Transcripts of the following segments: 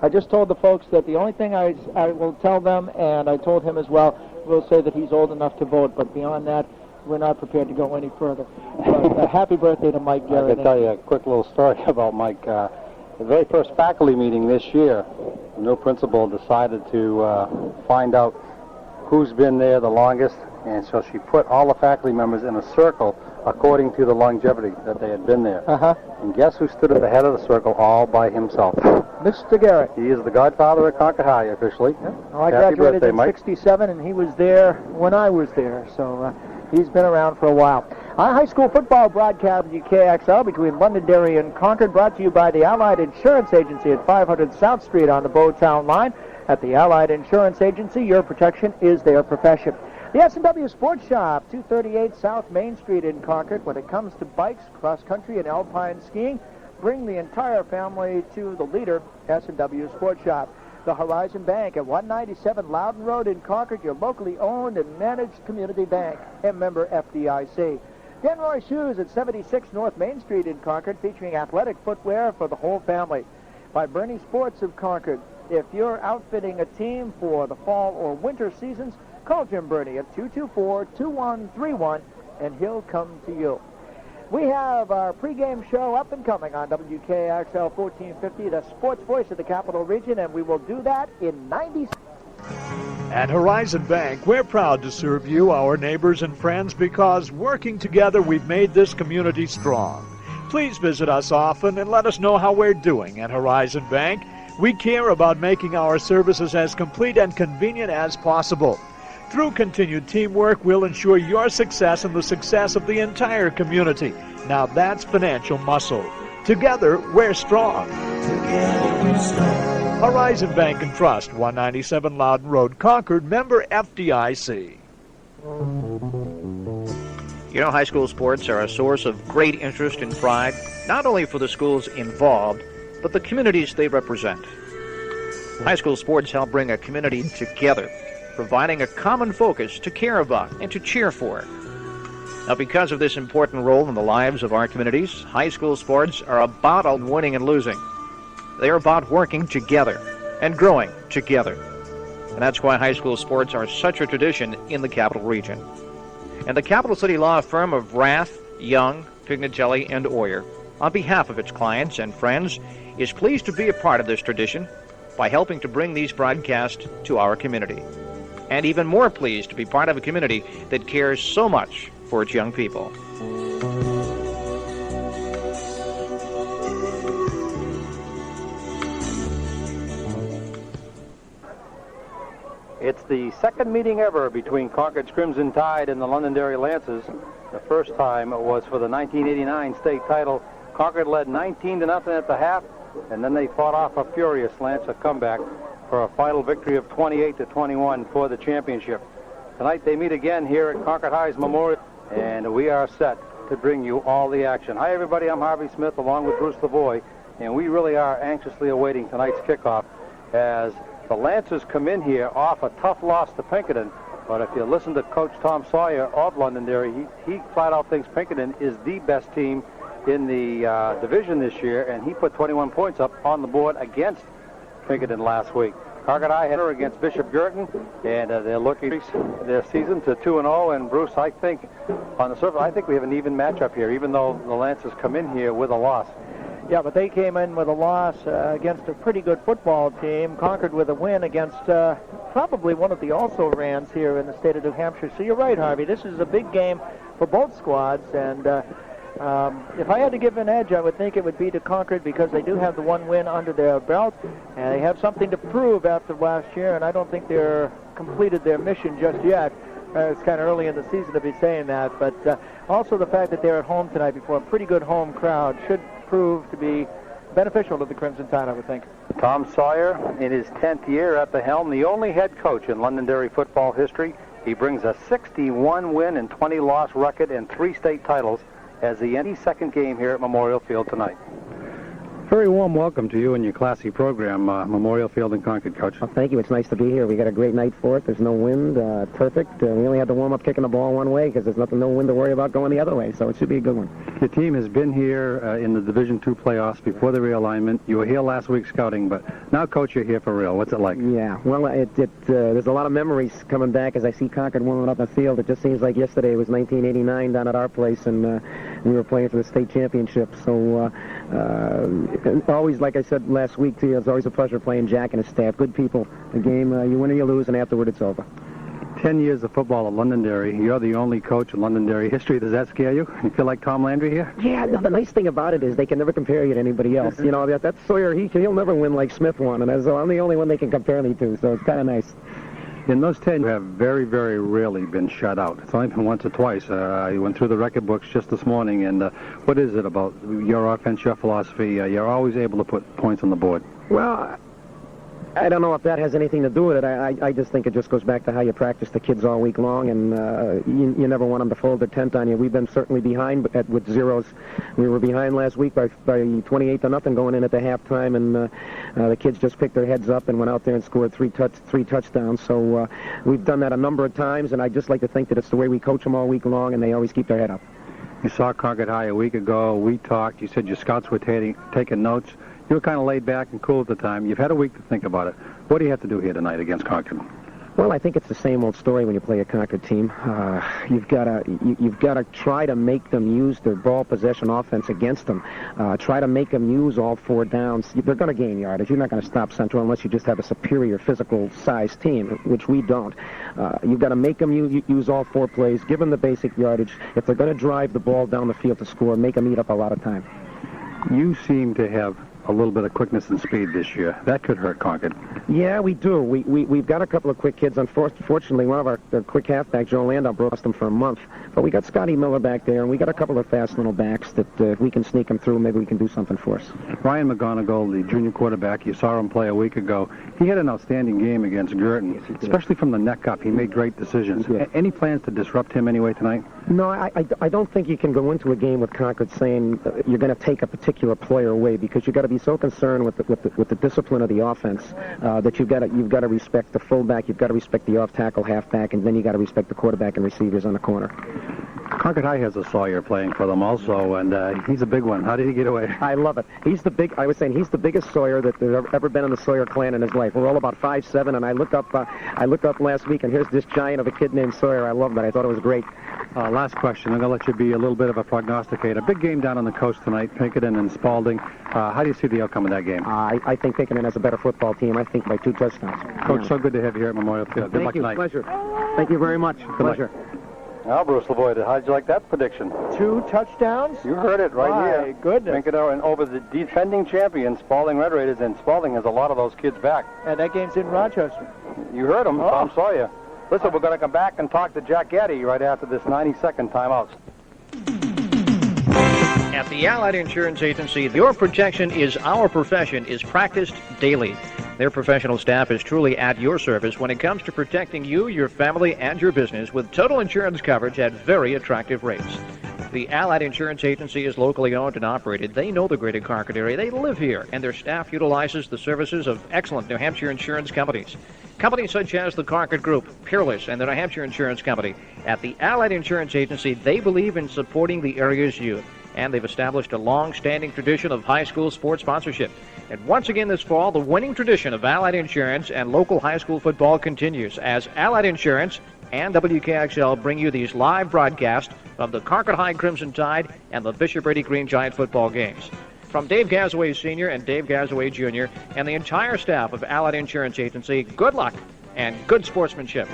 I just told the folks that the only thing I will tell them, and I told him as well, we'll say that he's old enough to vote, but beyond that, we're not prepared to go any further. But, happy birthday to Mike Garrett. I can tell you a quick little story about Mike. The very first faculty meeting this year, the new principal decided to find out who's been there the longest, and so she put all the faculty members in a circle according to the longevity that they had been there. And guess who stood at the head of the circle all by himself? Mr. Garrett. He is the godfather of Concord High, officially. Yeah. Well, I graduated in '67, and he was there when I was there, so he's been around for a while. Our high school football broadcast of KXL between Londonderry and Concord, brought to you by the Allied Insurance Agency at 500 South Street on the Bowtown line. At the Allied Insurance Agency, your protection is their profession. The S&W Sports Shop, 238 South Main Street in Concord. When it comes to bikes, cross-country, and alpine skiing, bring the entire family to the leader, S&W Sports Shop. The Horizon Bank at 197 Loudon Road in Concord, your locally owned and managed community bank, and member FDIC. Denroy Shoes at 76 North Main Street in Concord, featuring athletic footwear for the whole family. By Bernie Sports of Concord. If you're outfitting a team for the fall or winter seasons, call Jim Burney at 224-2131, and he'll come to you. We have our pregame show up and coming on WKXL 1450, the sports voice of the Capital Region, and we will do that in 90 seconds. At Horizon Bank, we're proud to serve you, our neighbors and friends, because working together, we've made this community strong. Please visit us often and let us know how we're doing at Horizon Bank. We care about making our services as complete and convenient as possible. Through continued teamwork, we'll ensure your success and the success of the entire community. Now that's financial muscle. Together, we're strong. Together we're strong. Horizon Bank and Trust, 197 Loudon Road, Concord, member FDIC. You know, high school sports are a source of great interest and pride, not only for the schools involved, but the communities they represent. High school sports help bring a community together, providing a common focus to care about and to cheer for. Now, because of this important role in the lives of our communities, high school sports are about winning and losing. They are about working together and growing together. And that's why high school sports are such a tradition in the Capital Region. And the Capital City law firm of Rath, Young, Pignatelli, and Oyer, on behalf of its clients and friends, is pleased to be a part of this tradition by helping to bring these broadcasts to our community. And even more pleased to be part of a community that cares so much for its young people. It's the second meeting ever between Concord's Crimson Tide and the Londonderry Lancers. The first time was for the 1989 state title. Concord led 19-0 at the half, and then they fought off a furious Lancer comeback for a final victory of 28-21 for the championship. Tonight they meet again here at Concord High's Memorial, and we are set to bring you all the action. Hi everybody, I'm Harvey Smith along with Bruce Lavoie, and we really are anxiously awaiting tonight's kickoff as the Lancers come in here off a tough loss to Pinkerton. But if you listen to Coach Tom Sawyer of Londonderry, he flat out thinks Pinkerton is the best team in the division this year, and he put 21 points up on the board against Pinkerton last week. Concord High header against Bishop Girton, and they're looking their season to 2-0. And Bruce, I think on the surface, I think we have an even matchup here, even though the Lancers come in here with a loss. Yeah, but they came in with a loss against a pretty good football team. Concord with a win against probably one of the also-rans here in the state of New Hampshire. So you're right, Harvey. This is a big game for both squads, and if I had to give an edge, I would think it would be to Concord because they do have the one win under their belt, and they have something to prove after last year, and I don't think they're completed their mission just yet. It's kind of early in the season to be saying that, but also the fact that they're at home tonight before a pretty good home crowd should prove to be beneficial to the Crimson Tide, I would think. Tom Sawyer, in his 10th year at the helm, the only head coach in Londonderry football history. He brings a 61-win and 20-loss record and 3 state titles as the 82nd game here at Memorial Field tonight. Very warm welcome to you and your classy program, Memorial Field in Concord, Coach. Well, thank you. It's nice to be here. We got a great night for it. There's no wind. Perfect. We only had to warm up kicking the ball one way because there's no wind to worry about going the other way, so it should be a good one. Your team has been here in the Division II playoffs before the realignment. You were here last week scouting, but now, Coach, you're here for real. What's it like? Yeah, well, there's a lot of memories coming back as I see Concord warming up the field. It just seems like yesterday was 1989 down at our place, and we were playing for the state championship. So always, like I said last week to you, it's always a pleasure playing Jack and his staff. Good people. The game, you win or you lose, and afterward it's over. 10 years of football at Londonderry. You're the only coach in Londonderry history. Does that scare you? You feel like Tom Landry here? Yeah, no, the nice thing about it is they can never compare you to anybody else. You know, that Sawyer, he'll never win like Smith won, and so I'm the only one they can compare me to, so it's kind of nice. In those 10, you have very, very rarely been shut out. It's only been once or twice. You went through the record books just this morning, and what is it about your offense, your philosophy? You're always able to put points on the board. Well, I don't know if that has anything to do with it. I just think it just goes back to how you practice the kids all week long, and you never want them to fold their tent on you. We've been certainly behind with zeros. We were behind last week by 28-0 going in at the halftime, and the kids just picked their heads up and went out there and scored three touchdowns. So we've done that a number of times, and I just like to think that it's the way we coach them all week long, and they always keep their head up. You saw Concord High a week ago. We talked. You said your scouts were taking notes. You were kind of laid back and cool at the time. You've had a week to think about it. What do you have to do here tonight against Concord? Well, I think it's the same old story when you play a Concord team. You've got to try to make them use their ball possession offense against them. Try to make them use all 4 downs. They're going to gain yardage. You're not going to stop Central unless you just have a superior physical size team, which we don't. You've got to make them use all 4 plays, give them the basic yardage. If they're going to drive the ball down the field to score, make them eat up a lot of time. You seem to have a little bit of quickness and speed this year. That could hurt Concord. Yeah, we do. We've got a couple of quick kids. Unfortunately, one of our quick halfbacks, Joe Landau, lost him for a month. But we got Scotty Miller back there, and we got a couple of fast little backs that if we can sneak them through, maybe we can do something for us. Ryan McGonigal, the junior quarterback, you saw him play a week ago. He had an outstanding game against Girton, yes, especially from the neck up. He made great decisions. Any plans to disrupt him anyway tonight? No, I don't think you can go into a game with Concord saying you're going to take a particular player away, because you've got to be so concerned with the discipline of the offense that you've got to respect the fullback, you've got to respect the off-tackle halfback, and then you've got to respect the quarterback and receivers on the corner. Concord High has a Sawyer playing for them also, and he's a big one. How did he get away? I love it. He's the biggest Sawyer that there's ever been in the Sawyer clan in his life. We're all about 5'7", and I looked up last week, and here's this giant of a kid named Sawyer. I love that. I thought it was great. Last question. I'm going to let you be a little bit of a prognosticator. Big game down on the coast tonight, Pinkerton and Spalding. How do you see the outcome of that game? I think Pinkerton has a better football team. I think by 2 touchdowns. Coach, so good to have you here at Memorial Field. Good luck tonight. Pleasure. Thank you very much. Pleasure. Now, Bruce Lavoie, how'd you like that prediction? 2 touchdowns? You heard it right here. My goodness. Pinkerton over the defending champions, Spalding Red Raiders, and Spalding has a lot of those kids back. And that game's in Rochester. You heard him, Tom Sawyer. Listen, we're going to come back and talk to Jack Gaddy right after this 90-second timeout. At the Allied Insurance Agency, your protection is our profession is practiced daily. Their professional staff is truly at your service when it comes to protecting you, your family, and your business with total insurance coverage at very attractive rates. The Allied Insurance Agency is locally owned and operated. They know the greater Concord area. They live here, and their staff utilizes the services of excellent New Hampshire insurance companies. Companies such as the Concord Group, Peerless, and the New Hampshire Insurance Company. At the Allied Insurance Agency, they believe in supporting the area's youth, and they've established a long-standing tradition of high school sports sponsorship. And once again this fall, the winning tradition of Allied Insurance and local high school football continues as Allied Insurance and WKXL bring you these live broadcasts of the Concord High Crimson Tide and the Bishop Brady Green Giant football games. From Dave Gazaway Sr. and Dave Gazaway Jr. and the entire staff of Allied Insurance Agency, good luck and good sportsmanship.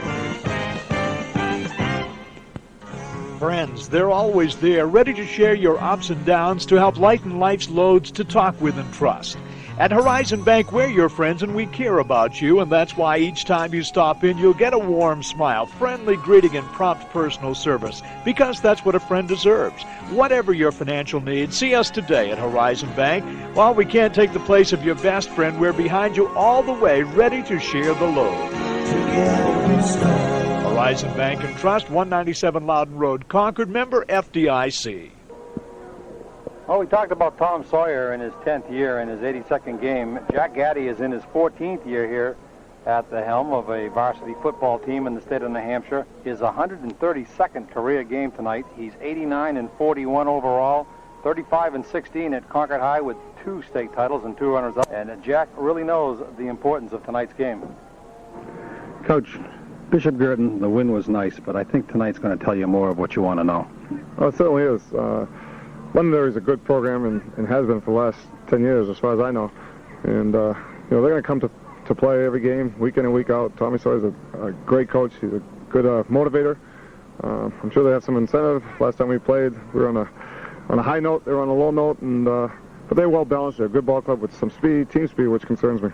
Friends, they're always there, ready to share your ups and downs to help lighten life's loads, to talk with and trust. At Horizon Bank, we're your friends and we care about you, and that's why each time you stop in, you'll get a warm smile, friendly greeting, and prompt personal service, because that's what a friend deserves. Whatever your financial needs, see us today at Horizon Bank. While we can't take the place of your best friend, we're behind you all the way, ready to share the load. Horizon Bank and Trust, 197 Loudon Road, Concord, member FDIC. Well, we talked about Tom Sawyer in his 10th year in his 82nd game. Jack Gaddy is in his 14th year here at the helm of a varsity football team in the state of New Hampshire. His 132nd career game tonight. He's 89-41 overall, 35-16 at Concord High with 2 state titles and 2 runners up. And Jack really knows the importance of tonight's game. Coach, Bishop Girton, the win was nice, but I think tonight's going to tell you more of what you want to know. Well, it certainly is. Londonderry is a good program and has been for the last 10 years, as far as I know. And, they're going to come to play every game, week in and week out. Tommy Sawyer's a great coach. He's a good motivator. I'm sure they have some incentive. Last time we played, we were on a high note. They were on a low note, and but they're well balanced. They're a good ball club with some speed, team speed, which concerns me.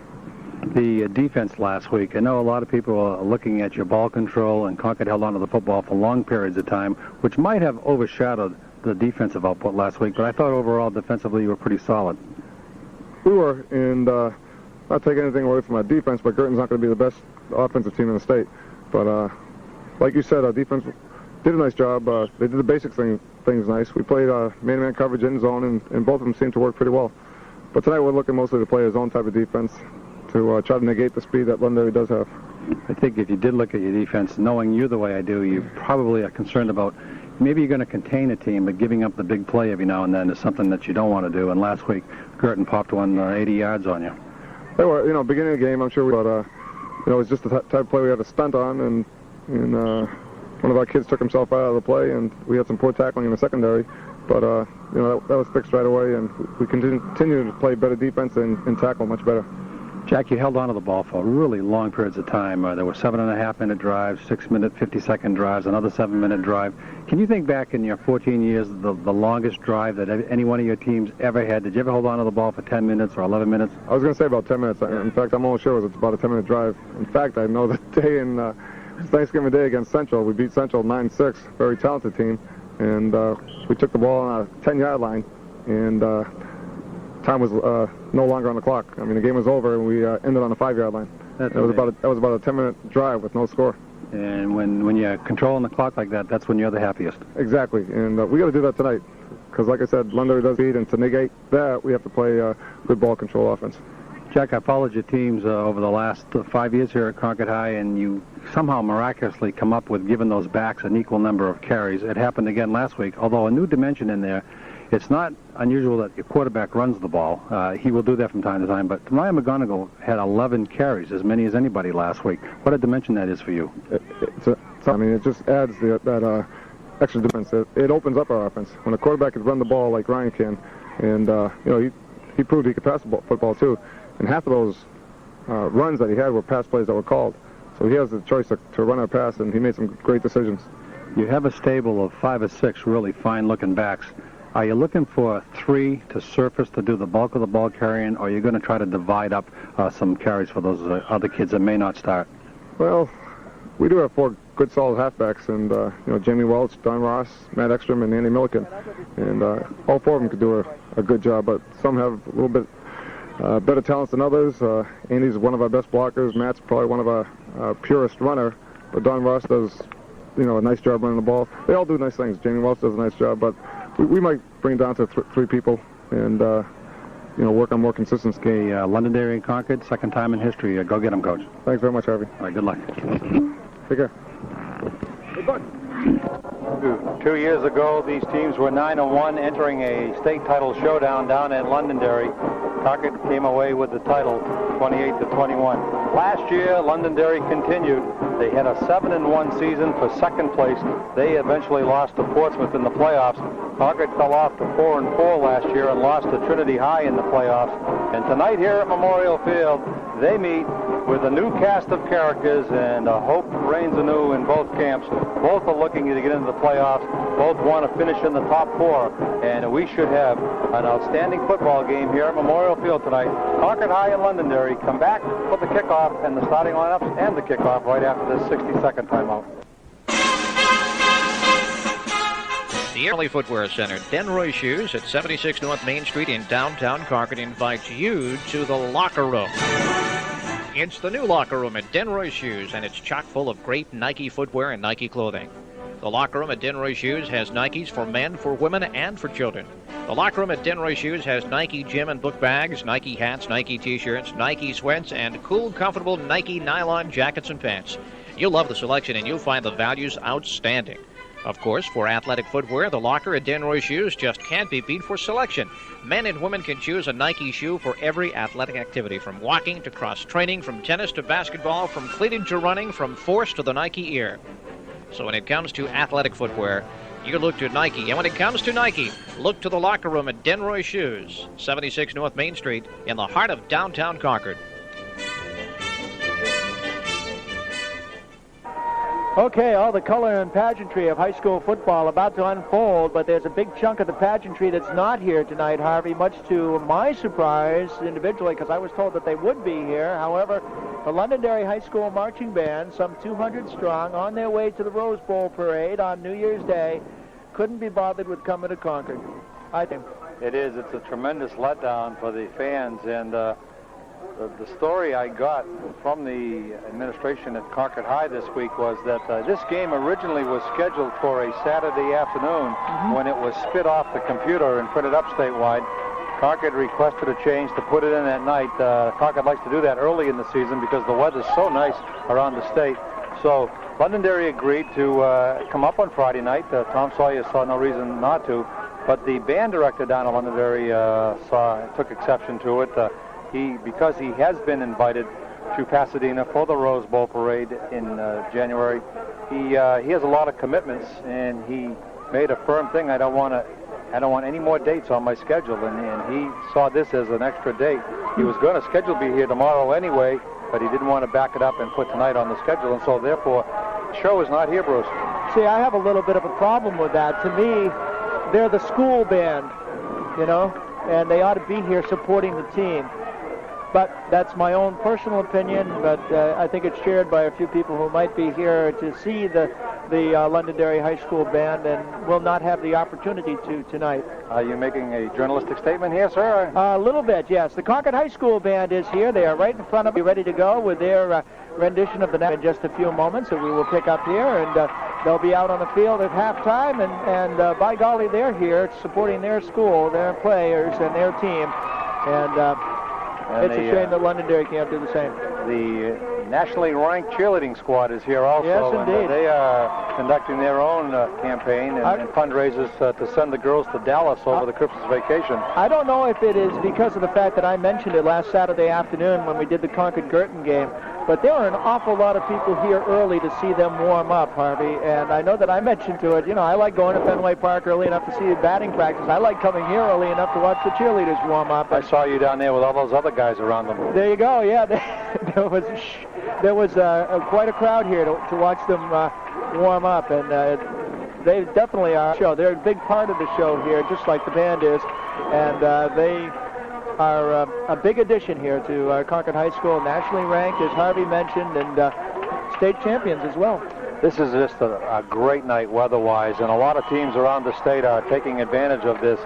The defense last week, I know a lot of people are looking at your ball control, and Concord held on to the football for long periods of time, which might have overshadowed the defensive output last week, but I thought overall defensively you were pretty solid. We were, and not taking anything away from our defense, but Girton's not going to be the best offensive team in the state. But like you said, our defense did a nice job. They did the basic things nice. We played man-to-man coverage in zone, and both of them seemed to work pretty well. But tonight we're looking mostly to play a zone type of defense to try to negate the speed that Londonderry does have. I think if you did look at your defense, knowing you the way I do, you probably are concerned about maybe you're going to contain a team, but giving up the big play every now and then is something that you don't want to do. And last week, Girton popped one 80 yards on you. They were, beginning of the game, I'm sure it was just the type of play we had to stunt on, and one of our kids took himself out of the play, and we had some poor tackling in the secondary. But, that was fixed right away, and we continue to play better defense and tackle much better. Jack, you held on to the ball for really long periods of time. There were 7.5-minute drives, 6-minute, 50-second drives, another 7-minute drive. Can you think back in your 14 years, the longest drive that any one of your teams ever had? Did you ever hold on to the ball for 10 minutes or 11 minutes? I was going to say about 10 minutes. In fact, I'm almost sure it was about a 10-minute drive. In fact, I know the day in Thanksgiving Day against Central, we beat Central 9-6, very talented team, and we took the ball on a 10-yard line, and time was no longer on the clock. I mean, the game was over, and we ended on the 5-yard line. That was about a 10-minute drive with no score. And when you're controlling the clock like that, that's when you're the happiest. Exactly, and we got to do that tonight, because like I said, Londonderry does speed, and to negate that, we have to play good ball control offense. Jack, I followed your teams over the last 5 years here at Concord High, and you somehow miraculously come up with giving those backs an equal number of carries. It happened again last week, although a new dimension in there. It's not unusual that your quarterback runs the ball. He will do that from time to time, but Ryan McGonigal had 11 carries, as many as anybody last week. What a dimension that is for you. It just adds that extra defense. It opens up our offense. When a quarterback can run the ball like Ryan can, and he proved he could pass the football too, and half of those runs that he had were pass plays that were called. So he has the choice to run or pass, and he made some great decisions. You have a stable of 5 or 6 really fine-looking backs. Are you looking for 3 to surface to do the bulk of the ball carrying, or are you going to try to divide up some carries for those other kids that may not start? Well, we do have 4 good solid halfbacks, and Jamie Welch, Don Ross, Matt Ekstrom, and Andy Milliken, and all 4 of them could do a good job, but some have a little bit better talents than others. Andy's one of our best blockers. Matt's probably one of our purest runner, but Don Ross does a nice job running the ball. They all do nice things. Jamie Welch does a nice job, but we might bring it down to 3 people and, work on more consistency. Okay, Londonderry and Concord, second time in history. Go get them, Coach. Thanks very much, Harvey. All right, good luck. Take care. Good luck. 2 years ago, these teams were 9-1, entering a state title showdown down at Londonderry. Concord came away with the title, 28-21. Last year, Londonderry continued. They had a 7-1 season for second place. They eventually lost to Portsmouth in the playoffs. Concord fell off to 4-4 last year and lost to Trinity High in the playoffs. And tonight here at Memorial Field, they meet with a new cast of characters, and hope reigns anew in both camps. Both are looking to get into the playoffs. Both want to finish in the top 4, and we should have an outstanding football game here at Memorial Field tonight. Concord High and Londonderry come back for the kickoff and the starting lineups and the kickoff right after this 60-second timeout. The Early Footwear Center, Denroy Shoes at 76 North Main Street in downtown Concord invites you to the locker room. It's the new locker room at Denroy Shoes, and it's chock full of great Nike footwear and Nike clothing. The locker room at Denroy Shoes has Nikes for men, for women, and for children. The locker room at Denroy Shoes has Nike gym and book bags, Nike hats, Nike t-shirts, Nike sweats, and cool, comfortable Nike nylon jackets and pants. You'll love the selection, and you'll find the values outstanding. Of course, for athletic footwear, the locker at Denroy Shoes just can't be beat for selection. Men and women can choose a Nike shoe for every athletic activity, from walking to cross-training, from tennis to basketball, from cleated to running, from force to the Nike Ear. So when it comes to athletic footwear, you look to Nike. And when it comes to Nike, look to the locker room at Denroy Shoes, 76 North Main Street, in the heart of downtown Concord. Okay, all the color and pageantry of high school football about to unfold, but there's a big chunk of the pageantry that's not here tonight, Harvey, much to my surprise individually, because I was told that they would be here. However, the Londonderry High School Marching Band, some 200 strong, on their way to the Rose Bowl Parade on New Year's Day, couldn't be bothered with coming to Concord, I think. It is. It's a tremendous letdown for the fans, and the story I got from the administration at Concord High this week was that this game originally was scheduled for a Saturday afternoon when it was spit off the computer and printed up statewide. Concord requested a change to put it in at night. Concord likes to do that early in the season because the weather's so nice around the state. So Londonderry agreed to come up on Friday night. Tom Sawyer saw no reason not to, but the band director down at Londonderry took exception to it. Because he has been invited to Pasadena for the Rose Bowl Parade in January, he has a lot of commitments, and he made a firm thing. I don't want any more dates on my schedule, and he saw this as an extra date. He was going to schedule be here tomorrow anyway, but he didn't want to back it up and put tonight on the schedule, and so therefore the show is not here, Bruce. See, I have a little bit of a problem with that. To me, they're the school band, you know, and they ought to be here supporting the team. But that's my own personal opinion, but I think it's shared by a few people who might be here to see the Londonderry High School Band and will not have the opportunity to tonight. Are you making a journalistic statement here, sir? A little bit, yes. The Concord High School Band is here. They are right in front of me, ready to go with their rendition of the net in just a few moments that we will pick up here, and they'll be out on the field at halftime, and by golly, they're here supporting their school, their players, and their team. And it's a shame that Londonderry can't do the same. The nationally ranked cheerleading squad is here also. Yes, indeed. And they are conducting their own campaign and fundraisers to send the girls to Dallas over the Christmas vacation. I don't know if it is because of the fact that I mentioned it last Saturday afternoon when we did the Concord-Girton game, but there were an awful lot of people here early to see them warm up, Harvey, and I know that I mentioned to it, you know, I like going to Fenway Park early enough to see the batting practice. I like coming here early enough to watch the cheerleaders warm up. I saw you down there with all those other guys around them. There you go, yeah. There was quite a crowd here to watch them warm up, and they definitely are a show. They're a big part of the show here, just like the band is, and they are a big addition here to Concord High School, nationally ranked, as Harvey mentioned, and state champions as well. This is just a great night weather-wise, and a lot of teams around the state are taking advantage of this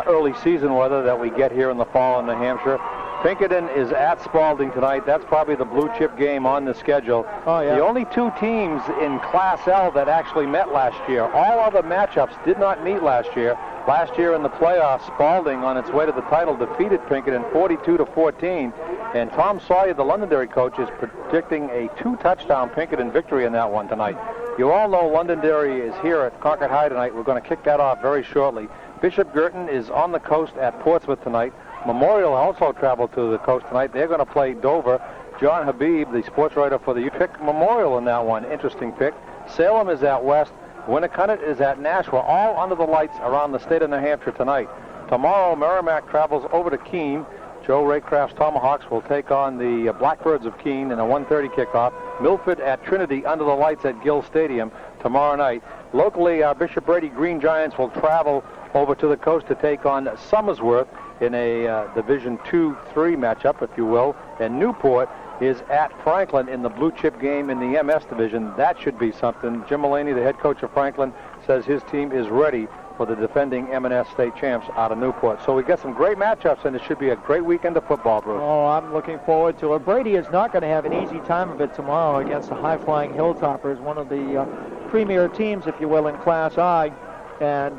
early season weather that we get here in the fall in New Hampshire. Pinkerton is at Spalding tonight. That's probably the blue chip game on the schedule. Oh, yeah. The only two teams in Class L that actually met last year. All other matchups did not meet last year. Last year in the playoffs, Spalding, on its way to the title, defeated Pinkerton 42-14. And Tom Sawyer, the Londonderry coach, is predicting a 2-touchdown Pinkerton victory in that one tonight. You all know Londonderry is here at Concord High tonight. We're going to kick that off very shortly. Bishop Girton is on the coast at Portsmouth tonight. Memorial also traveled to the coast tonight. They're going to play Dover. John Habib, the sports writer for the pick Memorial in that one. Interesting pick. Salem is at West. Winnicott is at Nashua. All under the lights around the state of New Hampshire tonight. Tomorrow, Merrimack travels over to Keene. Joe Raycraft's Tomahawks will take on the Blackbirds of Keene in a 1:30 kickoff. Milford at Trinity under the lights at Gill Stadium tomorrow night. Locally, Bishop Brady Green Giants will travel over to the coast to take on Somersworth in a Division 2-3 matchup, if you will. And Newport is at Franklin in the blue chip game in the MS division. That should be something. Jim Mullaney, the head coach of Franklin, says his team is ready for the defending M&S state champs out of Newport. So we get some great matchups, and it should be a great weekend of football, Bruce. Oh, I'm looking forward to it. Brady is not going to have an easy time of it tomorrow against the high-flying Hilltoppers, one of the premier teams, if you will, in Class I. And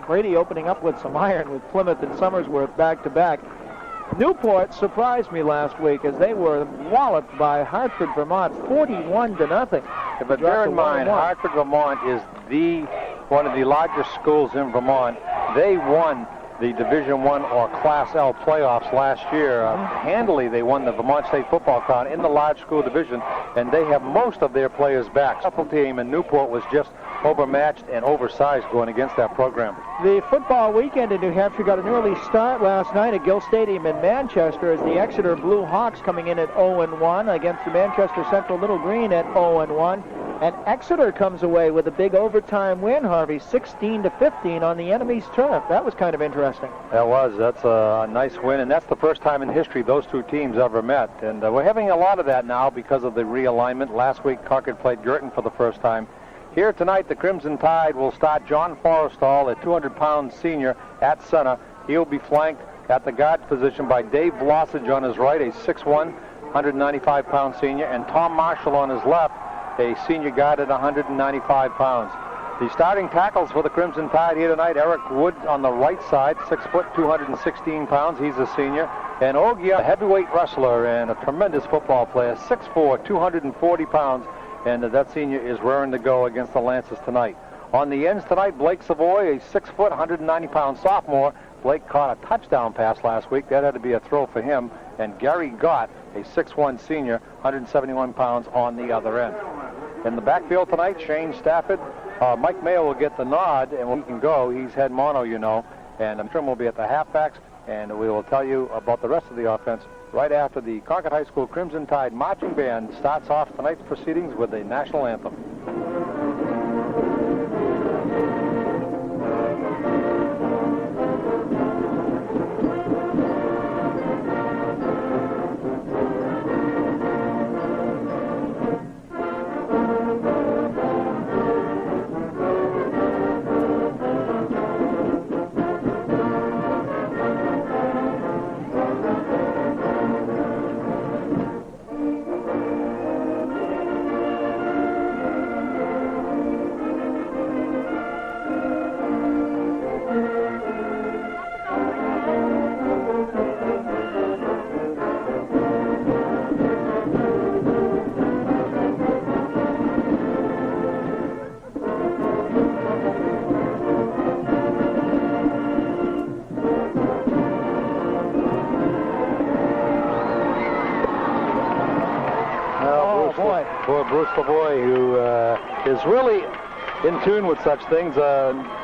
Brady opening up with some iron with Plymouth and Somersworth back-to-back. Newport surprised me last week as they were walloped by Hartford, Vermont, 41-0. Yeah, but bear in mind, Hartford, Vermont is one of the largest schools in Vermont. They won the Division I or Class L playoffs last year. Handily, they won the Vermont State Football Crown in the large school division, and they have most of their players back. The team in Newport was just overmatched and oversized going against that program. The football weekend in New Hampshire got an early start last night at Gill Stadium in Manchester as the Exeter Blue Hawks coming in at 0-1 against the Manchester Central Little Green at 0-1. And Exeter comes away with a big overtime win, Harvey, 16-15 on the enemy's turf. That was kind of interesting. That was. That's a nice win, and that's the first time in history those two teams ever met. And we're having a lot of that now because of the realignment. Last week, Concord played Girton for the first time. Here tonight, the Crimson Tide will start John Forrestal, a 200-pound senior, at center. He'll be flanked at the guard position by Dave Blossage on his right, a 6'1", 195-pound senior, and Tom Marshall on his left, a senior guard at 195 pounds. The starting tackles for the Crimson Tide here tonight, Eric Wood on the right side, 6 foot, 216 pounds. He's a senior. And Ogia, a heavyweight wrestler and a tremendous football player, 6'4", 240 pounds. And that senior is raring to go against the Lancers tonight. On the ends tonight, Blake Savoy, a 6 foot, 190-pound sophomore. Blake caught a touchdown pass last week. That had to be a throw for him. And Gary Gott, a 6'1" senior, 171 pounds on the other end. In the backfield tonight, Shane Stafford. Mike Mayo will get the nod, and when he can go, he's head mono, you know. And I'm sure we'll be at the halfbacks, and we will tell you about the rest of the offense right after the Concord High School Crimson Tide Marching Band starts off tonight's proceedings with the national anthem. Poor Bruce Lavoie, who is really in tune with such things,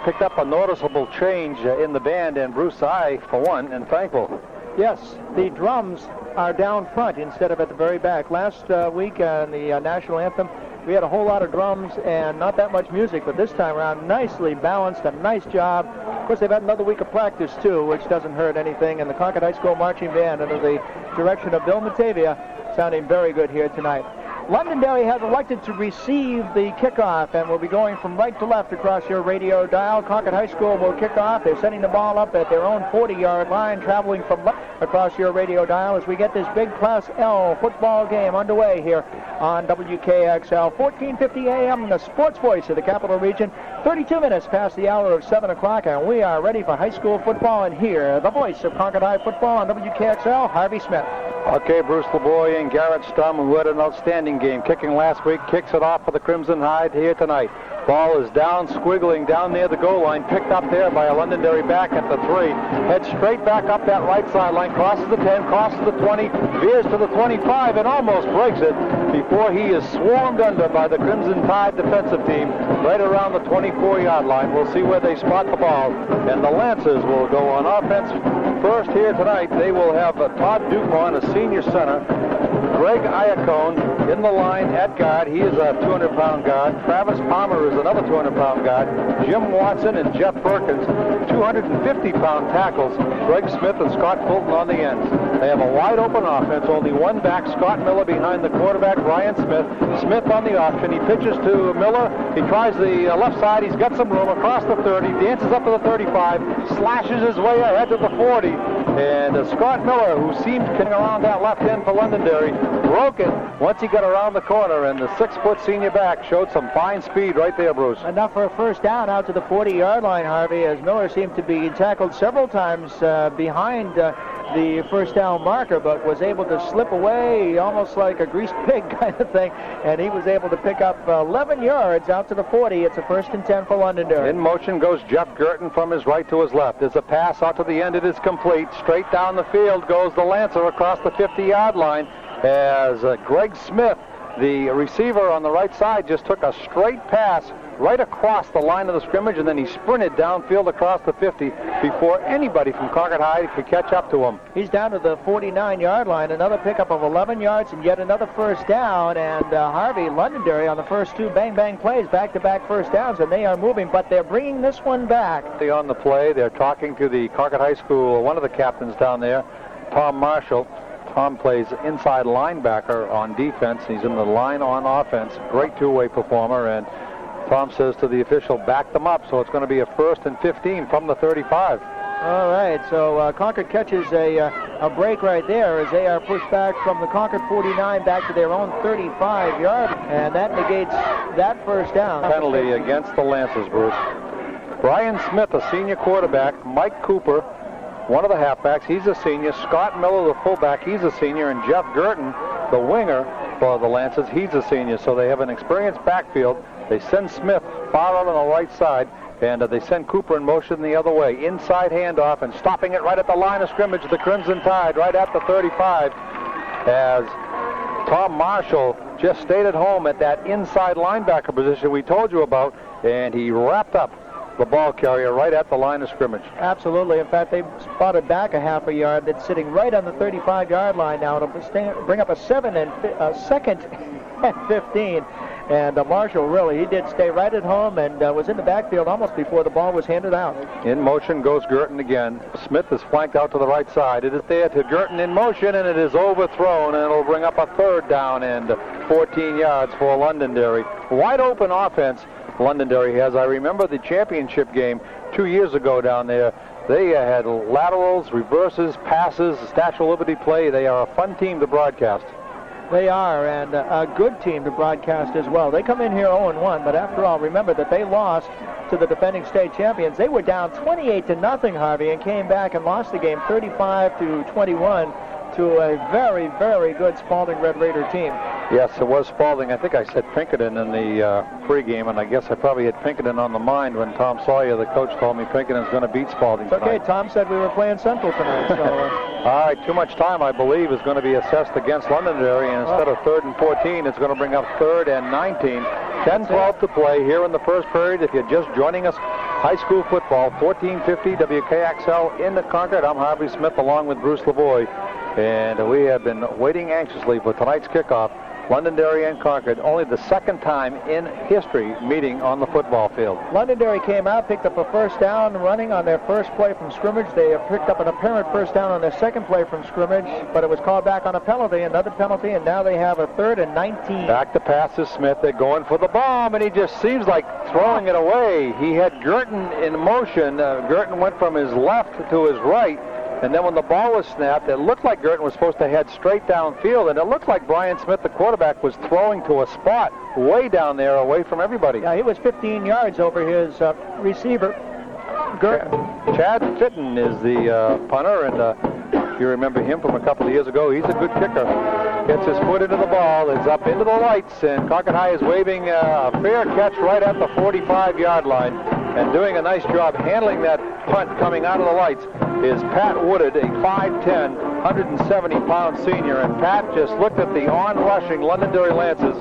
picked up a noticeable change in the band, and Bruce, I, for one, am thankful. Yes, the drums are down front instead of at the very back. Last week on the national anthem, we had a whole lot of drums and not that much music, but this time around, nicely balanced, a nice job. Of course, they've had another week of practice, too, which doesn't hurt anything, and the Concord High School Marching Band, under the direction of Bill Matavia, sounding very good here tonight. Londonderry has elected to receive the kickoff and will be going from right to left across your radio dial. Concord High School will kick off. They're sending the ball up at their own 40-yard line, traveling from left across your radio dial as we get this big Class L football game underway here on WKXL. 1450 a.m., the sports voice of the Capital Region. 32 minutes past the hour of 7 o'clock, and we are ready for high school football. And here, the voice of Concord High football on WKXL, Harvey Smith. Okay, Bruce Lavoie and Garrett Stum, who had an outstanding game, kicking last week, kicks it off for the Crimson Tide here tonight. Ball is down, squiggling down near the goal line, picked up there by a Londonderry back at the 3. Heads straight back up that right sideline, crosses the 10, crosses the 20, veers to the 25, and almost breaks it before he is swarmed under by the Crimson Tide defensive team right around the 24-yard line. We'll see where they spot the ball, and the Lancers will go on offense first here tonight. They will have Todd Dupont, a senior center, Greg Iacone in the line at guard. He is a 200-pound guard. Travis Palmer is another 200-pound guard. Jim Watson and Jeff Perkins, 250-pound tackles. Greg Smith and Scott Fulton on the ends. They have a wide open offense. Only one back, Scott Miller behind the quarterback, Brian Smith. Smith on the option. He pitches to Miller. He tries the left side. He's got some room across the 30. Dances up to the 35. Slashes his way ahead to the 40. And Scott Miller, who seemed getting around that left end for Londonderry, broke it once he got around the corner. And the 6-foot senior back showed some fine speed right there, Bruce. Enough for a first down out to the 40-yard line, Harvey, as Miller seemed to be tackled several times behind the first down marker, but was able to slip away almost like a greased pig kind of thing, and he was able to pick up 11 yards out to the 40. It's a 1st and 10 for Londonderry. In motion goes Jeff Girton from his right to his left. There's a pass out to the end. It is complete. Straight down the field goes the Lancer across the 50-yard line as Greg Smith, the receiver on the right side, just took a straight pass right across the line of the scrimmage, and then he sprinted downfield across the 50 before anybody from Concord High could catch up to him. He's down to the 49-yard line. Another pickup of 11 yards and yet another first down. And Harvey, Londonderry on the first 2 bang-bang plays, back-to-back first downs, and they are moving, but they're bringing this one back. On the play, they're talking to the Concord High School, one of the captains down there, Tom Marshall. Tom plays inside linebacker on defense. He's in the line on offense. Great two-way performer, and Tom says to the official, back them up, so it's going to be a 1st and 15 from the 35. All right, so Concord catches a break right there as they are pushed back from the Concord 49 back to their own 35-yard, and that negates that first down. Penalty against the Lancers, Bruce. Brian Smith, a senior quarterback. Mike Cooper, one of the halfbacks, he's a senior. Scott Miller, the fullback, he's a senior. And Jeff Girton, the winger for the Lancers, he's a senior. So they have an experienced backfield. They send Smith far out on the right side, and they send Cooper in motion the other way. Inside handoff and stopping it right at the line of scrimmage, the Crimson Tide, right at the 35, as Tom Marshall just stayed at home at that inside linebacker position we told you about, and he wrapped up the ball carrier right at the line of scrimmage. Absolutely. In fact, they spotted back a half a yard. That's sitting right on the 35-yard line now. It'll bring up a 2nd and 15. And Marshall, really, he did stay right at home and was in the backfield almost before the ball was handed out. In motion goes Girton again. Smith is flanked out to the right side. It is there to Girton in motion, and it is overthrown, and it'll bring up a 3rd down and 14 yards for Londonderry. Wide open offense Londonderry has. I remember the championship game 2 years ago down there. They had laterals, reverses, passes, Statue of Liberty play. They are a fun team to broadcast. They are, and a good team to broadcast as well. They come in here 0-1, but after all, remember that they lost to the defending state champions. They were down 28-0, Harvey, and came back and lost the game 35-21 to a very, very good Spalding Red Raider team. Yes, it was Spalding. I think I said Pinkerton in the pregame, and I guess I probably had Pinkerton on the mind when Tom Sawyer, the coach, told me Pinkerton's going to beat Spalding tonight. Okay, Tom said we were playing Central tonight. So, all right, too much time, I believe, is going to be assessed against Londonderry, and instead of 3rd and 14, it's going to bring up 3rd and 19. 10-12 to play here in the first period. If you're just joining us, high school football, 1450 WKXL in the Concord. I'm Harvey Smith along with Bruce Lavoie, and we have been waiting anxiously for tonight's kickoff. Londonderry and Concord, only the 2nd time in history meeting on the football field. Londonderry came out, picked up a first down running on their first play from scrimmage. They picked up an apparent first down on their second play from scrimmage, but it was called back on a penalty, another penalty, and now they have a 3rd and 19. Back to pass to Smith. They're going for the bomb, and he just seems like throwing it away. He had Girton in motion. Girton went from his left to his right. And then when the ball was snapped, it looked like Girton was supposed to head straight downfield, and it looked like Brian Smith, the quarterback, was throwing to a spot way down there away from everybody. Yeah, he was 15 yards over his receiver, Girton. Chad Fitton is the punter, and if you remember him from a couple of years ago, he's a good kicker. Gets his foot into the ball, is up into the lights, and Concord High is waving a fair catch right at the 45-yard line. And doing a nice job handling that punt coming out of the lights is Pat Woodard, a 5'10", 170-pound senior. And Pat just looked at the on-rushing Londonderry Lancers,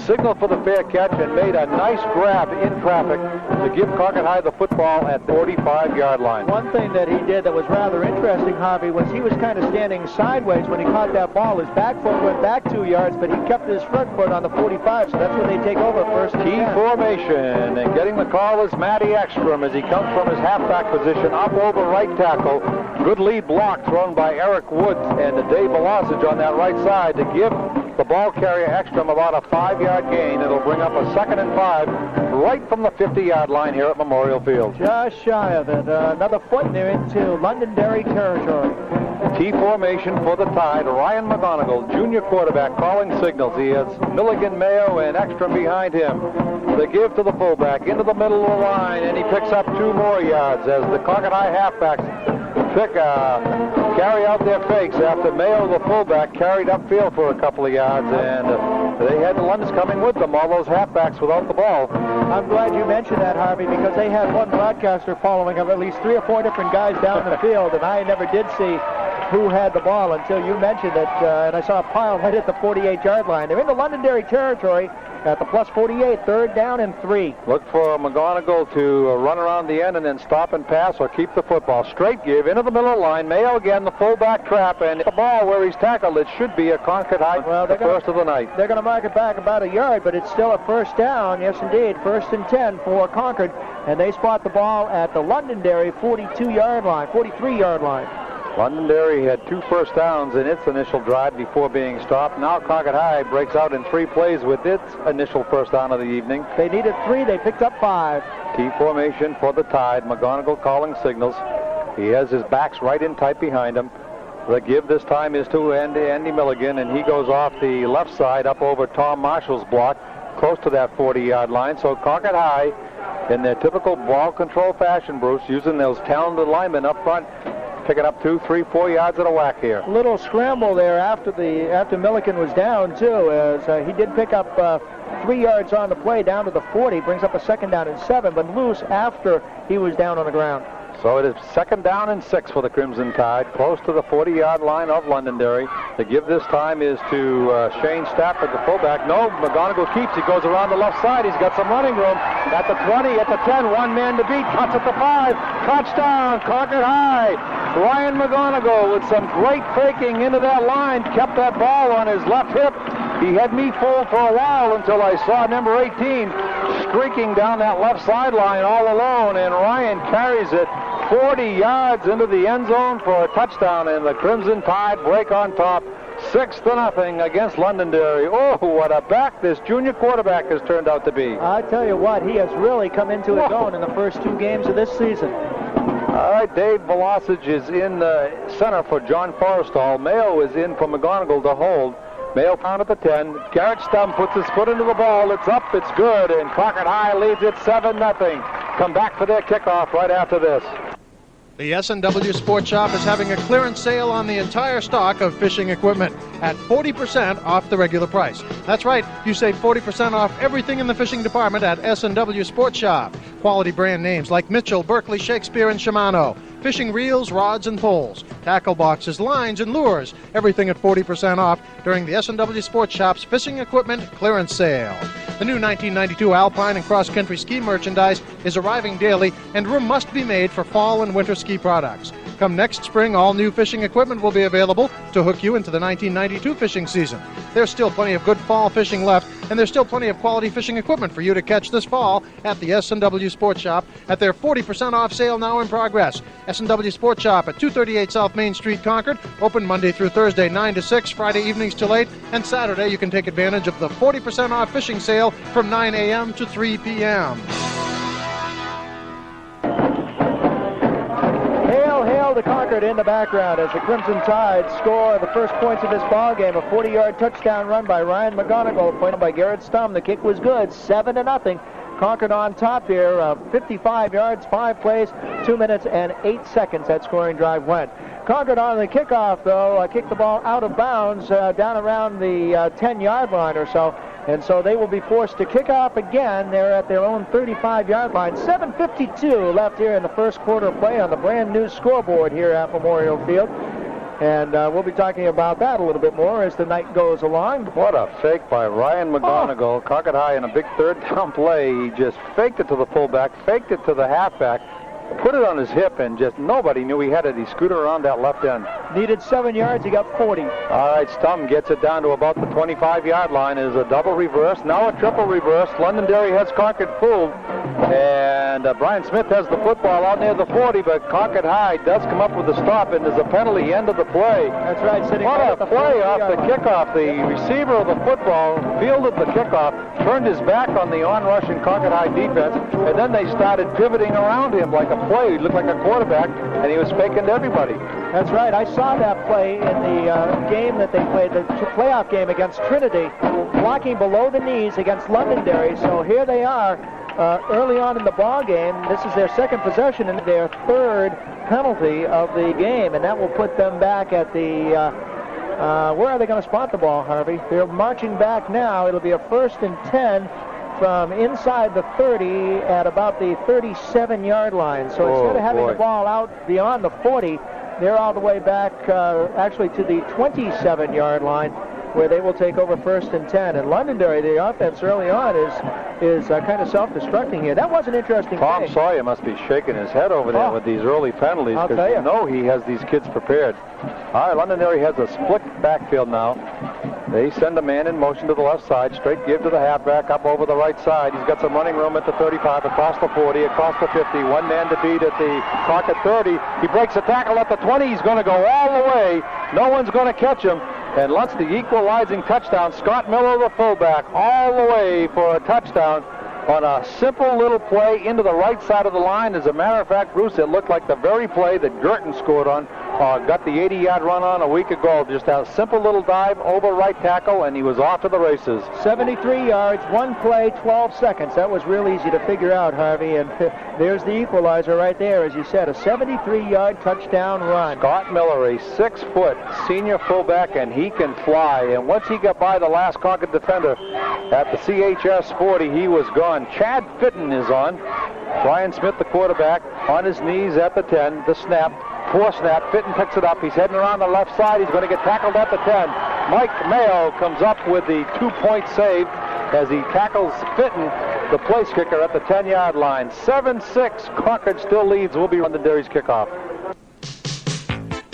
signaled for the fair catch, and made a nice grab in traffic to give Concord High the football at the 45-yard line. One thing that he did that was rather interesting, Harvey, was he was kind of standing sideways when he caught that ball. His back foot went back 2 yards, but he kept his front foot on the 45, so that's when they take over first. Key formation, and getting the call is Matty Ekstrom as he comes from his halfback position up over right tackle. Good lead block thrown by Eric Woods and Dave Velocich on that right side to give the ball carrier Ekstrom about a 5-yard gain. It'll bring up a 2nd and 5 right from the 50-yard line here at Memorial Field. Just shy of it. Another foot and they're into Londonderry territory. T formation for the Tide. Ryan McGonigal, junior quarterback, calling signals. He has Milligan, Mayo, and Ekstrom behind him. The give to the fullback into the middle of the line, and he picks up 2 more yards as the Concord High halfbacks carry out their fakes after Mayo, the fullback, carried upfield for a couple of yards, and they had the Londons coming with them, all those halfbacks without the ball. I'm glad you mentioned that, Harvey, because they had one broadcaster following of at least 3 or 4 different guys down the field, and I never did see who had the ball until you mentioned it, and I saw a pile right at the 48-yard line. They're in the Londonderry territory at the plus 48, 3rd down and 3. Look for McGonigal to run around the end and then stop and pass or keep the football. Straight give into the middle of the line. Mayo again, the fullback trap, and the ball where he's tackled. It should be a Concord High first of the night. They're going to mark it back about a yard, but it's still a 1st down. Yes, indeed, 1st and 10 for Concord, and they spot the ball at the Londonderry 42-yard line, 43-yard line. Londonderry had 2 first downs in its initial drive before being stopped. Now Concord High breaks out in 3 plays with its initial first down of the evening. They needed 3. They picked up 5. T formation for the Tide. McGonigal calling signals. He has his backs right in tight behind him. The give this time is to Andy Milligan, and he goes off the left side up over Tom Marshall's block, close to that 40-yard line. So Concord High, in their typical ball control fashion, Bruce, using those talented linemen up front, picking up 2, 3, 4 yards at a whack here. A little scramble there after Milliken was down, too, as he did pick up 3 yards on the play down to the 40, brings up a 2nd down and 7, but loose after he was down on the ground. So it is 2nd down and 6 for the Crimson Tide, close to the 40-yard line of Londonderry. The give this time is to Shane Stafford, the fullback. No, McGonigal keeps. He goes around the left side. He's got some running room. At the 20, at the 10, 1 man to beat. Cuts at the 5. Touchdown, Concord High. Ryan McGonigal with some great faking into that line. Kept that ball on his left hip. He had me fooled for a while until I saw number 18 streaking down that left sideline all alone, and Ryan carries it 40 yards into the end zone for a touchdown, and the Crimson Tide break on top 6-0 against Londonderry. Oh, what a back this junior quarterback has turned out to be. I tell you what, he has really come into his own in the first 2 games of this season. All right, Dave Velocich is in the center for John Forrestal. Mayo is in for McGonigal to hold. Mayo pound at the 10. Garrett Stum puts his foot into the ball. It's up, it's good, and Concord High leads it 7-0. Come back for their kickoff right after this. The S&W Sports Shop is having a clearance sale on the entire stock of fishing equipment at 40% off the regular price. That's right, you save 40% off everything in the fishing department at S&W Sports Shop. Quality brand names like Mitchell, Berkley, Shakespeare, and Shimano. Fishing reels, rods, and poles. Tackle boxes, lines, and lures. Everything at 40% off during the S&W Sports Shop's fishing equipment clearance sale. The new 1992 Alpine and Cross Country ski merchandise is arriving daily, and room must be made for fall and winter ski products. Come next spring, all new fishing equipment will be available to hook you into the 1992 fishing season. There's still plenty of good fall fishing left, and there's still plenty of quality fishing equipment for you to catch this fall at the S&W Sports Shop at their 40% off sale now in progress. S&W Sports Shop at 238 South Main Street, Concord, open Monday through Thursday 9 to 6, Friday evenings till 8, and Saturday you can take advantage of the 40% off fishing sale from 9 a.m. to 3 p.m. Hail to Concord in the background as the Crimson Tide score the first points of this ball game. A 40-yard touchdown run by Ryan McGonigal, pointed by Garrett Stum. The kick was good, 7-0. Concord on top here, 55 yards, 5 plays, 2 minutes and 8 seconds that scoring drive went. Concord on the kickoff, though, kicked the ball out of bounds down around the 10-yard line or so. And so they will be forced to kick off again. They're at their own 35-yard line. 7:52 left here in the first quarter of play on the brand-new scoreboard here at Memorial Field. And we'll be talking about that a little bit more as the night goes along. What a fake by Ryan McGonigal. Concord High in a big third down play. He just faked it to the fullback, faked it to the halfback, put it on his hip, and just nobody knew he had it. He scooted around that left end. Needed 7 yards. He got 40. All right, Stum gets it down to about the 25-yard line. Is a double reverse. Now a triple reverse. Londonderry has Concord fooled. And Brian Smith has the football out near the 40, but Concord High does come up with a stop, and there's a penalty end of the play. That's right. What a play off the kickoff. The receiver of the football fielded the kickoff, turned his back on the on-rushing Concord High defense, and then they started pivoting around him like a play. He looked like a quarterback, and he was faking to everybody. That's right. I saw that play in the game that they played, the playoff game against Trinity, blocking below the knees against Londonderry. So here they are early on in the ball game. This is their second possession and their third penalty of the game, and that will put them back at the where are they going to spot the ball, Harvey? They're marching back now. It'll be a 1st and 10 from inside the 30 at about the 37-yard line. So instead of having the ball out beyond the 40, they're all the way back actually to the 27-yard line, where they will take over 1st and 10. And Londonderry, the offense early on is kind of self-destructing here. That was an interesting Tom play. Sawyer must be shaking his head over there with these early penalties, because you know he has these kids prepared. All right, Londonderry has a split backfield now. They send a man in motion to the left side, straight give to the halfback up over the right side. He's got some running room at the 35, across the 40, across the 50. One man to beat at the Concord 30. He breaks a tackle at the 20. He's going to go all the way. No one's going to catch him. And Lutz, the equalizing touchdown. Scott Miller, the fullback, all the way for a touchdown on a simple little play into the right side of the line. As a matter of fact, Bruce, it looked like the very play that Girton scored on, got the 80-yard run on a week ago. Just a simple little dive over right tackle, and he was off to the races. 73 yards, one play, 12 seconds. That was real easy to figure out, Harvey. And there's the equalizer right there, as you said, a 73-yard touchdown run. Scott Miller, a 6-foot senior fullback, and he can fly. And once he got by the last Concord defender at the CHS 40, he was gone. Chad Fitton is on. Brian Smith, the quarterback, on his knees at the 10. The snap. Poor snap. Fitton picks it up. He's heading around the left side. He's going to get tackled at the 10. Mike Mayo comes up with the 2-point save as he tackles Fitton, the place kicker, at the 10-yard line. 7-6. Concord still leads. Will be Londonderry's kickoff.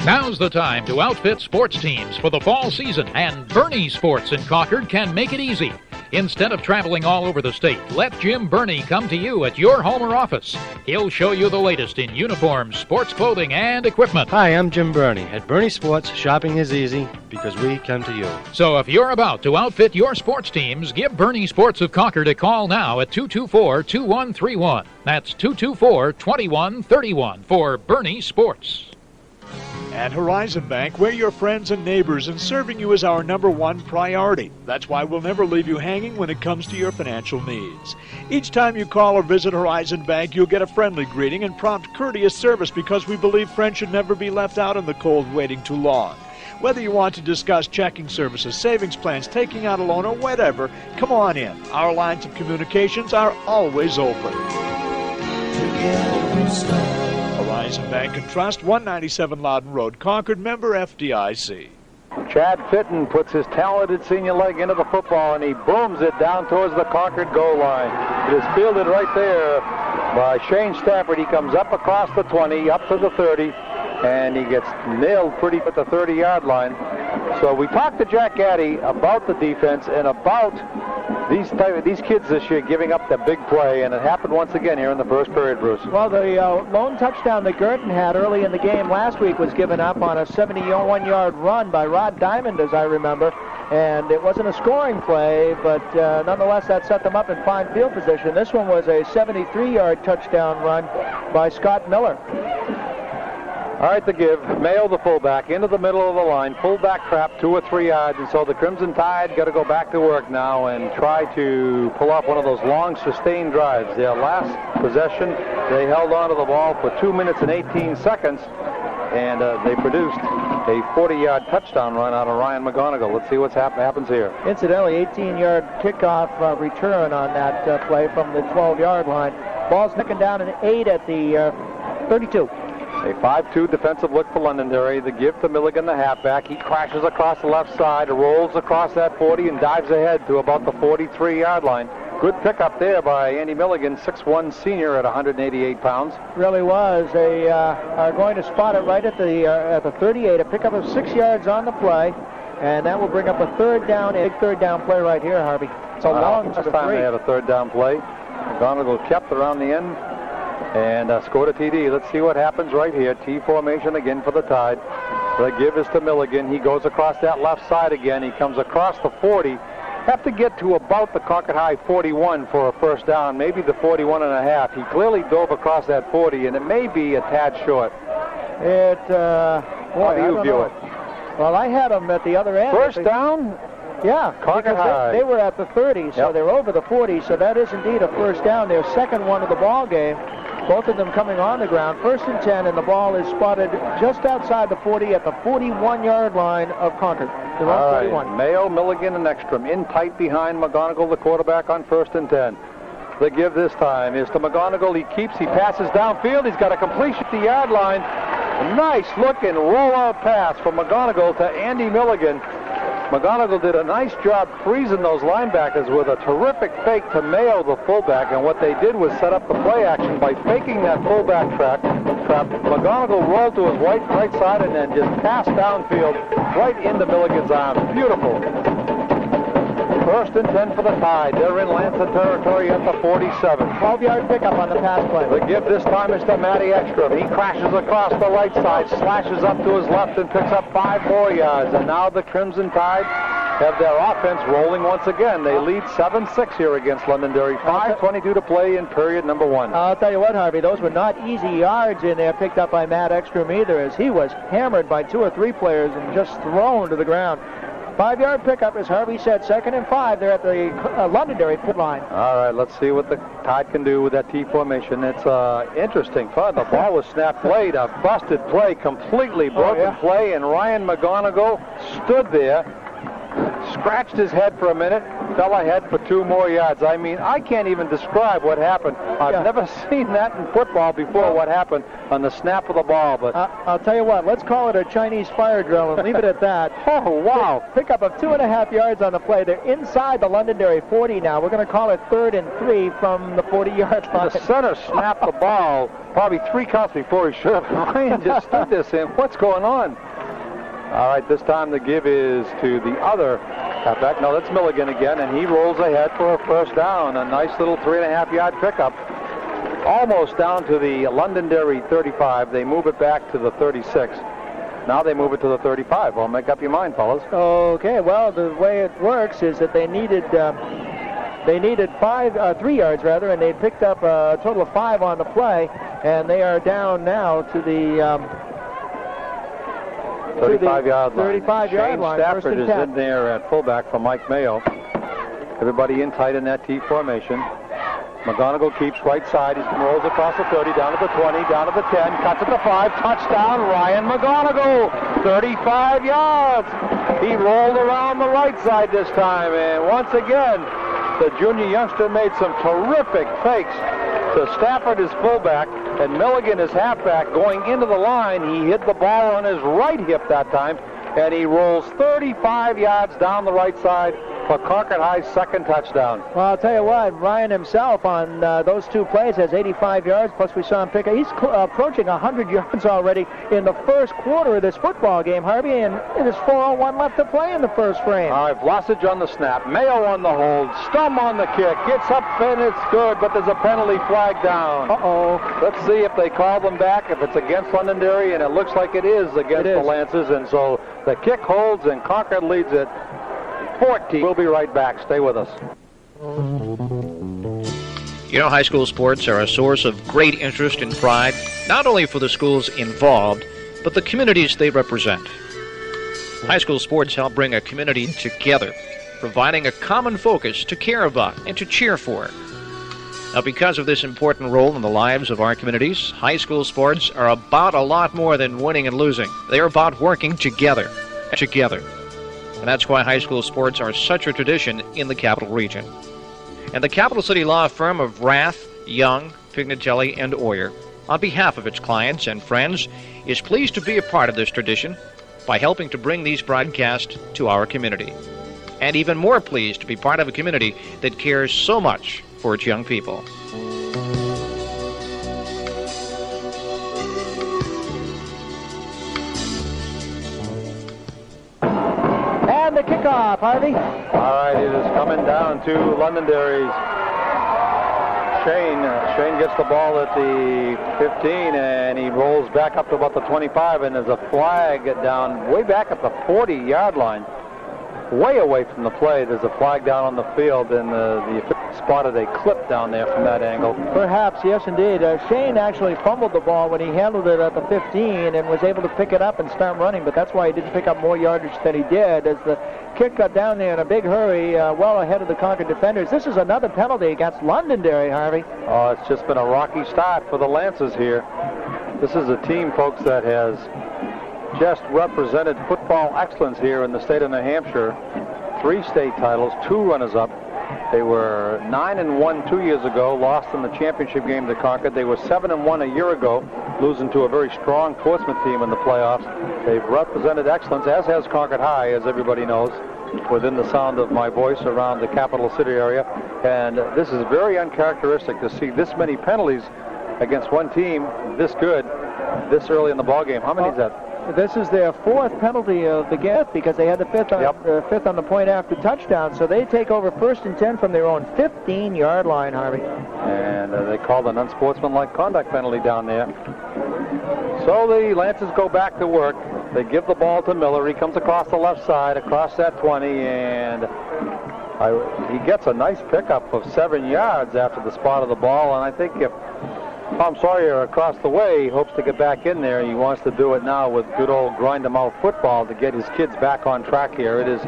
Now's the time to outfit sports teams for the fall season, and Bernie Sports in Concord can make it easy. Instead of traveling all over the state, let Jim Burney come to you at your home or office. He'll show you the latest in uniforms, sports clothing, and equipment. Hi, I'm Jim Burney. At Burney Sports, shopping is easy because we come to you. So if you're about to outfit your sports teams, give Burney Sports of Concord a call now at 224-2131. That's 224-2131 for Burney Sports. At Horizon Bank, we're your friends and neighbors, and serving you is our #1 priority. That's why we'll never leave you hanging when it comes to your financial needs. Each time you call or visit Horizon Bank, you'll get a friendly greeting and prompt, courteous service, because we believe friends should never be left out in the cold waiting too long. Whether you want to discuss checking services, savings plans, taking out a loan, or whatever, come on in. Our lines of communications are always open. Horizon Bank and Trust, 197 Loudon Road, Concord, member FDIC. Chad Fitton puts his talented senior leg into the football, and he booms it down towards the Concord goal line. It is fielded right there by Shane Stafford. He comes up across the 20, up to the 30, and he gets nailed pretty at the 30-yard line. So we talked to Jack Gaddy about the defense and about these kids this year giving up the big play, and it happened once again here in the first period, Bruce. Well, the lone touchdown that Girton had early in the game last week was given up on a 71-yard run by Rod Diamond, as I remember, and it wasn't a scoring play, but nonetheless that set them up in fine field position. This one was a 73-yard touchdown run by Scott Miller. All right, the give. Mayo, the fullback, into the middle of the line. Fullback trap, 2 or 3 yards. And so the Crimson Tide got to go back to work now and try to pull off one of those long, sustained drives. Their last possession, they held on to the ball for 2 minutes and 18 seconds. And they produced a 40-yard touchdown run out of Ryan McGonigal. Let's see what happens here. Incidentally, 18-yard kickoff return on that play from the 12-yard line. Ball's nicking down an 8 at the 32. A 5-2 defensive look for Londonderry. The give to Milligan, the halfback. He crashes across the left side, rolls across that 40, and dives ahead to about the 43-yard line. Good pickup there by Andy Milligan, 6'1" senior at 188 pounds. Really was. They are going to spot it right at the 38, a pickup of 6 yards on the play, and that will bring up a third down play right here, Harvey. It's a long last time they had a third down play. McGonigal kept around the end and scored a TD. Let's see what happens right here. T formation again for the Tide. The give is to Milligan. He goes across that left side again. He comes across the 40. Have to get to about the Concord High 41 for a first down, maybe the 41 and a half. He clearly dove across that 40, and it may be a tad short. How do you view it? Well, I had them at the other end. First down? Yeah, Concord High. They were at the 30, so they're over the 40, so that is indeed a first down. Their second one of the ball game. Both of them coming on the ground. 1st and 10, and the ball is spotted just outside the 40 at the 41-yard line of Concord. They're on 41. Mayo, Milligan, and Ekstrom in tight behind McGonigal, the quarterback, on 1st and 10. The give this time is to McGonigal. He passes downfield. He's got a completion at the yard line. A nice looking rollout pass from McGonigal to Andy Milligan. McGonigal did a nice job freezing those linebackers with a terrific fake to Mayo, the fullback, and what they did was set up the play action by faking that fullback trap. McGonigal rolled to his right side and then just passed downfield right into Milligan's arms. Beautiful. 1st and 10 for the Tide. They're in Lancet territory at the 47. 12-yard pickup on the pass play. The give this time is to Matty Ekstrom. He crashes across the right side, slashes up to his left, and picks up 5 more yards. And now the Crimson Tide have their offense rolling once again. They lead 7-6 here against Londonderry. 5:22 to play in period number 1. I'll tell you what, Harvey, those were not easy yards in there picked up by Matt Ekstrom either, as he was hammered by 2 or 3 players and just thrown to the ground. 5-yard pickup, as Harvey said, 2nd and 5. They're at the Londonderry foot line. All right, let's see what the Tide can do with that T formation. It's interesting fun. The ball was snapped late, a busted play, completely broken play, and Ryan McGonigal stood there, scratched his head for a minute, fell ahead for 2 more yards. I mean, I can't even describe what happened. I've never seen that in football before, what happened on the snap of the ball. But I'll tell you what, let's call it a Chinese fire drill and leave it at that. Oh, wow. Pickup of 2.5 yards on the play. They're inside the Londonderry 40 now. We're going to call it 3rd and 3 from the 40-yard line. The center snapped the ball probably 3 counts before he should have. Ryan just stood there saying, what's going on? All right, this time the give is to the other halfback. No, that's Milligan again, and he rolls ahead for a first down. A nice little 3.5-yard pickup. Almost down to the Londonderry 35. They move it back to the 36. Now they move it to the 35. Well, make up your mind, fellas. Okay, well, the way it works is that they needed 3 yards, rather, and they picked up a total of 5 on the play, and they are down now to the 35-yard line. 35-yard line. Stafford is in there at fullback for Mike Mayo. Everybody in tight in that T formation. McGonigal keeps right side. He rolls across the 30, down to the 20, down to the 10, cuts at the 5. Touchdown, Ryan McGonigal. 35 yards. He rolled around the right side this time, and once again, the junior youngster made some terrific fakes to Stafford, his fullback, and Milligan, his halfback, going into the line. He hit the ball on his right hip that time, and he rolls 35 yards down the right side for Concord High's 2nd touchdown. Well, I'll tell you what, Ryan himself on those 2 plays has 85 yards, plus we saw him pick. He's approaching 100 yards already in the first quarter of this football game, Harvey, and there's 4:01 left to play in the first frame. All right, Vlasage on the snap, Mayo on the hold, Stum on the kick, gets up and it's good, but there's a penalty flag down. Let's see if they call them back, if it's against Londonderry, and it looks like it is against the Lancers, and so the kick holds and Concord leads it 14. We'll be right back. Stay with us. You know, high school sports are a source of great interest and pride, not only for the schools involved, but the communities they represent. High school sports help bring a community together, providing a common focus to care about and to cheer for. Now, because of this important role in the lives of our communities, high school sports are about a lot more than winning and losing. They are about working together. And that's why high school sports are such a tradition in the Capital Region. And the Capital City law firm of Rath, Young, Pignatelli, and Oyer, on behalf of its clients and friends, is pleased to be a part of this tradition by helping to bring these broadcasts to our community. and even more pleased to be part of a community that cares so much for its young people. And the kickoff, Harvey. All right, it is coming down to Londonderry's Shane. Shane gets the ball at the 15, and he rolls back up to about the 25, and there's a flag down way back at the 40-yard line. Way away from the play, there's a flag down on the field, and the spotted a clip down there from that angle. Perhaps, yes, indeed. Shane actually fumbled the ball when he handled it at the 15 and was able to pick it up and start running, but that's why he didn't pick up more yardage than he did, as the kick got down there in a big hurry, well ahead of the Concord defenders. This is another penalty against Londonderry, Harvey. Oh, it's just been a rocky start for the Lancers here. This is a team, folks, that has just represented football excellence here in the state of New Hampshire. 3 state titles, 2 runners-up. They were 9-1 2 years ago, lost in the championship game to Concord. They were 7-1 a year ago, losing to a very strong Portsmouth team in the playoffs. They've represented excellence, as has Concord High, as everybody knows, within the sound of my voice around the capital city area. And this is very uncharacteristic to see this many penalties against one team this good this early in the ballgame. How many is that? This is their 4th penalty of the game because they had the 5th on the point after touchdown. So they take over 1st and 10 from their own 15-yard line, Harvey. And they called an unsportsmanlike conduct penalty down there. So the Lancers go back to work. They give the ball to Miller. He comes across the left side, across that 20, and he gets a nice pickup of 7 yards after the spot of the ball. And I think if Tom Sawyer across the way hopes to get back in there, he wants to do it now with good old grind-em-out football to get his kids back on track here. It is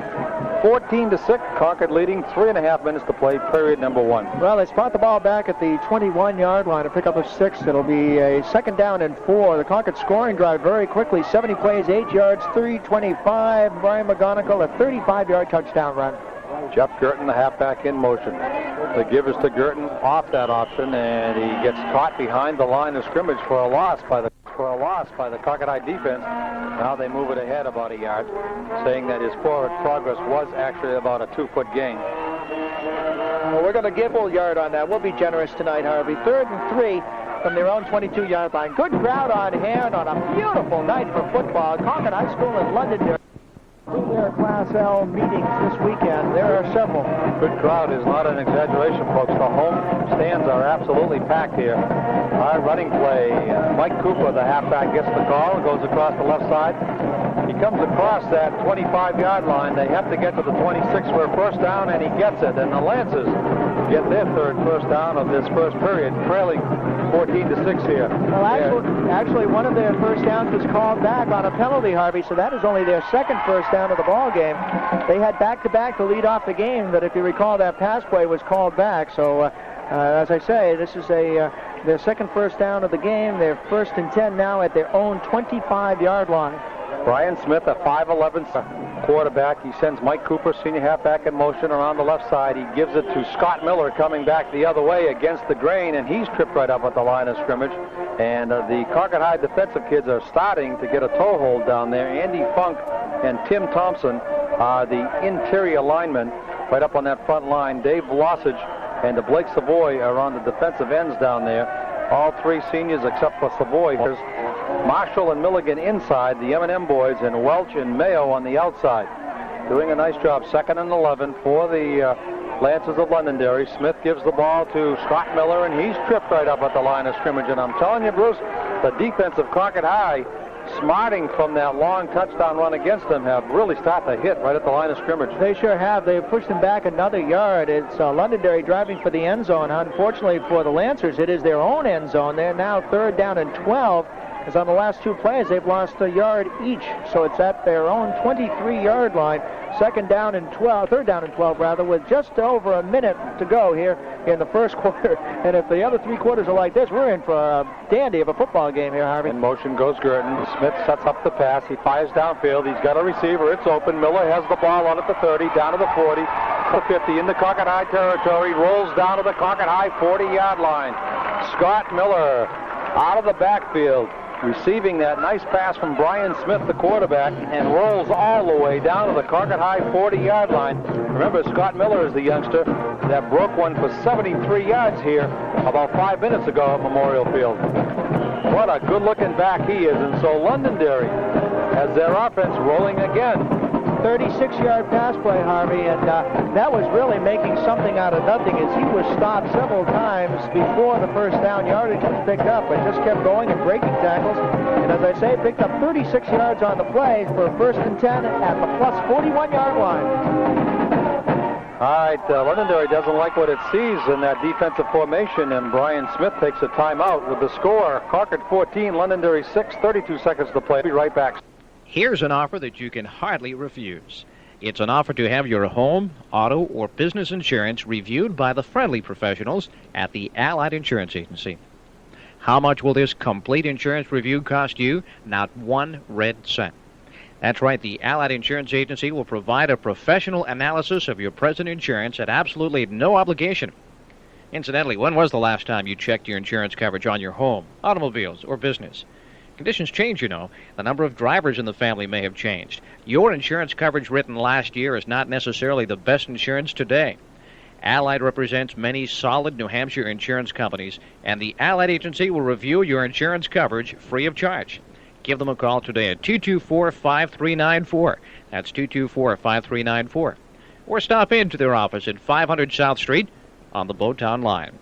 14-6, Concord leading, 3.5 minutes to play, period number 1. Well, they spot the ball back at the 21-yard line, a pickup of 6. It'll be a 2nd down and 4. The Concord scoring drive very quickly, 70 plays, 8 yards, 325. Brian McGonigal, a 35-yard touchdown run. Jeff Girton, the halfback, in motion. The give is to Girton off that option, and he gets caught behind the line of scrimmage for a loss by the Concord High defense. Now they move it ahead about a yard, saying that his forward progress was actually about a 2-foot gain. Well, we're going to give a full yard on that. We'll be generous tonight, Harvey. 3rd and 3 from their own 22-yard line. Good crowd on hand on a beautiful night for football. Concord High School in Londonderry. Their Class L meetings this weekend. There are several. Good crowd is not an exaggeration, folks. The home stands are absolutely packed here. High running play. Mike Cooper, the halfback, gets the call, goes across the left side. He comes across that 25-yard line. They have to get to the 26 for a 1st down, and he gets it. And the Lancers get their 3rd 1st down of this first period, trailing 14-6 here. Well, actually, one of their 1st downs was called back on a penalty, Harvey, so that is only their 2nd 1st down of the ball game. They had back-to-back to lead off the game, but if you recall, that pass play was called back. So, as I say, this is their 2nd 1st down of the game. They're 1st and 10 now at their own 25-yard line. Brian Smith, a 5'11" quarterback. He sends Mike Cooper, senior halfback, in motion around the left side. He gives it to Scott Miller coming back the other way against the grain, and he's tripped right up at the line of scrimmage. And the Concord High defensive kids are starting to get a toehold down there. Andy Funk and Tim Thompson are the interior linemen right up on that front line. Dave Vlossage and Blake Savoy are on the defensive ends down there. All 3 seniors except for Savoy. There's Marshall and Milligan inside, the M&M boys, and Welch and Mayo on the outside. Doing a nice job. 2nd and 11 for the Lancers of Londonderry. Smith gives the ball to Scott Miller, and he's tripped right up at the line of scrimmage. And I'm telling you, Bruce, the defense of Concord High, smarting from that long touchdown run against them, have really started to hit right at the line of scrimmage. They sure have. They've pushed them back another yard. It's Londonderry driving for the end zone. Unfortunately for the Lancers, it is their own end zone. They're now 3rd down and 12. As on the last 2 plays, they've lost a yard each, so it's at their own 23-yard line. 3rd down and 12 rather, with just over a minute to go here in the 1st quarter. And if the other 3 quarters are like this, we're in for a dandy of a football game here, Harvey. In motion goes Girton. Smith sets up the pass. He fires downfield. He's got a receiver. It's open. Miller has the ball on at the 30, down to the 40, to 50, into Concord High territory. Rolls down to the Concord High 40-yard line. Scott Miller out of the backfield. receiving that nice pass from Brian Smith, the quarterback, and rolls all the way down to the Concord High 40-yard line. Remember, Scott Miller is the youngster that broke one for 73 yards here about 5 minutes ago at Memorial Field. What a good-looking back he is, and so Londonderry has their offense rolling again. 36-yard pass play, Harvey, and that was really making something out of nothing as he was stopped several times before the first down yardage was picked up, but just kept going and breaking tackles. And as I say, picked up 36 yards on the play for a 1st and 10 at the plus 41-yard line. All right, Londonderry doesn't like what it sees in that defensive formation, and Brian Smith takes a timeout with the score. Concord 14, Londonderry 6, 32 seconds to play. Be right back. Here's an offer that you can hardly refuse. It's an offer to have your home, auto, or business insurance reviewed by the friendly professionals at the Allied Insurance Agency. How much will this complete insurance review cost you? Not 1 red cent. That's right, the Allied Insurance Agency will provide a professional analysis of your present insurance at absolutely no obligation. Incidentally, when was the last time you checked your insurance coverage on your home, automobiles, or business? Conditions change, you know. The number of drivers in the family may have changed. Your insurance coverage written last year is not necessarily the best insurance today. Allied represents many solid New Hampshire insurance companies, and the Allied Agency will review your insurance coverage free of charge. Give them a call today at 224-5394. That's 224-5394. Or stop into their office at 500 South Street on the Bowtown line.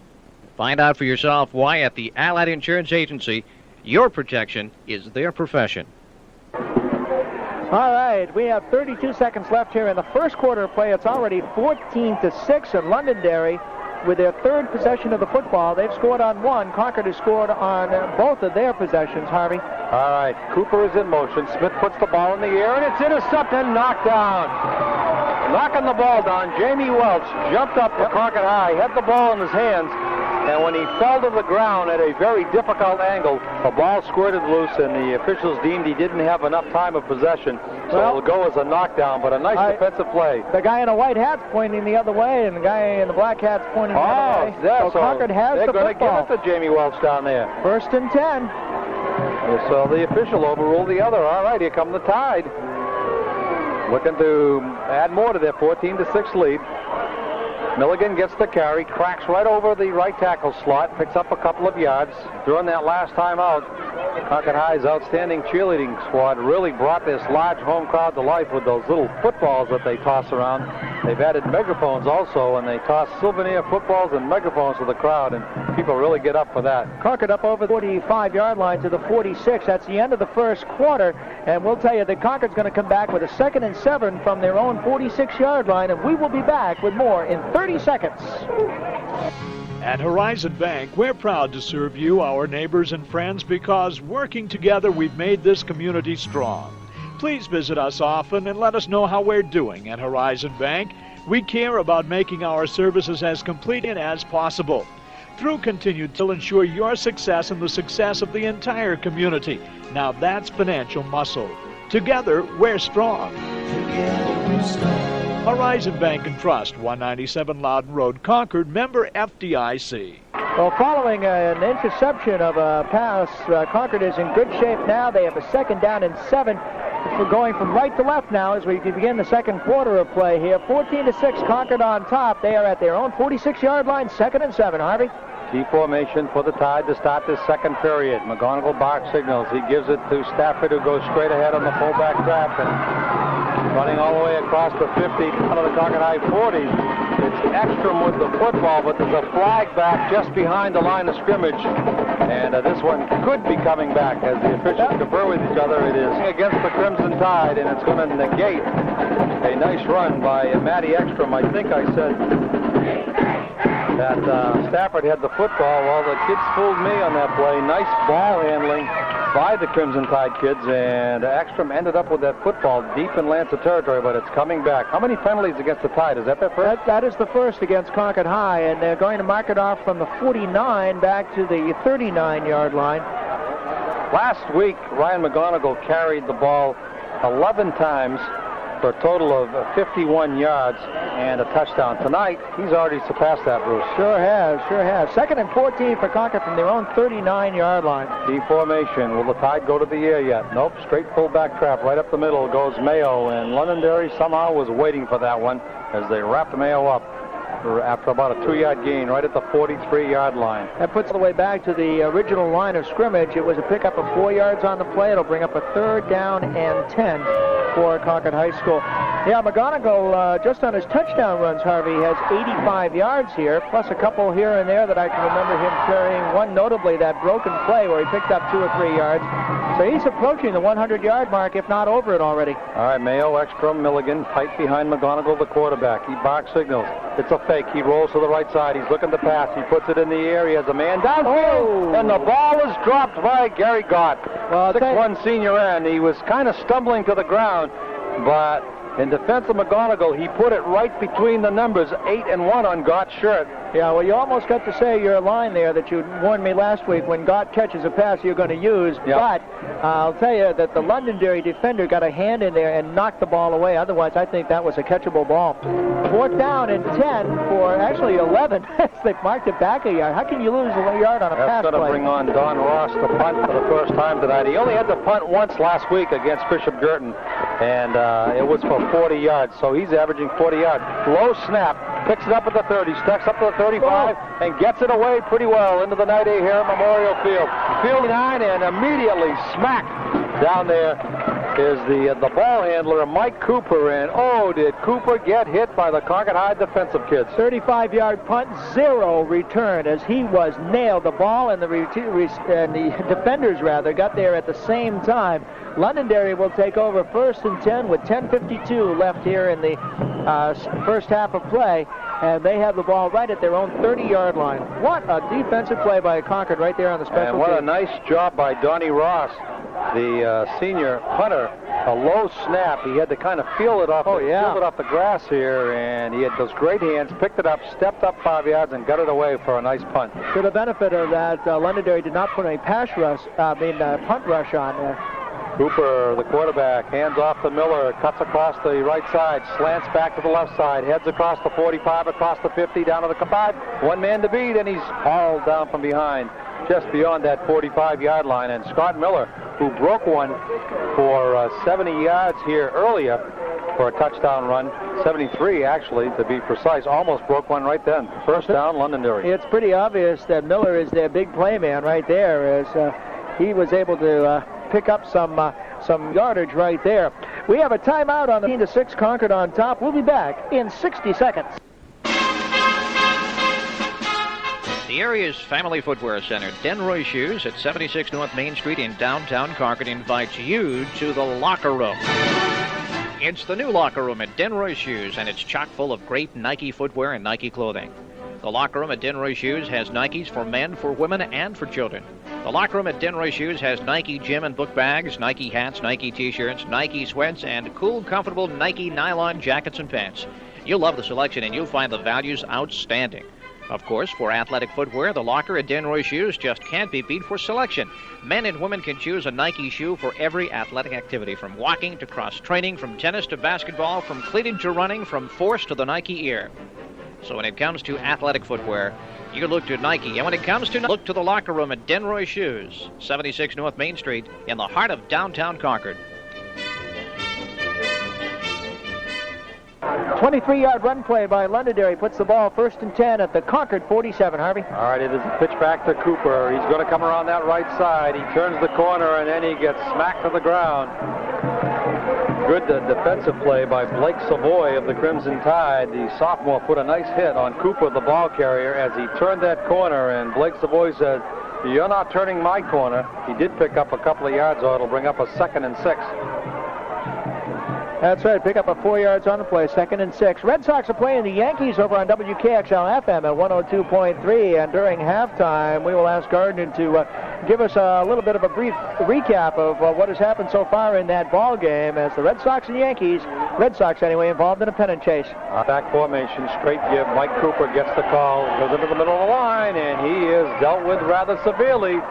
Find out for yourself why at the Allied Insurance Agency, your protection is their profession. All right, we have 32 seconds left here in the first quarter of play. It's already 14-6, and Londonderry, with their 3rd possession of the football, they've scored on 1. Concord has scored on both of their possessions, Harvey. All right, Cooper is in motion. Smith puts the ball in the air, and it's intercepted and knocked down. Knocking the ball down, Jamie Welch jumped up for Concord High, had the ball in his hands, and when he fell to the ground at a very difficult angle, the ball squirted loose, and the officials deemed he didn't have enough time of possession, so it'll go as a knockdown, but a nice defensive play. The guy in the white hat's pointing the other way, and the guy in the black hat's pointing the other way. Yeah, so Concord has the football. They're going to give it to Jamie Welch down there. 1st and 10. So the official overruled the other. All right, here come the Tide. Looking to add more to their 14-6 lead. Milligan gets the carry, cracks right over the right tackle slot, picks up a couple of yards. During that last time out, Concord High's outstanding cheerleading squad really brought this large home crowd to life with those little footballs that they toss around. They've added megaphones also, and they toss souvenir footballs and megaphones to the crowd, and people really get up for that. Concord up over the 45-yard line to the 46. That's the end of the first quarter, and we'll tell you that Concord's going to come back with a 2nd and 7 from their own 46-yard line, and we will be back with more in 30 seconds. At Horizon Bank, we're proud to serve you, our neighbors and friends, because working together we've made this community strong. Please visit us often and let us know how we're doing at Horizon Bank. We care about making our services as complete as possible. Through continued to ensure your success and the success of the entire community. Now that's financial muscle. Together, we're strong. Horizon Bank and Trust, 197 Loudon Road, Concord, member FDIC. Well, following an interception of a pass, Concord is in good shape now. They have a 2nd down and 7. We're going from right to left now as we begin the second quarter of play here. 14-6, Concord on top. They are at their own 46-yard line, 2nd and 7. Harvey? Key formation for the Tide to start this second period. McGonigal bark signals. He gives it to Stafford, who goes straight ahead on the fullback trap and running all the way across the 50 out of the Concord High 40. It's Ekstrom with the football, but there's a flag back just behind the line of scrimmage. And this one could be coming back as the officials confer with each other. It is against the Crimson Tide, and it's going to negate a nice run by Matty Ekstrom. I think I said that Stafford had the football. Well, the kids fooled me on that play. Nice ball handling by the Crimson Tide kids, and Ekstrom ended up with that football deep in Lancer territory, but it's coming back. How many penalties against the Tide? Is that their first? That is the first against Concord High, and they're going to mark it off from the 49 back to the 39-yard line. Last week, Ryan McGonigal carried the ball 11 times for a total of 51 yards and a touchdown. Tonight, he's already surpassed that, Bruce. Sure has. 2nd and 14 for Concord from their own 39-yard line. D formation. Will the Tide go to the air yet? Nope. Straight fullback trap. Right up the middle goes Mayo, and Londonderry somehow was waiting for that one as they wrapped Mayo up after about a 2-yard gain right at the 43-yard line. That puts the way back to the original line of scrimmage. It was a pickup of 4 yards on the play. It'll bring up a 3rd down and 10 for Concord High School. Yeah, McGonigal, just on his touchdown runs, Harvey, has 85 yards here, plus a couple here and there that I can remember him carrying. One notably, that broken play where he picked up 2 or 3 yards. So he's approaching the 100-yard mark, if not over it already. All right, Mayo, Ekstrom, Milligan, tight behind McGonigal, the quarterback. He barks signals. It's a fake. He rolls to the right side. He's looking to pass. He puts it in the air. He has a man downfield, and the ball is dropped by Gary Gott. Well, 6'1" senior end. He was kind of stumbling to the ground, but in defense of McGonigal, he put it right between the numbers 8 and 1 on Gott's shirt. Yeah, well, you almost got to say your line there that you warned me last week. When Gott catches a pass, you're going to use. Yep. But I'll tell you that the Londonderry defender got a hand in there and knocked the ball away. Otherwise, I think that was a catchable ball. 4th down and 10 for actually 11. They've marked it back a yard. How can you lose a yard on a pass play? That's going to bring on Don Ross to punt for the first time tonight. He only had to punt once last week against Bishop Girton, and it was for 40 yards. So he's averaging 40 yards. Low snap. Picks it up at the 30, steps up to the 35, and gets it away pretty well into the night here at Memorial Field. Field 9, and immediately smack down there is the ball handler, Mike Cooper, and oh, did Cooper get hit by the Concord High defensive kids. 35-yard punt, 0 return, as he was nailed. The ball and the defenders, got there at the same time. Londonderry will take over 1st and 10 with 10:52 left here in the first half of play, and they have the ball right at their own 30-yard line. What a defensive play by Concord right there on the special team. And what team. a nice job by Donnie Ross, the senior punter. A low snap. He had to kind of feel it off the grass here, and he had those great hands, picked it up, stepped up 5 yards, and got it away for a nice punt. To the benefit of that, Londonderry did not put any punt rush on there. Cooper, the quarterback, hands off to Miller, cuts across the right side, slants back to the left side, heads across the 45, across the 50, down to the 5. One man to beat, and he's hauled down from behind, just beyond that 45-yard line. And Scott Miller, who broke one for 70 yards here earlier for a touchdown run, 73 actually to be precise, almost broke one right then. First down, Londonderry. It's pretty obvious that Miller is their big play man right there, as he was able to pick up some yardage right there. We have a timeout on the 15-6, Concord on top. We'll be back in 60 seconds. The area's family footwear center, Denroy Shoes at 76 North Main Street in downtown Concord, invites you to the locker room. It's the new locker room at Denroy Shoes, and it's chock full of great Nike footwear and Nike clothing. The locker room at Denroy Shoes has Nikes for men, for women, and for children. The locker room at Denroy Shoes has Nike gym and book bags, Nike hats, Nike t-shirts, Nike sweats, and cool, comfortable Nike nylon jackets and pants. You'll love the selection, and you'll find the values outstanding. Of course, for athletic footwear, the locker at Denroy Shoes just can't be beat for selection. Men and women can choose a Nike shoe for every athletic activity, from walking to cross-training, from tennis to basketball, from cleated to running, from force to the Nike Ear. So when it comes to athletic footwear, you look to Nike. And when it comes to look to the locker room at Denroy Shoes, 76 North Main Street, in the heart of downtown Concord. 23-yard run play by Londonderry puts the ball 1st and 10 at the Concord 47, Harvey. All right, it is a pitch back to Cooper. He's going to come around that right side. He turns the corner, and then he gets smacked to the ground. Good defensive play by Blake Savoy of the Crimson Tide. The sophomore put a nice hit on Cooper, the ball carrier, as he turned that corner, and Blake Savoy said, "You're not turning my corner." He did pick up a couple of yards, though. It'll bring up a 2nd and 6. That's right, pick up a 4 yards on the play, 2nd and 6. Red Sox are playing the Yankees over on WKXL FM at 102.3, and during halftime, we will ask Gardner to give us a little bit of a brief recap of what has happened so far in that ball game, as the Red Sox and Yankees, Red Sox anyway, involved in a pennant chase. Back formation, straight give. Mike Cooper gets the call, goes into the middle of the line, and he is dealt with rather severely.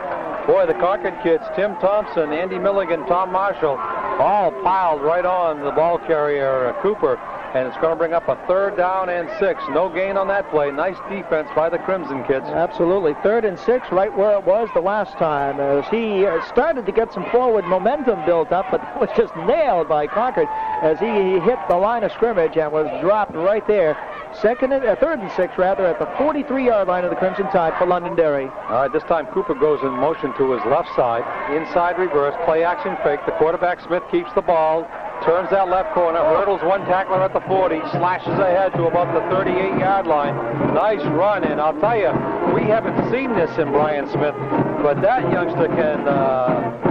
Boy, the Concord kids, Tim Thompson, Andy Milligan, Tom Marshall, all piled right on the ball carrier, Cooper. And it's going to bring up a 3rd down and 6. No gain on that play. Nice defense by the Crimson kids. Absolutely. 3rd and 6, right where it was the last time. As he started to get some forward momentum built up, but was just nailed by Concord as he hit the line of scrimmage and was dropped right there. 3rd and 6, rather, at the 43-yard line of the Crimson Tide for Londonderry. All right, this time Cooper goes in motion to his left side. Inside reverse, play action fake. The quarterback, Smith, keeps the ball. Turns that left corner, hurdles one tackler at the 40, slashes ahead to about the 38-yard line. Nice run, and I'll tell you, we haven't seen this in Brian Smith, but that youngster can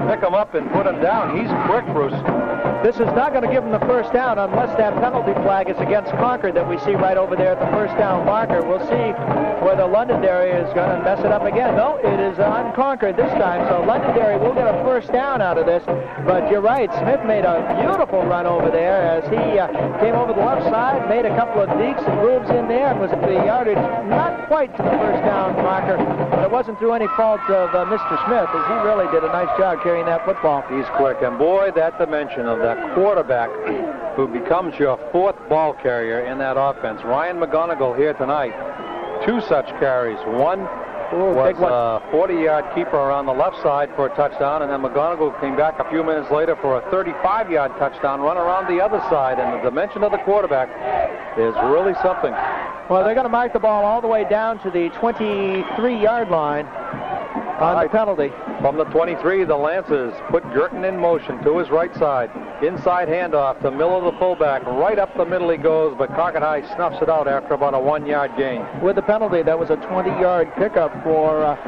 pick him up and put him down. He's quick, Bruce. This is not going to give him the first down unless that penalty flag is against Concord that we see right over there at the first down marker. We'll see whether Londonderry is going to mess it up again. No, it is on Concord this time, so Londonderry will get a first down out of this. But you're right, Smith made a beautiful run over there as he came over the left side, made a couple of deeks and grooves in there, and was at the yardage not quite to the first down marker, but it wasn't through any fault of Mr. Smith, as he really did a nice job carrying that football. He's quick, and boy, that dimension of that quarterback who becomes your 4th ball carrier in that offense. Ryan McGonigal here tonight, 2 such carries. One was a 40-yard keeper on the left side for a touchdown, and then McGonigal came back a few minutes later for a 35-yard touchdown run around the other side, and the dimension of the quarterback is really something. Well, they're going to mark the ball all the way down to the 23-yard line on the penalty. From the 23, the Lancers put Girton in motion to his right side. Inside handoff to Miller, the fullback. Right up the middle he goes, but Concord High snuffs it out after about a 1-yard gain. With the penalty, that was a 20-yard pickup for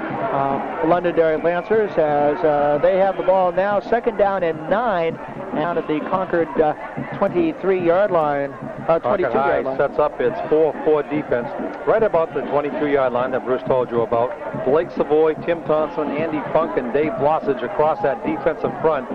Londonderry Lancers as they have the ball now, 2nd down and 9, down at the Concord 23-yard line. 22-yard line. Sets up its 4-4 defense right about the 22-yard line that Bruce told you about. Blake Savoy, Tim Thompson, Andy Funk, and Dave Blossage across that defensive front.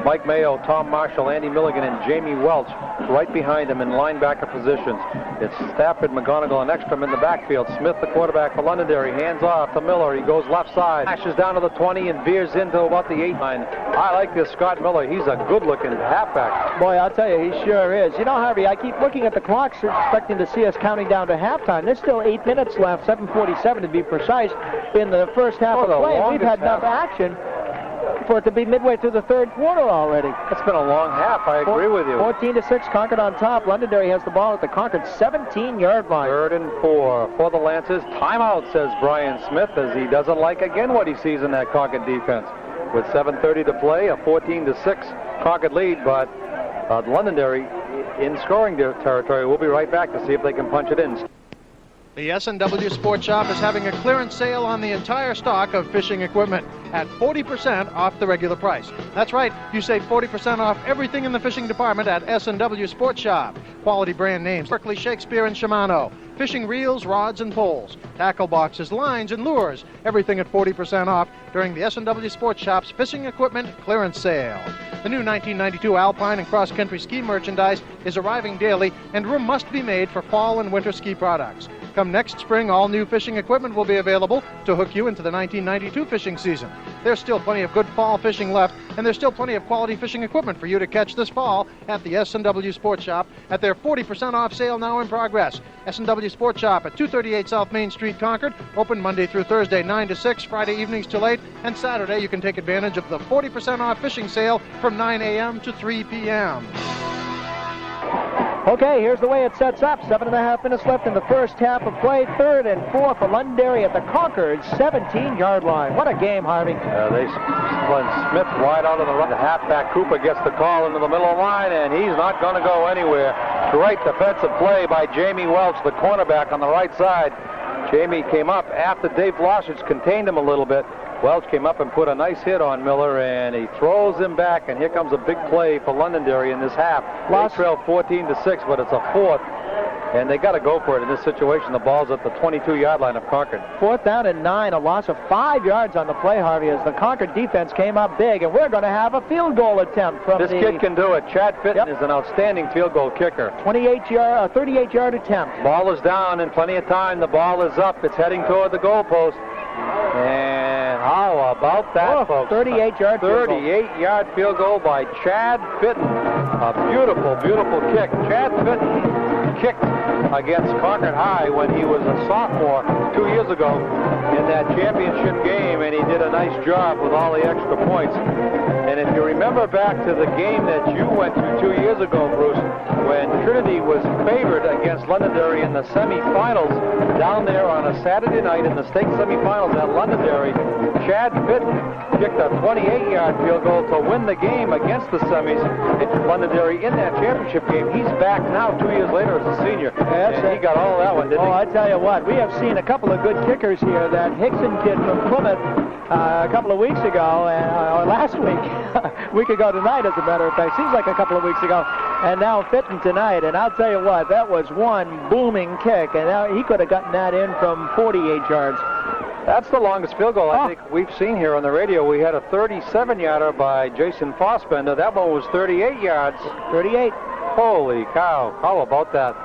Mike Mayo, Tom Marshall, Andy Milligan, and Jamie Welch right behind him in linebacker positions. It's Stafford, McGonigal, and Ekstrom in the backfield. Smith, the quarterback for Londonderry, hands off to Miller. He goes left side, flashes down to the 20, and veers into about the 8 line. I like this Scott Miller. He's a good-looking halfback. Boy, I'll tell you, he sure is. You know, Harvey, I keep looking at the clock, expecting to see us counting down to halftime. There's still 8 minutes left, 7:47 to be precise, in the first half of play. We've had enough action for it to be midway through the 3rd quarter already. It's been a long half. I agree with you. 14-6, Concord on top. Londonderry has the ball at the Concord 17-yard line. 3rd and 4 for the Lancers. Timeout, says Brian Smith, as he doesn't like again what he sees in that Concord defense. With 7:30 to play, a 14-6 Concord lead, but Londonderry in scoring territory. We'll be right back to see if they can punch it in. The S&W Sports Shop is having a clearance sale on the entire stock of fishing equipment at 40% off the regular price. That's right, you save 40% off everything in the fishing department at S&W Sports Shop. Quality brand names, Berkeley, Shakespeare, and Shimano. Fishing reels, rods, and poles. Tackle boxes, lines, and lures. Everything at 40% off during the S&W Sports Shop's fishing equipment clearance sale. The new 1992 Alpine and cross-country ski merchandise is arriving daily, and room must be made for fall and winter ski products. Come next spring, all new fishing equipment will be available to hook you into the 1992 fishing season. There's still plenty of good fall fishing left, and there's still plenty of quality fishing equipment for you to catch this fall at the S&W Sports Shop at their 40% off sale now in progress. S&W Sports Shop at 238 South Main Street, Concord, open Monday through Thursday 9 to 6, Friday evenings till 8, and Saturday you can take advantage of the 40% off fishing sale from 9 a.m. to 3 p.m. Okay, here's the way it sets up. 7.5 minutes left in the first half of play. 3rd and 4 for Londonderry at the Concord 17-yard line. What a game, Harvey. They spun Smith wide out of the right. The halfback Cooper gets the call into the middle of the line, and he's not going to go anywhere. Great defensive play by Jamie Welch, the cornerback on the right side. Jamie came up after Dave Blossage contained him a little bit. Welch came up and put a nice hit on Miller, and he throws him back, and here comes a big play for Londonderry in this half. They trail 14-6, but it's a 4th, and they got to go for it in this situation. The ball's at the 22-yard line of Concord. 4th down and 9, a loss of 5 yards on the play, Harvey, as the Concord defense came up big, and we're going to have a field goal attempt from this kid can do it. Chad Fitton is an outstanding field goal kicker. 38-yard attempt. Ball is down in plenty of time. The ball is up. It's heading toward the goalpost. And And how about that, folks? 38-yard field goal. 38-yard field goal by Chad Fitton. A beautiful, beautiful kick. Chad Fitton kicked against Concord High when he was a sophomore 2 years ago in that championship game, and he did a nice job with all the extra points. And if you remember back to the game that you went to 2 years ago, Bruce, when Trinity was favored against Londonderry in the semifinals down there on a Saturday night in the state semifinals at Londonderry, Chad Fitton kicked a 28-yard field goal to win the game against the semis at Londonderry in that championship game. He's back now 2 years later as a senior. And he got all of that one, didn't he? I tell you what, we have seen a couple of good kickers here. That Hickson kid from Plymouth a couple of weeks ago, or last week, a week ago tonight, as a matter of fact. Seems like a couple of weeks ago. And now Fitton tonight. And I'll tell you what, that was one booming kick. And now he could have gotten that in from 48 yards. That's the longest field goal I think we've seen here on the radio. We had a 37-yarder by Jason Fossbender. That one was 38 yards. 38. Holy cow. How about that?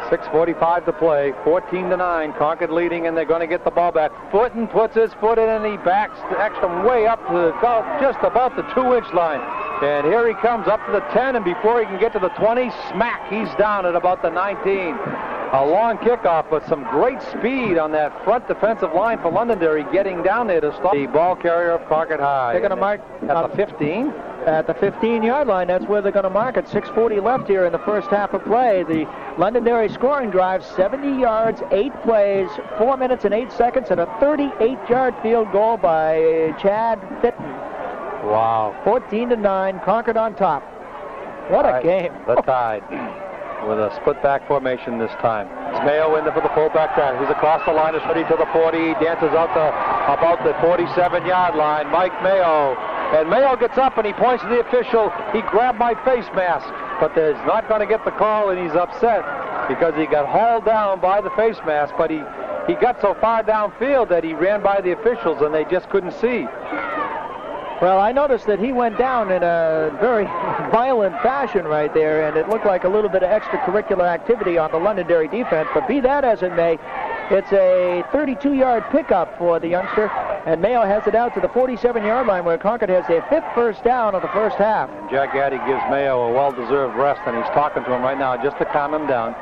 6:45 to play, 14-9. Concord leading, and they're going to get the ball back. Fitton puts his foot in, and he backs Ekstrom way up to just about the 2-inch line. And here he comes up to the 10, and before he can get to the 20, smack, he's down at about the 19. A long kickoff, but some great speed on that front defensive line for Londonderry getting down there to stop the ball carrier of Concord High. They're going to mark at the 15. At the 15-yard line, that's where they're going to mark it. 6:40 left here in the first half of play. The Londonderry scoring drive, 70 yards, 8 plays, 4 minutes and 8 seconds, and a 38-yard field goal by Chad Fitton. Wow. 14-9, Concord on top. What a game. The Tide with a split-back formation this time. It's Mayo in there for the fullback pass. He's across the line, is ready to the 40. He dances out about the 47-yard line. Mike Mayo. And Mayo gets up and he points to the official. He grabbed my face mask, but he's not going to get the call, and he's upset because he got hauled down by the face mask, but he got so far downfield that he ran by the officials and they just couldn't see. Well, I noticed that he went down in a very violent fashion right there, and it looked like a little bit of extracurricular activity on the Londonderry defense, but be that as it may, it's a 32-yard pickup for the youngster, and Mayo has it out to the 47-yard line where Concord has their 5th first down of the first half. Jack Gaddy gives Mayo a well-deserved rest, and he's talking to him right now just to calm him down.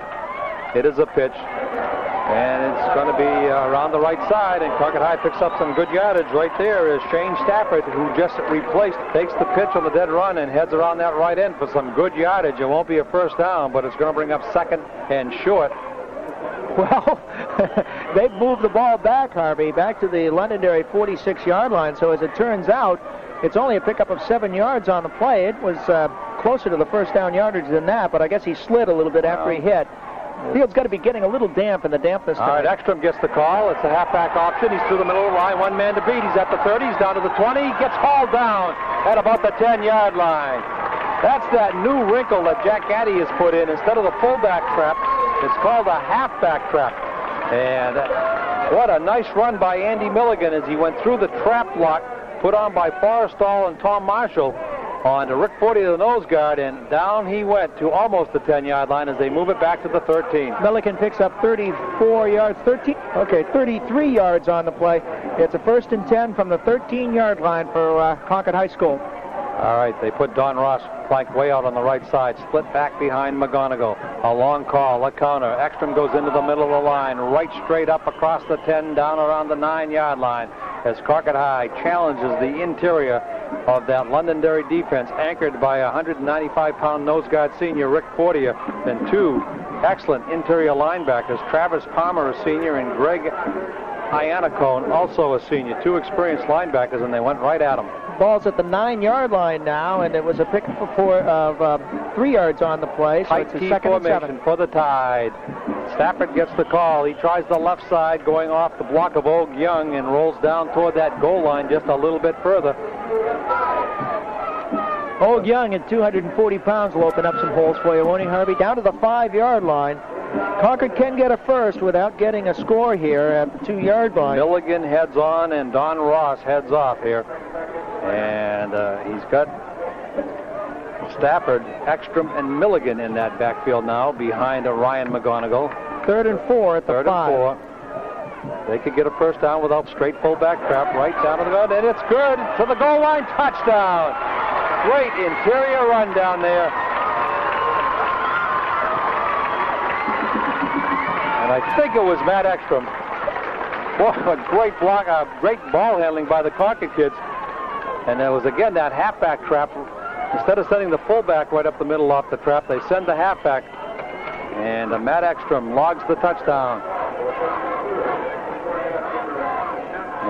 It is a pitch, and it's going to be around the right side, and Concord High picks up some good yardage. Right there is Shane Stafford, who just replaced, takes the pitch on the dead run and heads around that right end for some good yardage. It won't be a first down, but it's going to bring up 2nd and short. Well, they've moved the ball back, Harvey, back to the Londonderry 46-yard line. So as it turns out, it's only a pickup of 7 yards on the play. It was closer to the first down yardage than that, but I guess he slid a little bit after he hit. Field's got to be getting a little damp in the dampness tonight. All right, Ekstrom gets the call. It's a halfback option. He's through the middle of the line. One man to beat. He's at the 30. He's down to the 20. He gets hauled down at about the 10-yard line. That's that new wrinkle that Jack Gaddy has put in. Instead of the fullback trap, it's called a halfback trap. And what a nice run by Andy Milligan as he went through the trap block put on by Forrestall and Tom Marshall on to Rick Forty, the nose guard, and down he went to almost the 10-yard line as they move it back to the 13. Milligan picks up 34 yards, 33 yards on the play. It's a 1st and 10 from the 13-yard line for Concord High School. All right, they put Don Ross flanked way out on the right side, split back behind McGonigal. A long call, a counter. Ekstrom goes into the middle of the line, right straight up across the 10, down around the 9-yard line as Concord High challenges the interior of that Londonderry defense, anchored by a 195-pound nose guard senior Rick Fortier and 2 excellent interior linebackers, Travis Palmer, a senior, and Greg Iannacone, also a senior. 2 experienced linebackers, and they went right at him. Ball's at the 9-yard line now, and it was a pick of 3 yards on the play, so it's a 2nd and 7 for the Tide. Stafford gets the call. He tries the left side, going off the block of Og Young, and rolls down toward that goal line just a little bit further. Og Young at 240 pounds will open up some holes for you, won't he, Harvey? Down to the 5-yard line. Concord can get a first without getting a score here at the 2-yard line. Milligan heads on, and Don Ross heads off here. And he's got Stafford, Ekstrom, and Milligan in that backfield now behind Ryan McGonigal. 3rd and 4 at the 5. 3rd and 4. They could get a first down without straight fullback trap right down to the ground, and it's good to the goal line. Touchdown. Great interior run down there. And I think it was Matt Ekstrom. Boy, a great block, great ball handling by the Concord kids. And there was, again, that halfback trap. Instead of sending the fullback right up the middle off the trap, they send the halfback. And Matt Ekstrom logs the touchdown.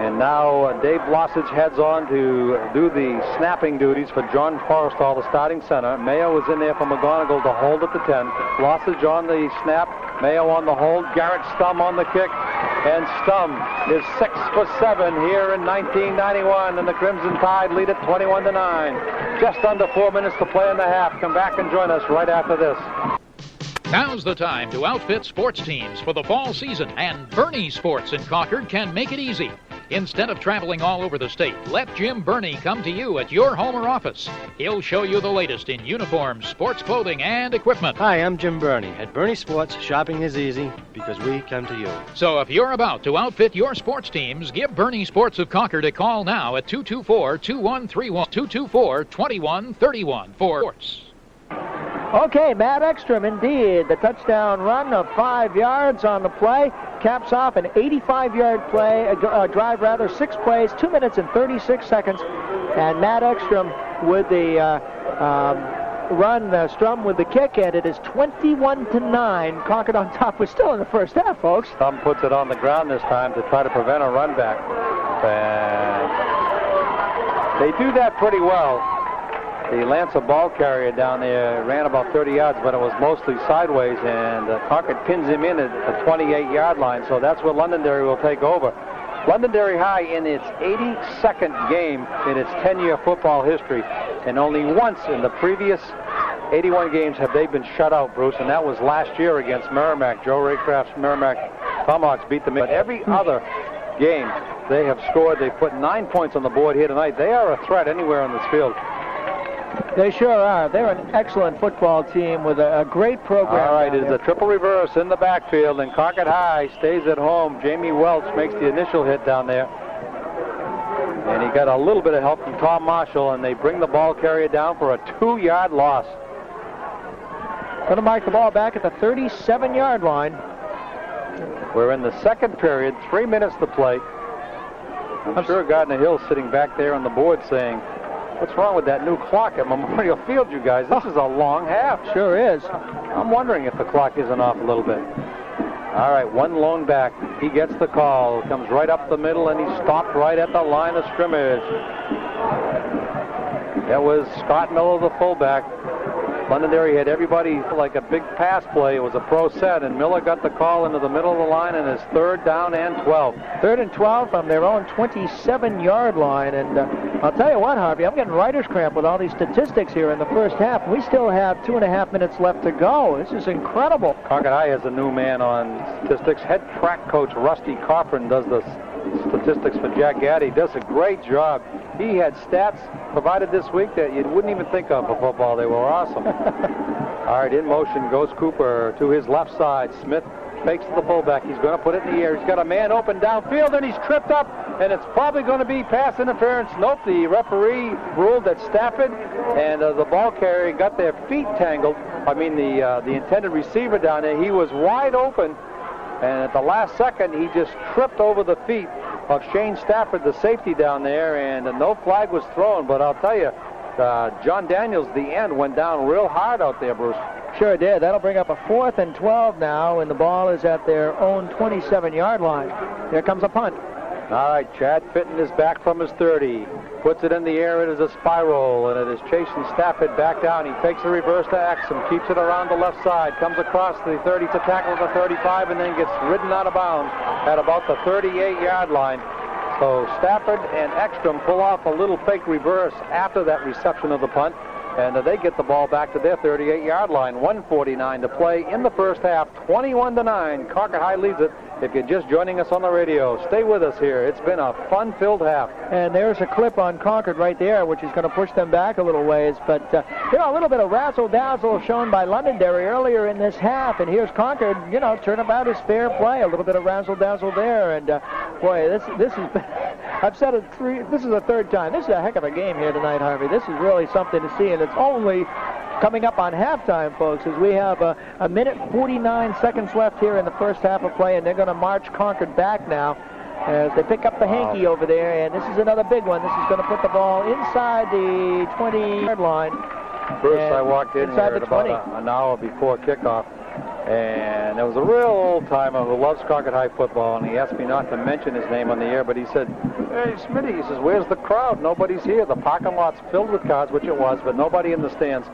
And now Dave Blossage heads on to do the snapping duties for John Forrestal, the starting center. Mayo was in there for McGonigal to hold at the 10. Blossage on the snap. Mayo on the hold. Garrett Stum on the kick. And Stum is 6 for 7 here in 1991. And the Crimson Tide lead it 21-9. Just under 4 minutes to play in the half. Come back and join us right after this. Now's the time to outfit sports teams for the fall season, and Bernie Sports in Concord can make it easy. Instead of traveling all over the state, let Jim Burney come to you at your home or office. He'll show you the latest in uniforms, sports clothing, and equipment. Hi, I'm Jim Burney. At Burney Sports, shopping is easy because we come to you. So if you're about to outfit your sports teams, give Burney Sports of Concord a call now at 224-2131, 224-2131 for sports. Okay, Matt Ekstrom, indeed. The touchdown run of 5 yards on the play caps off an 85-yard play, drive rather, 6 plays, 2 minutes and 36 seconds. And Matt Ekstrom with the run, Strum with the kick, and it is 21-9. Concord on top. We're still in the first half, folks. Strum puts it on the ground this time to try to prevent a run back. And they do that pretty well. The Lancer ball carrier down there ran about 30 yards, but it was mostly sideways, and Concord pins him in at the 28-yard line, so that's where Londonderry will take over. Londonderry High in its 82nd game in its 10-year football history, and only once in the previous 81 games have they been shut out, Bruce, and that was last year against Merrimack. Joe Raycraft's Merrimack Tomahawks beat them. But every other game they have scored. They've put 9 points on the board here tonight. They are a threat anywhere on this field. They sure are. They're an excellent football team with a great program. All right, it's a triple reverse in the backfield, and Concord High stays at home. Jamie Welch makes the initial hit down there. And he got a little bit of help from Tom Marshall, and they bring the ball carrier down for a 2-yard loss. Going to mark the ball back at the 37-yard line. We're in the second period, 3 minutes to play. I'm sure Gardner Hill's sitting back there on the board saying, what's wrong with that new clock at Memorial Field, you guys? This is a long half. Sure is. I'm wondering if the clock isn't off a little bit. All right, one lone back. He gets the call. Comes right up the middle, and he stopped right at the line of scrimmage. That was Scott Miller, the fullback. Londonderry had everybody like a big pass play. It was a pro set, and Miller got the call into the middle of the line, and it's 3rd down and 12. 3rd and 12 from their own 27-yard line. And I'll tell you what, Harvey, I'm getting writer's cramp with all these statistics here in the first half. We still have 2.5 minutes left to go. This is incredible. Concord High has a new man on statistics. Head track coach Rusty Cochran does the statistics for Jack Gaddy. Does a great job. He had stats provided this week that you wouldn't even think of for football. They were awesome. All right, in motion goes Cooper to his left side. Smith fakes to the fullback. He's going to put it in the air. He's got a man open downfield, and he's tripped up, and it's probably going to be pass interference. Nope, the referee ruled that Stafford and the ball carrier got their feet tangled. I mean, the intended receiver down there, he was wide open, and at the last second, he just tripped over the feet of Shane Stafford, the safety down there, and no flag was thrown. But I'll tell you, John Daniels, the end, went down real hard out there, Bruce. Sure did. That'll bring up a 4th and 12 now, and the ball is at their own 27-yard line. Here comes a punt. All right, Chad Fitton is back from his 30. Puts it in the air. It is a spiral, and it is chasing Stafford back down. He takes a reverse to Axum, keeps it around the left side, comes across the 30 to tackle the 35, and then gets ridden out of bounds at about the 38-yard line. So Stafford and Ekstrom pull off a little fake reverse after that reception of the punt. and they get the ball back to their 38-yard line. 1:49 to play in the first half. 21-9. Concord High leads it. If you're just joining us on the radio, stay with us here. It's been a fun-filled half. And there's a clip on Concord right there, which is going to push them back a little ways. But, a little bit of razzle-dazzle shown by Londonderry earlier in this half. And here's Concord, turnabout is fair play. A little bit of razzle-dazzle there. And, boy, this is, I've said it this is the third time. This is a heck of a game here tonight, Harvey. This is really something to see. And it's only coming up on halftime, folks, as we have a minute 49 seconds left here in the first half of play, and they're going to march Concord back now as they pick up the hanky over there, and this is another big one. This is going to put the ball inside the 20-yard line. First, I walked in here at about an hour before kickoff, and there was a real old-timer who loves Concord High football, and he asked me not to mention his name on the air, but he said, "Hey, Smitty," he says, "where's the crowd? Nobody's here. The parking lot's filled with cars," which it was, but nobody in the stands.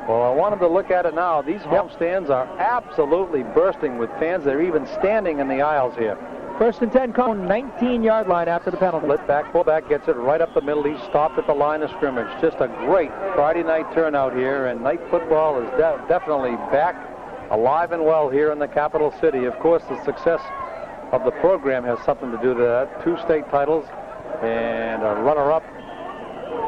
Well, I wanted to look at it now. These home stands are absolutely bursting with fans. They're even standing in the aisles here. First and 10, Cone, 19-yard line after the penalty. Split back, fullback gets it right up the middle. He's stopped at the line of scrimmage. Just a great Friday night turnout here, and night football is definitely back alive and well here in the capital city. Of course, the success of the program has something to do with that. 2 state titles and a runner-up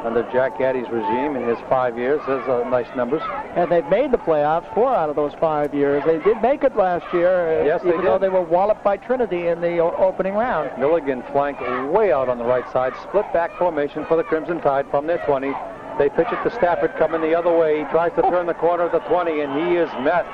under Jack Gaddy's regime in his 5 years. Those are nice numbers. And they've made the playoffs 4 out of those 5 years. They did make it last year, yes, even though they were walloped by Trinity in the opening round. Milligan flanked way out on the right side. Split back formation for the Crimson Tide from their 20. They pitch it to Stafford coming the other way. He tries to turn the corner of the 20, and he is met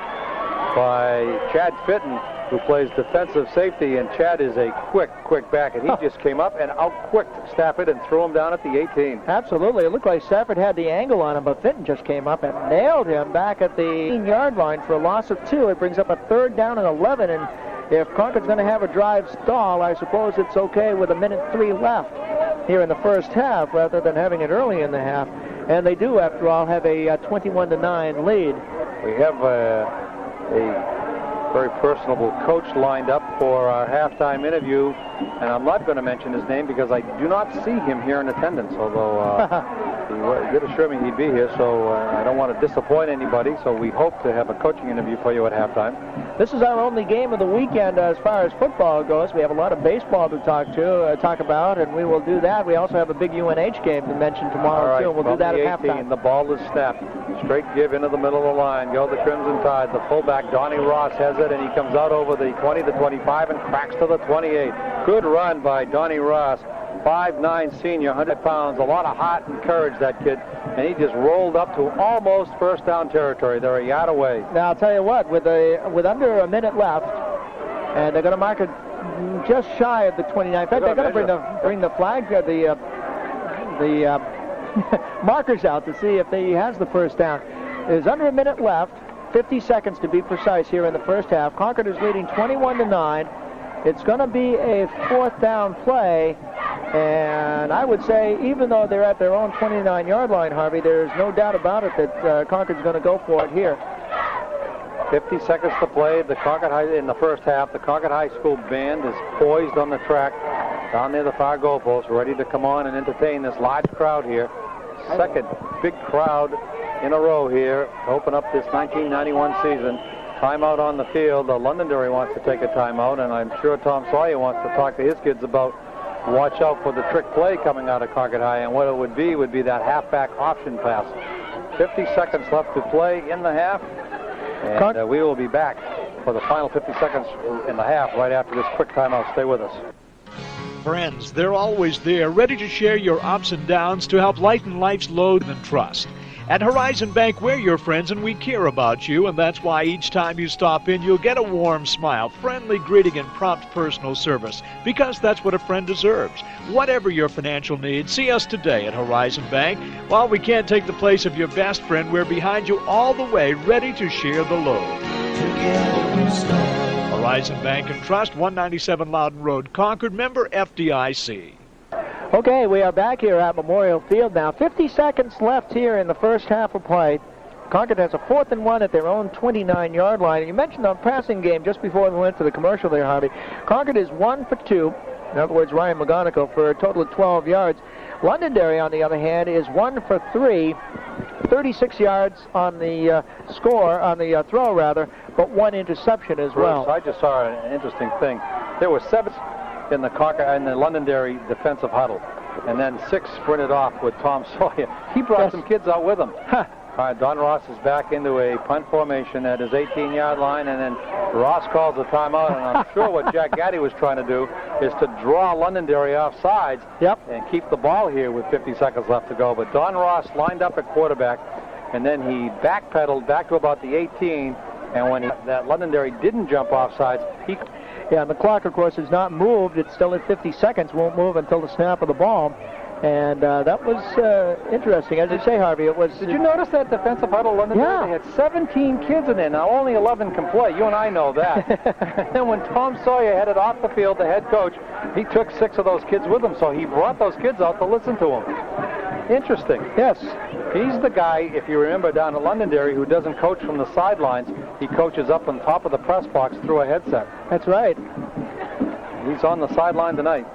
by Chad Fitton, who plays defensive safety, and Chad is a quick back, and he just came up and out-quicked Stafford and threw him down at the 18. Absolutely. It looked like Stafford had the angle on him, but Fitton just came up and nailed him back at the 18-yard line for a loss of 2. It brings up a 3rd down and 11, and if Concord's going to have a drive stall, I suppose it's okay with 1:03 left here in the first half rather than having it early in the half. And they do, after all, have a 21-9 lead. We have a very personable coach lined up for our halftime interview, and I'm not going to mention his name because I do not see him here in attendance, although he did assure me he'd be here, so I don't want to disappoint anybody, so we hope to have a coaching interview for you at halftime. This is our only game of the weekend as far as football goes. We have a lot of baseball to talk about, and we will do that. We also have a big UNH game to mention tomorrow, too, and we'll do that at halftime. The ball is snapped. Straight give into the middle of the line. Go the Crimson Tide. The fullback, Donnie Ross, has it, and he comes out over the 20, the 25, and cracks to the 28. Good run by Donnie Ross. 5'9" senior, 100 pounds. A lot of heart and courage, that kid. And he just rolled up to almost first down territory. They're a yard away. Now, I'll tell you what, with under a minute left, and they're going to mark it just shy of the 29. In fact, they're going to bring the flag, the markers out to see if he has the first down. There's under a minute left, 50 seconds to be precise here in the first half. Concord is leading 21-9. It's going to be a 4th down play, and I would say, even though they're at their own 29-yard line, Harvey, there's no doubt about it that Concord's going to go for it here. 50 seconds to play. The Concord High in the first half. The Concord High School band is poised on the track down near the far goalpost, ready to come on and entertain this large crowd here. Second big crowd in a row here to open up this 1991 season. Timeout on the field. Londonderry wants to take a timeout, and I'm sure Tom Sawyer wants to talk to his kids about watch out for the trick play coming out of Concord High, and what it would be that halfback option pass. 50 seconds left to play in the half, and we will be back for the final 50 seconds in the half right after this quick timeout. Stay with us. Friends, they're always there, ready to share your ups and downs to help lighten life's load and trust. At Horizon Bank, we're your friends and we care about you, and that's why each time you stop in, you'll get a warm smile, friendly greeting, and prompt personal service, because that's what a friend deserves. Whatever your financial needs, see us today at Horizon Bank. While we can't take the place of your best friend, we're behind you all the way, ready to share the load. Horizon Bank and Trust, 197 Loudon Road, Concord, member FDIC. Okay, we are back here at Memorial Field now. 50 seconds left here in the first half of play. Concord has a 4th and 1 at their own 29-yard line. And you mentioned on passing game just before we went to the commercial there, Harvey. Concord is 1 for 2. In other words, Ryan McGonigal for a total of 12 yards. Londonderry, on the other hand, is 1 for 3. 36 yards on the throw rather, but 1 interception as well. I just saw an interesting thing. There were 7 in the Londonderry defensive huddle, and then 6 sprinted off with Tom Sawyer. He brought some kids out with him. All right, Don Ross is back into a punt formation at his 18-yard line, and then Ross calls a timeout, and I'm sure what Jack Gaddy was trying to do is to draw Londonderry off sides and keep the ball here with 50 seconds left to go. But Don Ross lined up at quarterback, and then he backpedaled back to about the 18, and when that Londonderry didn't jump off sides, he... Yeah, and the clock, of course, is not moved. It's still at 50 seconds. Won't move until the snap of the ball. And that was interesting. As you say, Harvey, it was... Did you notice that defensive huddle, Londonderry? Yeah. They had 17 kids in there. Now, only 11 can play. You and I know that. And then when Tom Sawyer headed off the field, the head coach, he took 6 of those kids with him, so he brought those kids out to listen to him. Interesting. Yes. He's the guy, if you remember, down at Londonderry, who doesn't coach from the sidelines. He coaches up on top of the press box through a headset. That's right. He's on the sideline tonight.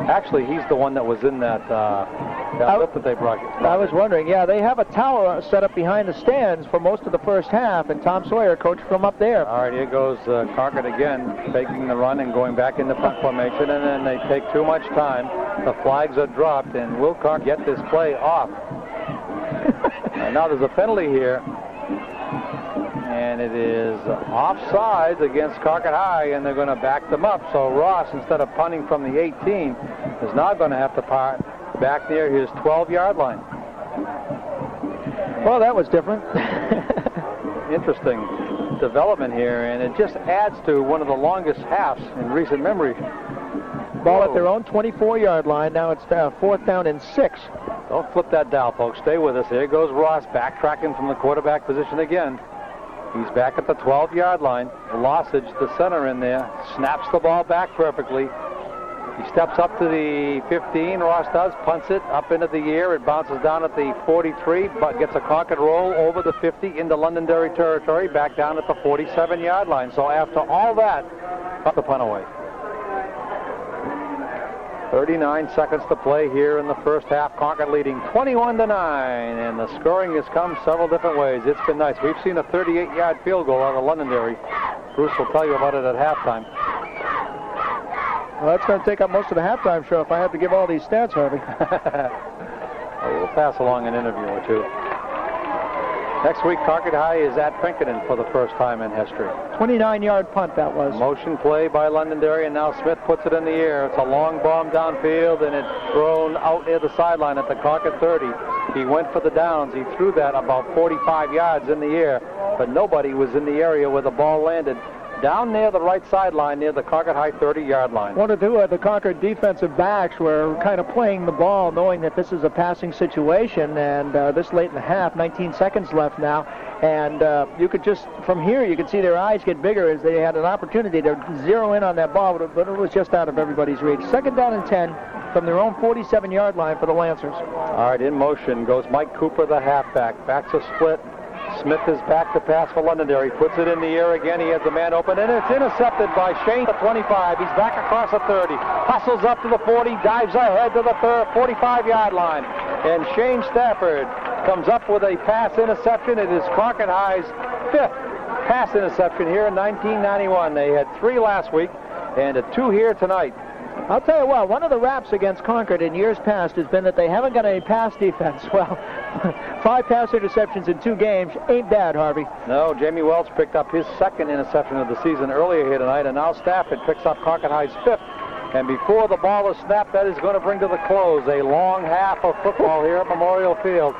Actually, he's the one that was in that lift that they brought. I was wondering, yeah, they have a tower set up behind the stands for most of the first half, and Tom Sawyer coached from up there. All right, here goes Concord again, taking the run and going back into punt formation, and then they take too much time. The flags are dropped, and will Concord get this play off? Now there's a penalty here, and it is offsides against Concord High, and they're going to back them up. So Ross, instead of punting from the 18, is now going to have to punt back near his 12-yard line. Well, that was different. Interesting development here, and it just adds to one of the longest halves in recent memory. Ball at their own 24-yard line. Now it's 4th down and 6. Don't flip that dial, folks. Stay with us. Here goes Ross, backtracking from the quarterback position again. He's back at the 12-yard line. Lossage, the center in there, snaps the ball back perfectly. He steps up to the 15, Ross does, punts it up into the air. It bounces down at the 43, but gets a Concord roll over the 50 into Londonderry territory, back down at the 47-yard line. So after all that, got the punt away. 39 seconds to play here in the first half. Concord leading 21-9, and the scoring has come several different ways. It's been nice. We've seen a 38-yard field goal out of Londonderry. Bruce will tell you about it at halftime. Well, that's going to take up most of the halftime show if I have to give all these stats, Harvey. We'll pass along an interview or two. Next week, Concord High is at Pinkerton for the first time in history. 29-yard punt, that was. Motion play by Londonderry, and now Smith puts it in the air. It's a long bomb downfield, and it's thrown out near the sideline at the Concord 30. He went for the downs. He threw that about 45 yards in the air, but nobody was in the area where the ball landed. Down near the right sideline, near the Concord High 30-yard line. What to do? The Concord defensive backs were kind of playing the ball, knowing that this is a passing situation, and this late in the half, 19 seconds left now, and you could just, from here, you could see their eyes get bigger as they had an opportunity to zero in on that ball, but it was just out of everybody's reach. 2nd down and 10 from their own 47-yard line for the Lancers. All right, in motion goes Mike Cooper, the halfback. Backs a split. Smith is back to pass for Londonderry. Puts it in the air again. He has the man open, and it's intercepted by Shane at 25. He's back across the 30. Hustles up to the 40. Dives ahead to the 45-yard line. And Shane Stafford comes up with a pass interception. It is Concord High's 5th pass interception here in 1991. They had 3 last week and 2 here tonight. I'll tell you what, one of the raps against Concord in years past has been that they haven't got any pass defense. Well, 5 pass interceptions in 2 games ain't bad, Harvey. No, Jamie Welch picked up his 2nd interception of the season earlier here tonight, and now Stafford picks up Concord High's 5th. And before the ball is snapped, that is going to bring to the close a long half of football here at Memorial Field.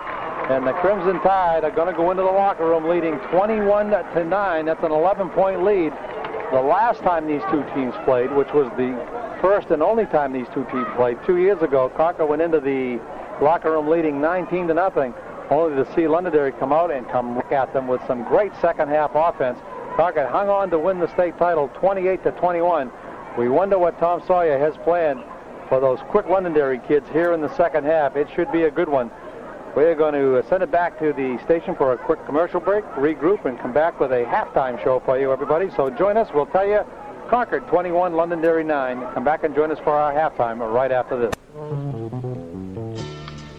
And the Crimson Tide are going to go into the locker room leading 21-9. That's an 11-point lead. The last time these two teams played, which was the first and only time these two teams played 2 years ago, Concord went into the locker room leading 19-0, only to see Londonderry come out and come at them with some great second half offense. Concord hung on to win the state title 28-21. We wonder what Tom Sawyer has planned for those quick Londonderry kids here in the second half. It should be a good one. We're going to send it back to the station for a quick commercial break, regroup, and come back with a halftime show for you, everybody. So join us. We'll tell you Concord 21, Londonderry 9. Come back and join us for our halftime right after this.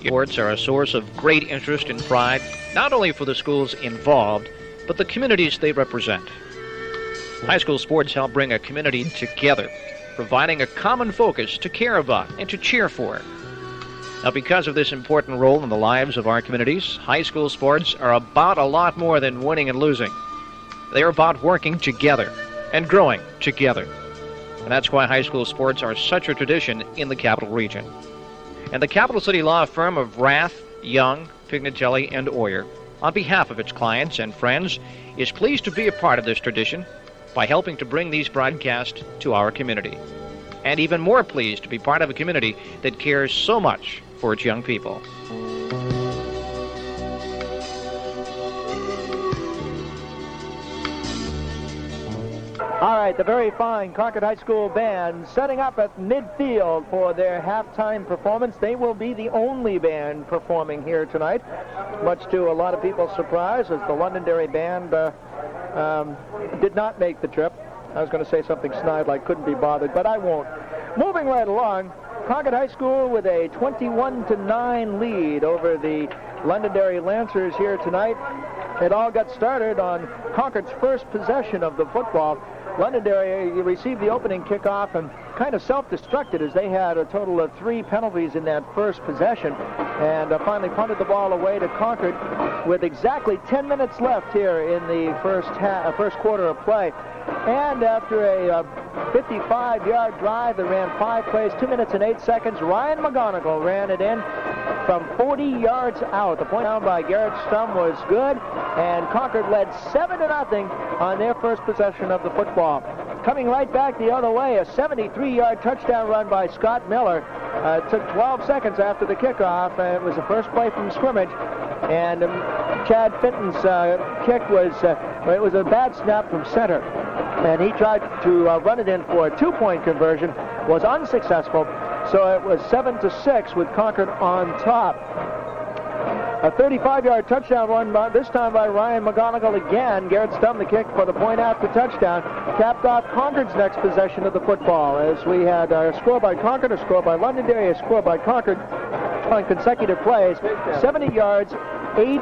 Sports are a source of great interest and pride, not only for the schools involved, but the communities they represent. High school sports help bring a community together, providing a common focus to care about and to cheer for. Now, because of this important role in the lives of our communities, high school sports are about a lot more than winning and losing. They're about working together and growing together. And that's why high school sports are such a tradition in the Capital Region. And the Capital City law firm of Rath, Young, Pignatelli, and Oyer, on behalf of its clients and friends, is pleased to be a part of this tradition by helping to bring these broadcasts to our community. And even more pleased to be part of a community that cares so much for its young people. All right, the very fine Concord High School band setting up at midfield for their halftime performance. They will be the only band performing here tonight, much to a lot of people's surprise, as the Londonderry band did not make the trip. I was going to say something snide like couldn't be bothered, but I won't. Moving right along, Concord High School with a 21-9 lead over the Londonderry Lancers here tonight. It all got started on Concord's first possession of the football. Londonderry received the opening kickoff and kind of self-destructed as they had a total of 3 penalties in that first possession, and finally punted the ball away to Concord with exactly 10 minutes left here in the first quarter of play. And after a 55-yard drive that ran 5 plays, 2 minutes and 8 seconds, Ryan McGonigal ran it in from 40 yards out. The point down by Garrett Stum was good, and Concord led 7-0 on their first possession of the football. Coming right back the other way, a 73-yard touchdown run by Scott Miller. It took 12 seconds after the kickoff, and it was the first play from scrimmage. And Chad Fenton's kick was, it was a bad snap from center. And he tried to run it in for a 2-point conversion, was unsuccessful. So it was 7-6 with Concord on top. A 35-yard touchdown run, this time by Ryan McGonigal again. Garrett Stum, the kick for the point after touchdown, capped off Concord's next possession of the football, as we had a score by Concord, a score by Londonderry, a score by Concord on consecutive plays. 70 yards, 8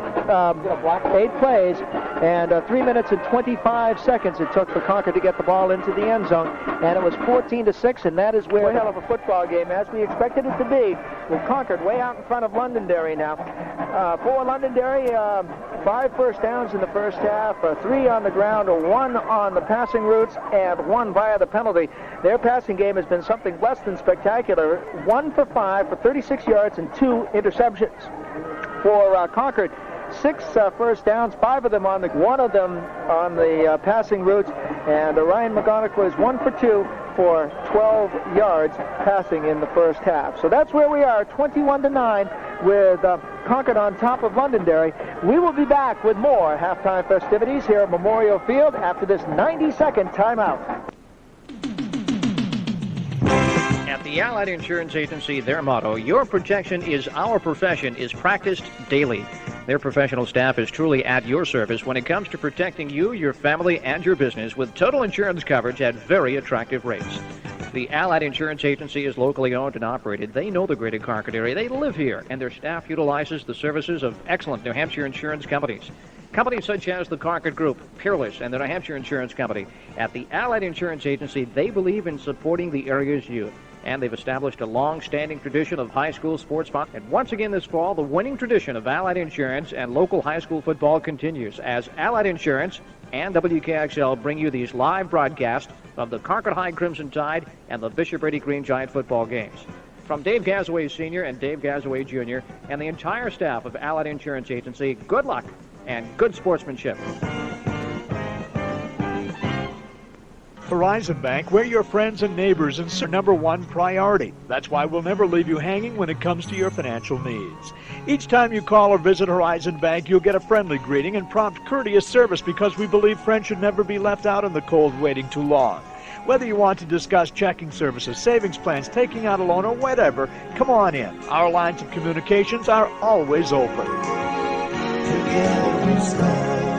plays, and 3 minutes and 25 seconds it took for Concord to get the ball into the end zone, and it was 14-6, and that is where a hell of a football game, as we expected it to be, with Concord way out in front of Londonderry now. For Londonderry, 5 first downs in the first half, 3 on the ground, 1 on the passing routes, and 1 via the penalty. Their passing game has been something less than spectacular. 1 for 5 for 36 yards and 2 interceptions. For Concord, 6 first downs, 5 of them on one of them on the passing routes, and Ryan McGonigal was 1 for 2 for 12 yards passing in the first half. So that's where we are, 21-9 with Concord on top of Londonderry. We will be back with more halftime festivities here at Memorial Field after this 90-second timeout. At the Allied Insurance Agency, their motto, "Your protection is our profession," is practiced daily. Their professional staff is truly at your service when it comes to protecting you, your family, and your business with total insurance coverage at very attractive rates. The Allied Insurance Agency is locally owned and operated. They know the greater Concord area. They live here, and their staff utilizes the services of excellent New Hampshire insurance companies. Companies such as the Concord Group, Peerless, and the New Hampshire Insurance Company. At the Allied Insurance Agency, they believe in supporting the area's youth, and they've established a long-standing tradition of high school sports fun. And once again this fall, the winning tradition of Allied Insurance and local high school football continues as Allied Insurance and WKXL bring you these live broadcasts of the Concord High Crimson Tide and the Bishop Brady Green Giant football games. From Dave Gazaway Sr. and Dave Gazaway Jr. and the entire staff of Allied Insurance Agency, good luck and good sportsmanship. Horizon Bank, we're your friends and neighbors and #1 priority. That's why we'll never leave you hanging when it comes to your financial needs. Each time you call or visit Horizon Bank, you'll get a friendly greeting and prompt, courteous service because we believe friends should never be left out in the cold waiting too long. Whether you want to discuss checking services, savings plans, taking out a loan, or whatever, come on in. Our lines of communications are always open.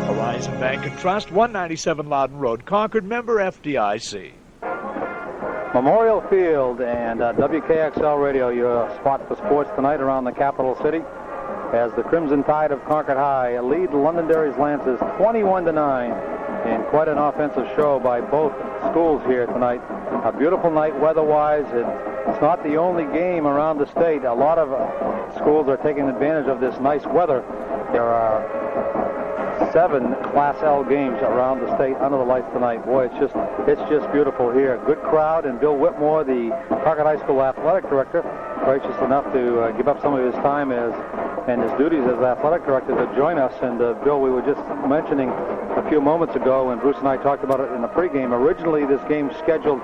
Horizon Bank and Trust, 197 Loudon Road, Concord, member FDIC. Memorial Field and WKXL Radio, your spot for sports tonight around the capital city, as the Crimson Tide of Concord High lead Londonderry's Lancers 21-9, and quite an offensive show by both schools here tonight. A beautiful night weather-wise. It's not the only game around the state. A lot of schools are taking advantage of this nice weather. There are 7 Class L games around the state under the lights tonight. Boy, it's just beautiful here. Good crowd, and Bill Whitmore, the Concord High School athletic director, gracious enough to give up some of his time and his duties as athletic director to join us. And Bill, we were just mentioning a few moments ago, and Bruce and I talked about it in the pregame. Originally, this game scheduled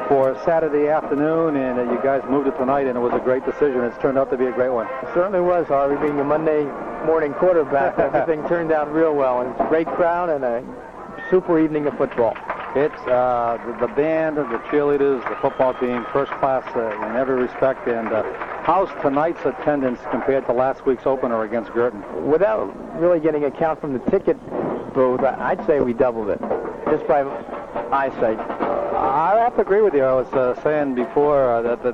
for Saturday afternoon, and you guys moved it tonight, and it was a great decision. It's turned out to be a great one. It certainly was, Harvey. Being a Monday morning quarterback, everything turned out real well, and it's a great crowd and a super evening of football. It's the band, the cheerleaders, the football team, first class in every respect. And how's tonight's attendance compared to last week's opener against Girton? Without really getting a count from the ticket booth, I'd say we doubled it, just by eyesight. I have to agree with you. I was saying before that the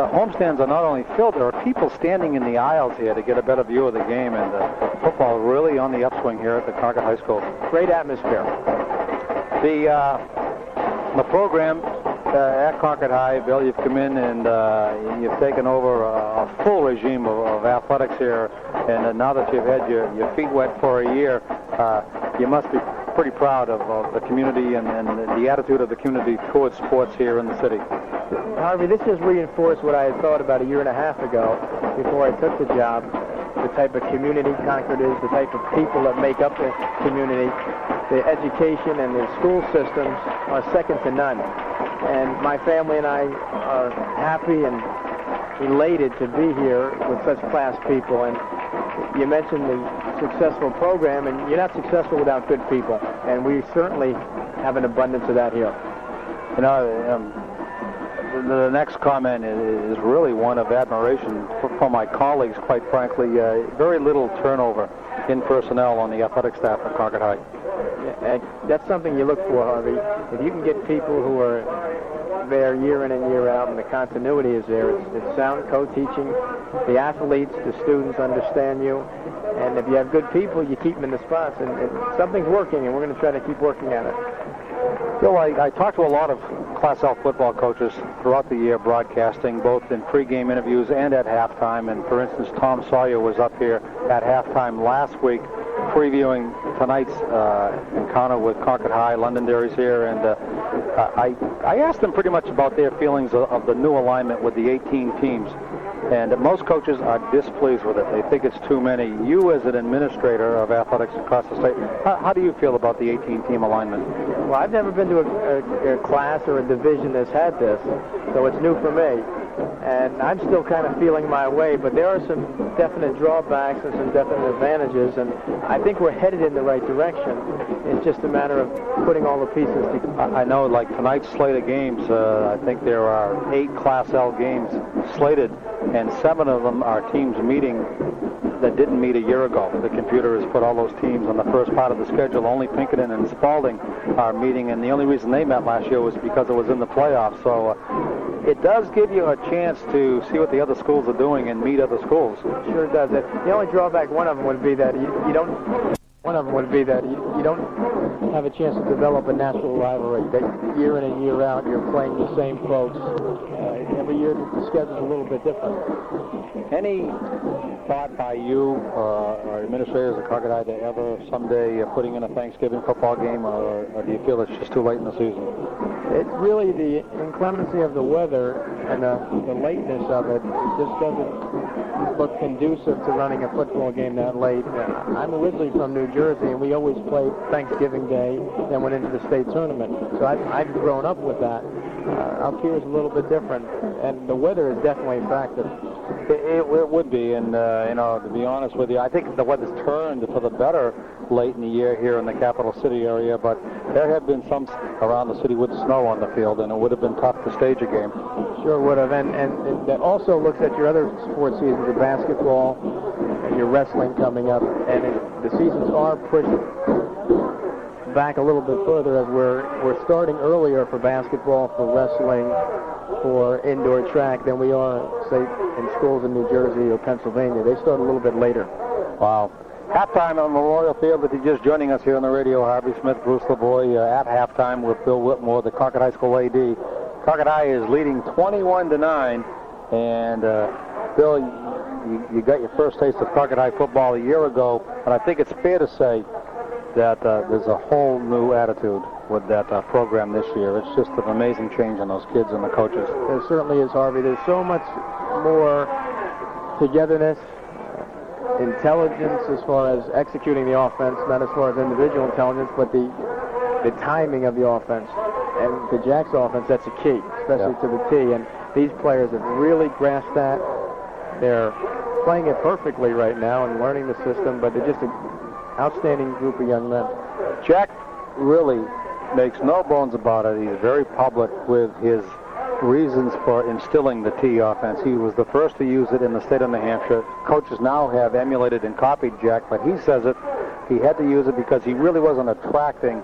homestands are not only filled, there are people standing in the aisles here to get a better view of the game, and football really on the upswing here at the Concord High School. Great atmosphere. The program at Concord High, Bill, you've come in and you've taken over a full regime of athletics here, and now that you've had your feet wet for a year, you must be pretty proud of the community and the attitude of the community towards sports here in the city. Harvey, this has reinforced what I had thought about a year and a half ago before I took the job. The type of community Concord is, the type of people that make up the community, the education and the school systems are second to none. And my family and I are happy and elated to be here with such class people. And you mentioned the successful program, and you're not successful without good people. And we certainly have an abundance of that here. You know, the next comment is really one of admiration for my colleagues, quite frankly. Very little turnover in personnel on the athletic staff at Concord High. Yeah, that's something you look for, Harvey. If you can get people who are there year in and year out, and the continuity is there, it's sound co-teaching. The athletes, the students understand you. And if you have good people, you keep them in the spots. And something's working, and we're going to try to keep working at it. Bill, I talked to a lot of Class L football coaches throughout the year, broadcasting both in pregame interviews and at halftime. And for instance, Tom Sawyer was up here at halftime last week previewing tonight's encounter with Concord High. Londonderry's here, and I asked them pretty much about their feelings of the new alignment with the 18 teams. And most coaches are displeased with it. They think it's too many. You, as an administrator of athletics across the state, how do you feel about the 18-team alignment? Well, I've never been to a class or a division that's had this, so it's new for me. And I'm still kind of feeling my way, but there are some definite drawbacks and some definite advantages, and I think we're headed in the right direction. It's just a matter of putting all the pieces together. I know, like tonight's slate of games, I think there are 8 Class L games slated, and 7 of them are teams meeting that didn't meet a year ago. The computer has put all those teams on the first part of the schedule. Only Pinkerton and Spalding are meeting, and the only reason they met last year was because it was in the playoffs. So it does give you a chance to see what the other schools are doing and meet other schools. Sure does. The only drawback, one of them would be that you don't have a chance to develop a natural rivalry. That year in and year out, you're playing the same folks. Every year, the schedule's a little bit different. Any thought by you or administrators of Concord High to ever someday putting in a Thanksgiving football game, or do you feel it's just too late in the season? It's really the inclemency of the weather and the lateness of it. It just doesn't look conducive to running a football game that late. I'm originally from New Jersey, and we always played Thanksgiving Day, then went into the state tournament. So I've grown up with that. Up here is a little bit different, and the weather is definitely a factor. It would be, and to be honest with you, I think the weather's turned for the better late in the year here in the capital city area, but there have been some around the city with snow on the field, and it would have been tough to stage a game. Sure would have, and that also looks at your other sports seasons, your basketball, and your wrestling coming up, and the seasons are pushed back a little bit further, as we're starting earlier for basketball, for wrestling, for indoor track than we are, say, in schools in New Jersey or Pennsylvania. They start a little bit later. Wow. Halftime on Memorial Field. If you're just joining us here on the radio, Harvey Smith, Bruce LeBoy at halftime with Bill Whitmore, the Concord High School AD. Concord High is leading 21-9, and Bill, you got your first taste of Concord High football a year ago, and I think it's fair to say that there's a whole new attitude with that program this year. It's just an amazing change in those kids and the coaches. There certainly is, Harvey. There's so much more togetherness, intelligence as far as executing the offense, not as far as individual intelligence, but the timing of the offense. And to Jack's offense, that's a key, especially to the T. And these players have really grasped that. They're playing it perfectly right now and learning the system, but they're just an outstanding group of young men. Jack really makes no bones about it. He's very public with his reasons for instilling the T offense. He was the first to use it in the state of New Hampshire. Coaches now have emulated and copied Jack, but he says it. He had to use it because he really wasn't attracting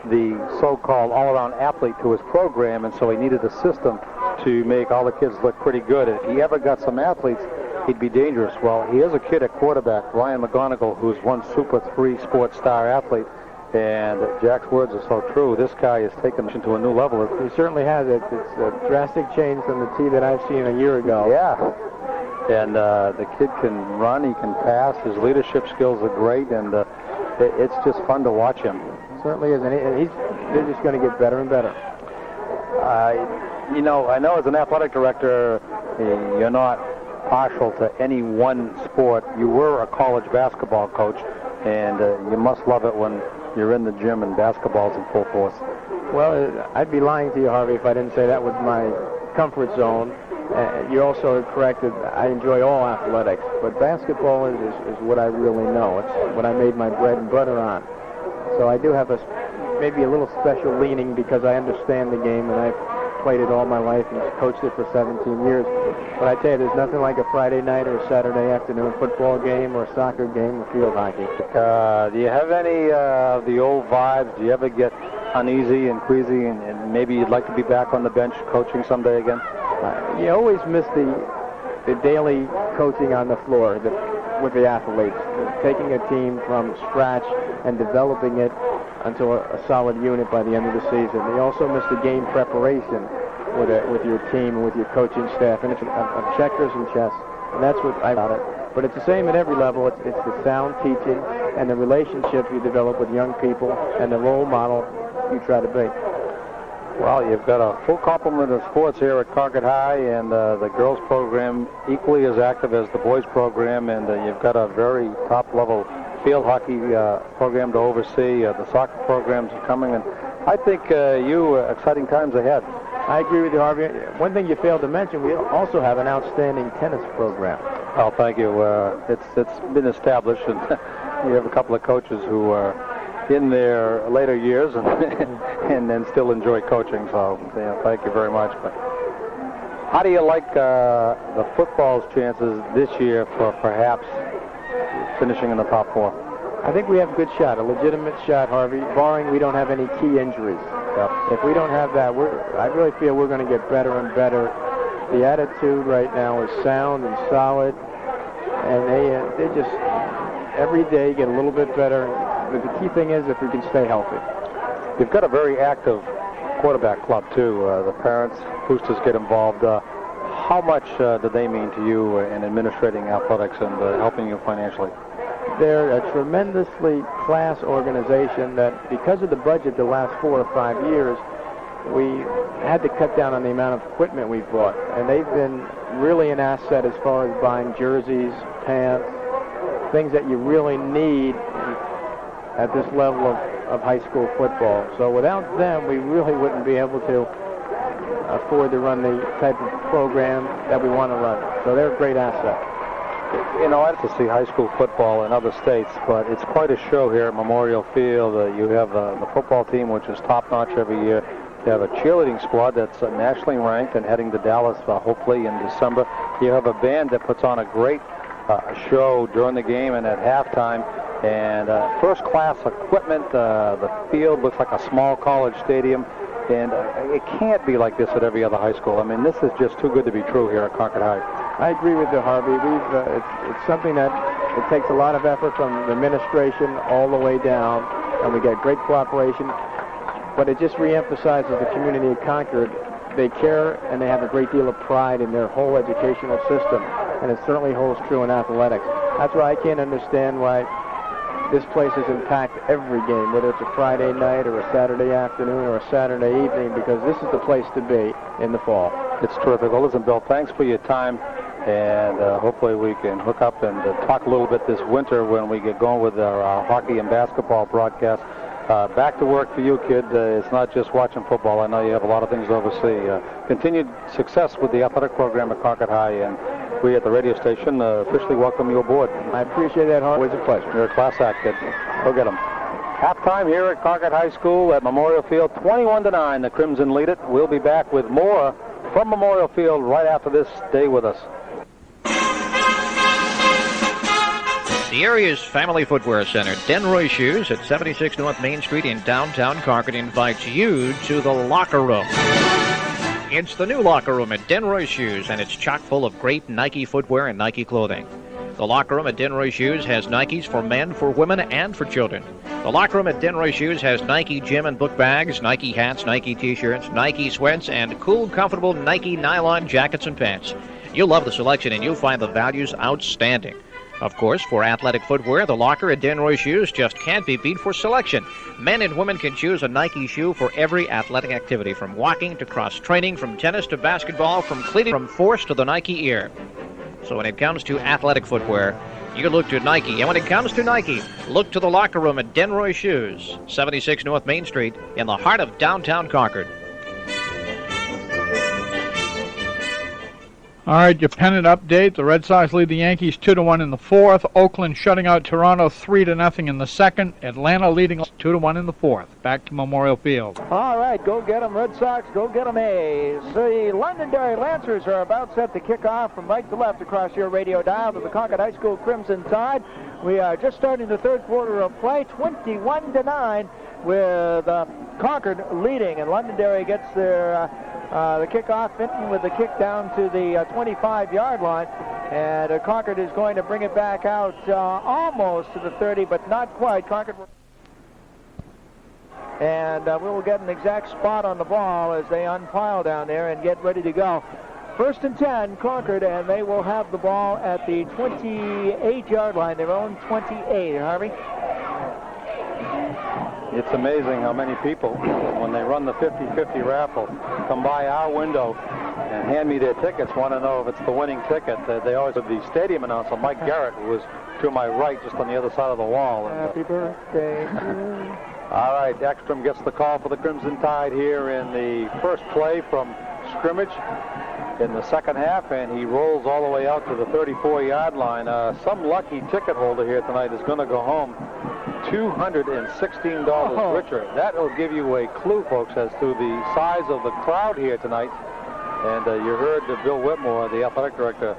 the so-called all-around athlete to his program, and so he needed a system to make all the kids look pretty good. If he ever got some athletes, he'd be dangerous. Well, he has a kid at quarterback, Ryan McGonigal, who's one Super 3 sports star athlete, and Jack's words are so true. This guy has taken it to a new level. He certainly has. It's a drastic change from the T that I've seen a year ago. Yeah. And the kid can run, he can pass, his leadership skills are great, and it's just fun to watch him. Certainly is, and they're just going to get better and better. You know, I know as an athletic director, you're not partial to any one sport. You were a college basketball coach, and you must love it when you're in the gym and basketball's in full force. Well, I'd be lying to you, Harvey, if I didn't say that was my comfort zone. You're also correct that I enjoy all athletics, but basketball is what I really know. It's what I made my bread and butter on. So I do have maybe a little special leaning because I understand the game, and I've played it all my life and coached it for 17 years. But I tell you, there's nothing like a Friday night or a Saturday afternoon football game or a soccer game or field hockey. Do you have any of the old vibes? Do you ever get uneasy and queasy, and maybe you'd like to be back on the bench coaching someday again? You always miss the daily coaching on the floor with the athletes, taking a team from scratch and developing it until a solid unit by the end of the season. You also miss the game preparation with your team and with your coaching staff, and it's of checkers and chess, and that's what I about it. But it's the same at every level. It's the sound teaching and the relationship you develop with young people and the role model you try to be. Well, you've got a full complement of sports here at Concord High, and the girls program equally as active as the boys program, and you've got a very top-level field hockey program to oversee. The soccer programs are coming, and I think exciting times ahead. I agree with you, Harvey. One thing you failed to mention, we also have an outstanding tennis program. Oh, thank you. It's been established, and you have a couple of coaches who are in their later years and then still enjoy coaching. So, thank you very much. But how do you like the football's chances this year for perhaps finishing in the top 4? I think we have a good shot, a legitimate shot, Harvey, barring we don't have any key injuries. Yep. If we don't have that, I really feel we're going to get better and better. The attitude right now is sound and solid, and they just every day get a little bit better. But the key thing is if we can stay healthy. You've got a very active quarterback club, too. The parents, boosters get involved. How much do they mean to you in administrating athletics and helping you financially? They're a tremendously class organization that, because of the budget the last 4 or 5 years, we had to cut down on the amount of equipment we bought. And they've been really an asset as far as buying jerseys, pants, things that you really need at this level of high school football. So without them, we really wouldn't be able to afford to run the type of program that we want to run. So they're a great asset. You know, I'd like to see high school football in other states, but it's quite a show here at Memorial Field. You have the football team, which is top-notch every year. You have a cheerleading squad that's nationally ranked and heading to Dallas hopefully in December. You have a band that puts on a great show during the game and at halftime. and first-class equipment. The field looks like a small college stadium, and it can't be like this at every other high school. I mean, this is just too good to be true here at Concord High. I agree with you, Harvey. It's something that it takes a lot of effort from the administration all the way down, and we get great cooperation, but it just reemphasizes the community of Concord. They care and they have a great deal of pride in their whole educational system, and it certainly holds true in athletics. That's why I can't understand why this place isn't packed every game, whether it's a Friday night or a Saturday afternoon or a Saturday evening, because this is the place to be in the fall. It's terrific. Well, listen, Bill, thanks for your time, and hopefully we can hook up and talk a little bit this winter when we get going with our hockey and basketball broadcast. Back to work for you, kid. It's not just watching football. I know you have a lot of things to oversee. Continued success with the athletic program at Concord High, and we at the radio station officially welcome you aboard. I appreciate that, Harvey. Always a pleasure. You're a class act, kid. Go get them. Halftime here at Concord High School at Memorial Field, 21-9. The Crimson lead it. We'll be back with more from Memorial Field right after this. Stay with us. The area's family footwear center, Denroy Shoes at 76 North Main Street in downtown Concord, invites you to the locker room. It's the new locker room at Denroy Shoes, and it's chock full of great Nike footwear and Nike clothing. The locker room at Denroy Shoes has Nikes for men, for women, and for children. The locker room at Denroy Shoes has Nike gym and book bags, Nike hats, Nike t-shirts, Nike sweats, and cool, comfortable Nike nylon jackets and pants. You'll love the selection, and you'll find the values outstanding. Of course, for athletic footwear, the locker at Denroy Shoes just can't be beat for selection. Men and women can choose a Nike shoe for every athletic activity, from walking to cross-training, from tennis to basketball, from cleating, from force to the Nike ear. So when it comes to athletic footwear, you look to Nike. And when it comes to Nike, look to the locker room at Denroy Shoes, 76 North Main Street, in the heart of downtown Concord. All right, your pennant update. The Red Sox lead the Yankees 2-1 in the fourth. Oakland shutting out Toronto 3-0 in the second. Atlanta leading 2-1 in the fourth. Back to Memorial Field. All right, go get them, Red Sox. Go get them, A's. The Londonderry Lancers are about set to kick off from right to left across your radio dial to the Concord High School Crimson Tide. We are just starting the third quarter of play, 21-9, with Concord leading, and Londonderry gets their the kickoff. Fenton with the kick down to the 25-yard line, and Concord is going to bring it back out almost to the 30, but not quite. Concord, and we will get an exact spot on the ball as they unpile down there and get ready to go. First and 10, Concord, and they will have the ball at the 28-yard line, their own 28. Harvey? It's amazing how many people, when they run the 50-50 raffle, come by our window and hand me their tickets, want to know if it's the winning ticket. They always have the stadium announcer, Mike Garrett, who was to my right, just on the other side of the wall. Happy birthday. All right, Ekstrom gets the call for the Crimson Tide here in the first play from scrimmage in the second half, and he rolls all the way out to the 34-yard line. Some lucky ticket holder here tonight is going to go home $216 richer. That will give you a clue, folks, as to the size of the crowd here tonight. And you heard Bill Whitmore, the athletic director,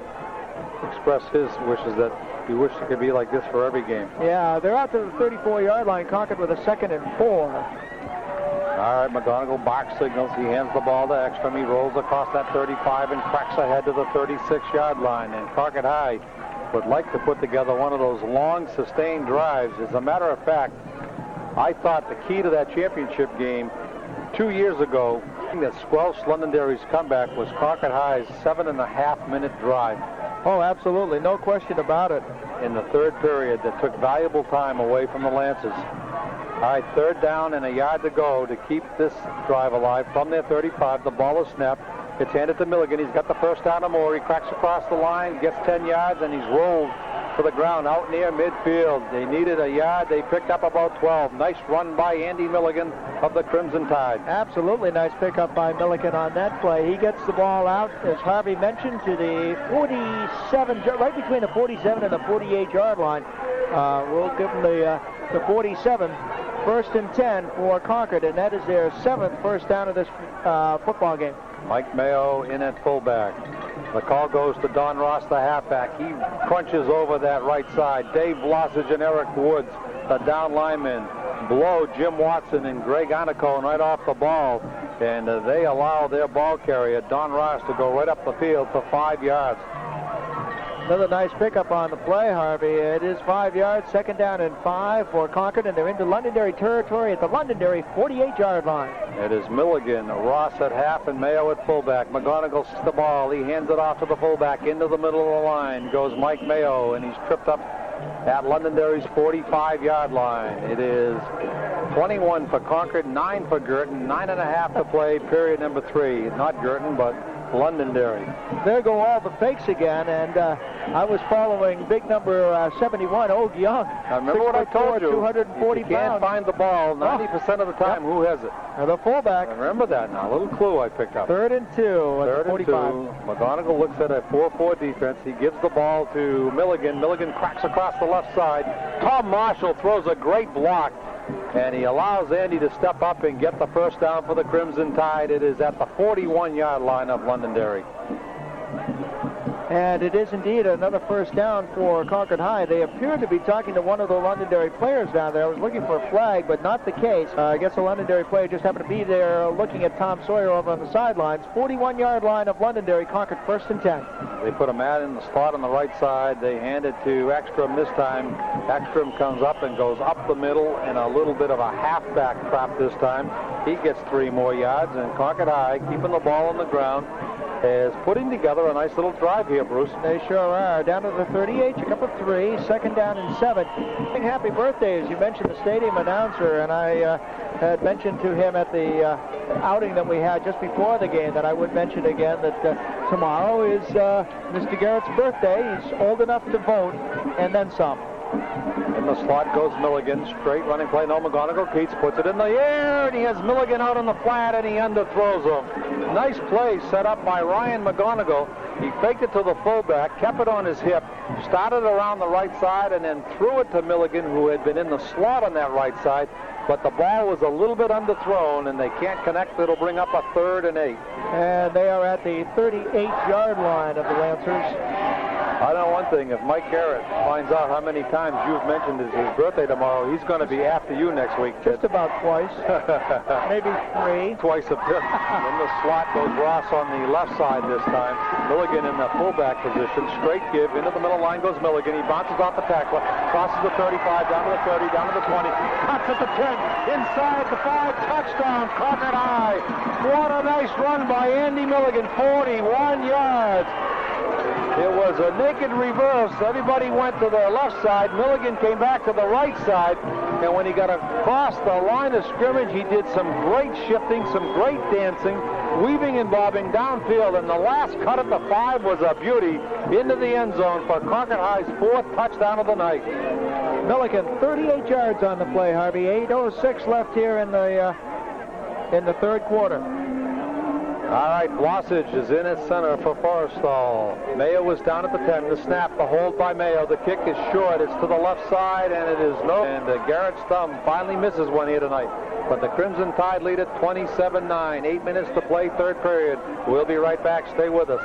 express his wishes that he wished it could be like this for every game. Yeah, they're out to the 34-yard line, Concord with a 2nd and 4. All right, McGonigal box signals. He hands the ball to Ekstrom. He rolls across that 35 and cracks ahead to the 36-yard line. And Concord High would like to put together one of those long, sustained drives. As a matter of fact, I thought the key to that championship game 2 years ago that squelched Londonderry's comeback was Concord High's 7.5-minute drive. Oh, absolutely. No question about it. In the third period that took valuable time away from the Lancers. All right, third down and a yard to go to keep this drive alive from their 35. The ball is snapped. It's handed to Milligan. He's got the first down or more. He cracks across the line, gets 10 yards, and he's rolled to the ground out near midfield. They needed a yard. They picked up about 12. Nice run by Andy Milligan of the Crimson Tide. Absolutely nice pickup by Milligan on that play. He gets the ball out, as Harvey mentioned, to the 47, right between the 47 and the 48-yard line. We'll give him the 47. First and 10 for Concord, and that is their 7th first down of this football game. Mike Mayo in at fullback. The call goes to Don Ross, the halfback. He crunches over that right side. Dave Blossage and Eric Woods, the down linemen, blow Jim Watson and Greg Anacone right off the ball. And they allow their ball carrier, Don Ross, to go right up the field for 5 yards. Another nice pickup on the play, Harvey. It is 5 yards, 2nd down and 5 for Concord, and they're into Londonderry territory at the Londonderry 48-yard line. It is Milligan, Ross at half, and Mayo at fullback. McGonigal sees the ball. He hands it off to the fullback into the middle of the line. Goes Mike Mayo, and he's tripped up at Londonderry's 45-yard line. It is 21 for Concord, 9 for Girton, 9.5 to play, period number 3. Not Girton, but Londonderry. There go all the fakes again, and I was following big number 71, Og Young. I remember what I told you. 240 if you can't find the ball 90% of the time, who has it? The fullback. I remember that now. A little clue I picked up. 3rd and 2 at the 45. McGonigal looks at a 4-4 defense. He gives the ball to Milligan. Milligan cracks across the left side. Tom Marshall throws a great block, and he allows Andy to step up and get the first down for the Crimson Tide. It is at the 41-yard line of Londonderry. And it is indeed another first down for Concord High. They appear to be talking to one of the Londonderry players down there. I was looking for a flag, but not the case. I guess the Londonderry player just happened to be there looking at Tom Sawyer over on the sidelines. 41-yard line of Londonderry, Concord 1st and 10. They put a man in the slot on the right side. They hand it to Ekstrom this time. Ekstrom comes up and goes up the middle in a little bit of a halfback trap this time. He gets 3 more yards, and Concord High, keeping the ball on the ground, is putting together a nice little drive here, Bruce. They sure are. Down to the 38, pick up a 3, 2nd down and 7. Happy birthday, as you mentioned, the stadium announcer, and I had mentioned to him at the outing that we had just before the game that I would mention again that tomorrow is Mr. Garrett's birthday. He's old enough to vote, and then some. In the slot goes Milligan, straight running play. No, McGonigal. Keats puts it in the air, and he has Milligan out on the flat, and he underthrows him. Nice play set up by Ryan McGonigal. He faked it to the fullback, kept it on his hip, started around the right side, and then threw it to Milligan, who had been in the slot on that right side. But the ball was a little bit underthrown, and they can't connect. It'll bring up a 3rd and 8. And they are at the 38-yard line of the Lancers. I know one thing. If Mike Garrett finds out how many times you've mentioned his birthday tomorrow, he's going to be after you next week, kid. Just about twice. Maybe 3. Twice a bit. In the slot goes Ross on the left side this time. Milligan in the fullback position. Straight give. Into the middle line goes Milligan. He bounces off the tackler. Crosses the 35, down to the 30, down to the 20. Cuts at the 10. Inside the 5. Touchdown, Concord High. What a nice run by Andy Milligan. 41 yards. It was a naked reverse. Everybody went to the left side. Milligan came back to the right side. And when he got across the line of scrimmage, he did some great shifting, some great dancing, weaving and bobbing downfield. And the last cut at the 5 was a beauty into the end zone for Concord High's 4th touchdown of the night. Milligan, 38 yards on the play, Harvey. 8:06 left here in the 3rd quarter. All right, Blossage is in at center for Forrestal. Mayo was down at the 10. The snap, the hold by Mayo. The kick is short. It's to the left side, and it is no. And Garrett's thumb finally misses one here tonight. But the Crimson Tide lead at 27-9. 8 minutes to play, 3rd period. We'll be right back. Stay with us.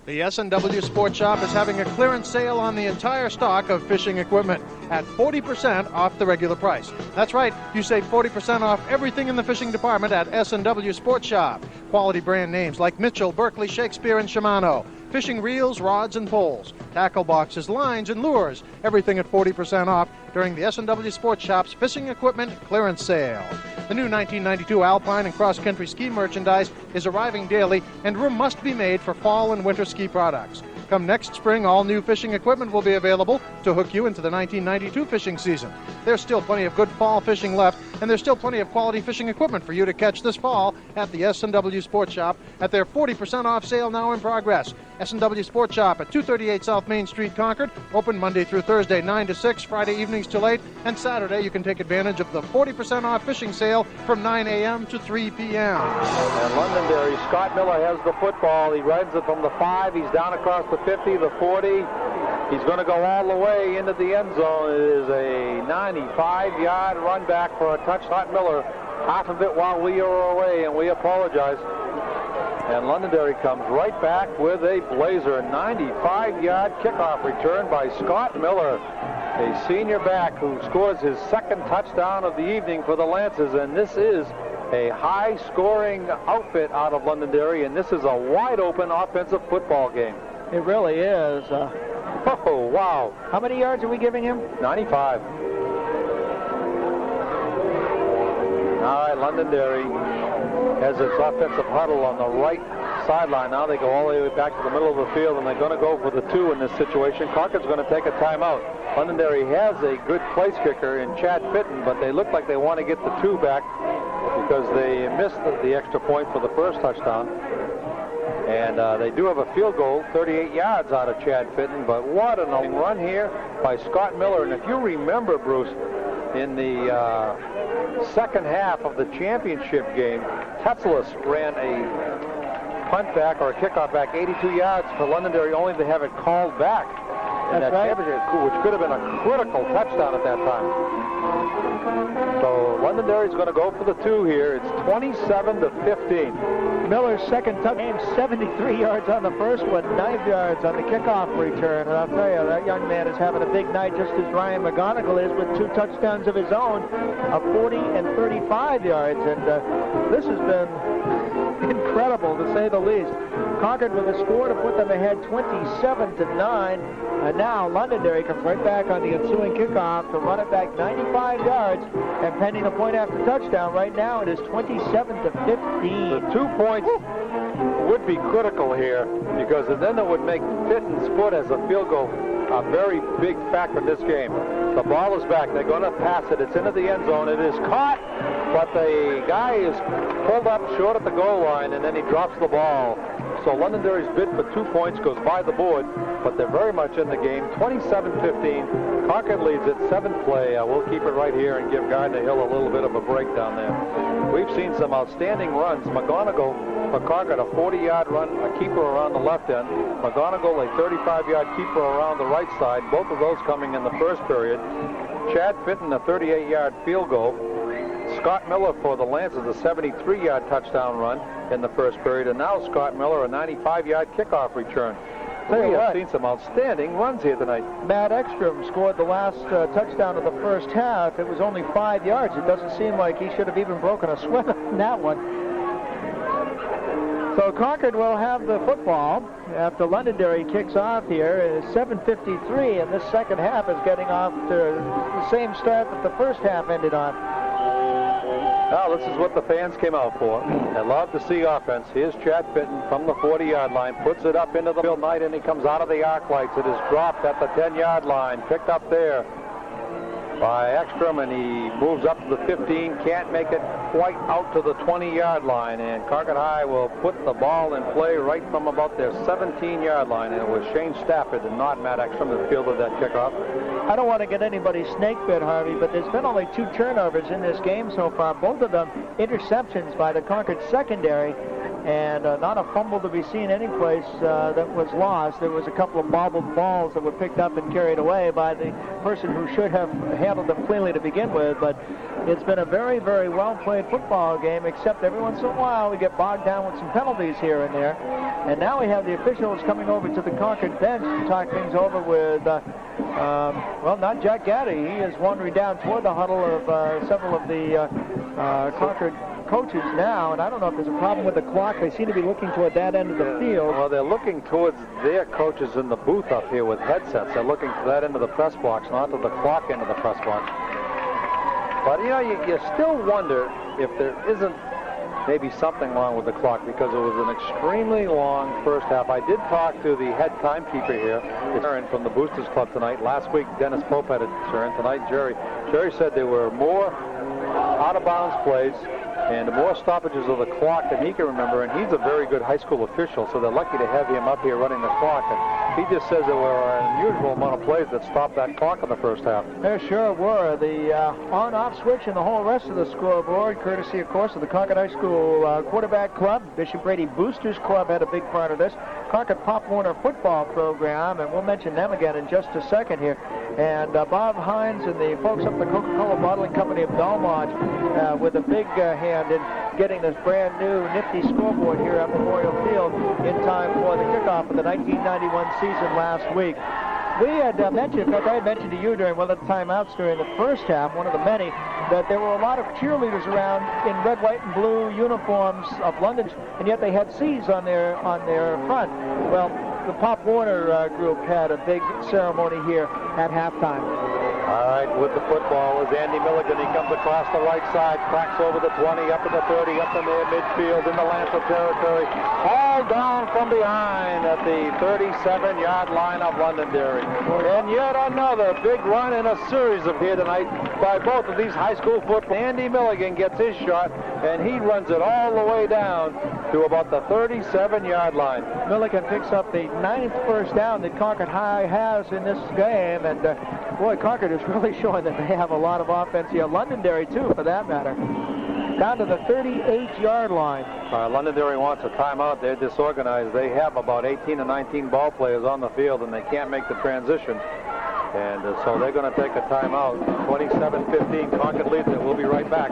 The S&W Sports Shop is having a clearance sale on the entire stock of fishing equipment at 40% off the regular price. That's right, you save 40% off everything in the fishing department at S&W Sports Shop. Quality brand names like Mitchell, Berkley, Shakespeare, and Shimano. Fishing reels, rods, and poles. Tackle boxes, lines, and lures. Everything at 40% off during the S&W Sports Shop's fishing equipment clearance sale. The new 1992 Alpine and cross-country ski merchandise is arriving daily, and room must be made for fall and winter ski products. Come next spring, all new fishing equipment will be available to hook you into the 1992 fishing season. There's still plenty of good fall fishing left, and there's still plenty of quality fishing equipment for you to catch this fall at the S&W Sports Shop at their 40% off sale now in progress. S&W Sports Shop at 238 South Main Street, Concord. Open Monday through Thursday, 9 to 6, Friday evenings till 8, and Saturday you can take advantage of the 40% off fishing sale from 9 a.m. to 3 p.m. And Londonderry, Scott Miller has the football. He rides it from the 5. He's down across the 50, the 40. He's going to go all the way into the end zone. It is a 95-yard run back for a touchdown. Miller, half of it while we are away, and we apologize. And Londonderry comes right back with a blazer. 95-yard kickoff return by Scott Miller, a senior back who scores his second touchdown of the evening for the Lancers. And this is a high-scoring outfit out of Londonderry, and this is a wide-open offensive football game. It really is. Oh, wow. How many yards are we giving him? 95. All right, Londonderry has its offensive huddle on the right sideline. Now they go all the way back to the middle of the field, and they're going to go for the 2 in this situation. Concord's going to take a timeout. Londonderry has a good place kicker in Chad Fitton, but they look like they want to get the 2 back because they missed the extra point for the first touchdown. And they do have a field goal, 38 yards out of Chad Fitton, but what an run here by Scott Miller. And if you remember, Bruce, in the second half of the championship game, Tetzelis ran a punt back or a kickoff back 82 yards for Londonderry, only to have it called back. And That's that right. championship, which could have been a critical touchdown at that time. So Londonderry's going to go for the 2 here. It's 27-15. Miller's second touchdown, 73 yards on the first one, 9 yards on the kickoff return. And I'll tell you, that young man is having a big night, just as Ryan McGonigal is, with 2 touchdowns of his own, of 40 and 35 yards. And this has been incredible, to say the least. Concord with a score to put them ahead 27-9. And now Londonderry comes right back on the ensuing kickoff to run it back 95 yards. And pending a point after touchdown, right now it is 27-15. The 2 points would be critical here, because then it would make Fitton's foot as a field goal a very big factor in this game. The ball is back. They're going to pass it. It's into the end zone. It is caught, but the guy is pulled up short at the goal line, and then he drops the ball. So Londonderry's bid for 2 points goes by the board, but they're very much in the game. 27-15. Concord leads at 7th play. We'll keep it right here and give Gardner Hill a little bit of a break down there. We've seen some outstanding runs. McGonigal for Concord, a 40-yard run, a keeper around the left end. McGonigal, a 35-yard keeper around the right side. Both of those coming in the first period. Chad Fitton, a 38-yard field goal. Scott Miller for the Lancers, a 73-yard touchdown run in the first period. And now Scott Miller, a 95-yard kickoff return. We have seen some outstanding runs here tonight. Matt Ekstrom scored the last touchdown of the first half. It was only 5 yards. It doesn't seem like he should have even broken a sweat on that one. So Concord will have the football after Londonderry kicks off here. It's 7:53, and this second half is getting off to the same start that the first half ended on. Now, this is what the fans came out for. They love to see offense. Here's Chad Fitton from the 40-yard line, puts it up into the field night, and he comes out of the arc lights. It is dropped at the 10-yard line, picked up there by Ekstrom, and he moves up to the 15, can't make it quite out to the 20-yard line, and Concord High will put the ball in play right from about their 17-yard line, and it was Shane Stafford and not Matt Ekstrom that fielded that kickoff. I don't want to get anybody snake bit, Harvey, but there's been only 2 turnovers in this game so far, both of them interceptions by the Concord secondary, and not a fumble to be seen any place that was lost. There was a couple of bobbled balls that were picked up and carried away by the person who should have handled them cleanly to begin with, but it's been a very, very well-played football game, except every once in a while we get bogged down with some penalties here and there. And now we have the officials coming over to the Concord bench to talk things over with, well, not Jack Gaddy. He is wandering down toward the huddle of several of the Concord coaches now, and I don't know if there's a problem with the clock. They seem to be looking toward that end of the field. Well, they're looking towards their coaches in the booth up here with headsets. They're looking to that end of the press box, not to the clock end of the press box. But, you know, you still wonder if there isn't maybe something wrong with the clock, because it was an extremely long first half. I did talk to the head timekeeper here. It's from the Boosters Club tonight. Last week, Dennis Pope had a turn. Tonight, Jerry said there were more out-of-bounds plays and more stoppages of the clock than he can remember, and he's a very good high school official, so they're lucky to have him up here running the clock. And he just says there were an unusual amount of plays that stopped that clock in the first half. There sure were. The on-off switch and the whole rest of the scoreboard, courtesy, of course, of the Concord High School Quarterback Club. Bishop Brady Boosters Club had a big part of this. Concord Pop Warner football program, and we'll mention them again in just a second here. And Bob Hines and the folks up at the Coca-Cola Bottling Company of Belmont with a big hand in getting this brand new nifty scoreboard here at Memorial Field in time for the kickoff of the 1991 season last week. We had mentioned, in fact, I had mentioned to you during one of the timeouts during the first half, one of the many, that there were a lot of cheerleaders around in red, white, and blue uniforms of London, and yet they had C's on their front. Well, the Pop Warner group had a big ceremony here at halftime. All right, with the football is Andy Milligan. He comes across the right side, cracks over the 20, up to the 30, up in the midfield, in the Lancer territory. All down from behind at the 37-yard line of Londonderry. And yet another big run in a series of here tonight by both of these high school football. Andy Milligan gets his shot, and he runs it all the way down to about the 37-yard line. Milligan picks up the 9th first down that Concord High has in this game, and boy, Concord is really showing that they have a lot of offense here. Londonderry, too, for that matter. Down to the 38-yard line. Londonderry wants a timeout. They're disorganized. They have about 18 to 19 ball players on the field, and they can't make the transition. And so they're going to take a timeout. 27-15, Concord leads it. We'll be right back.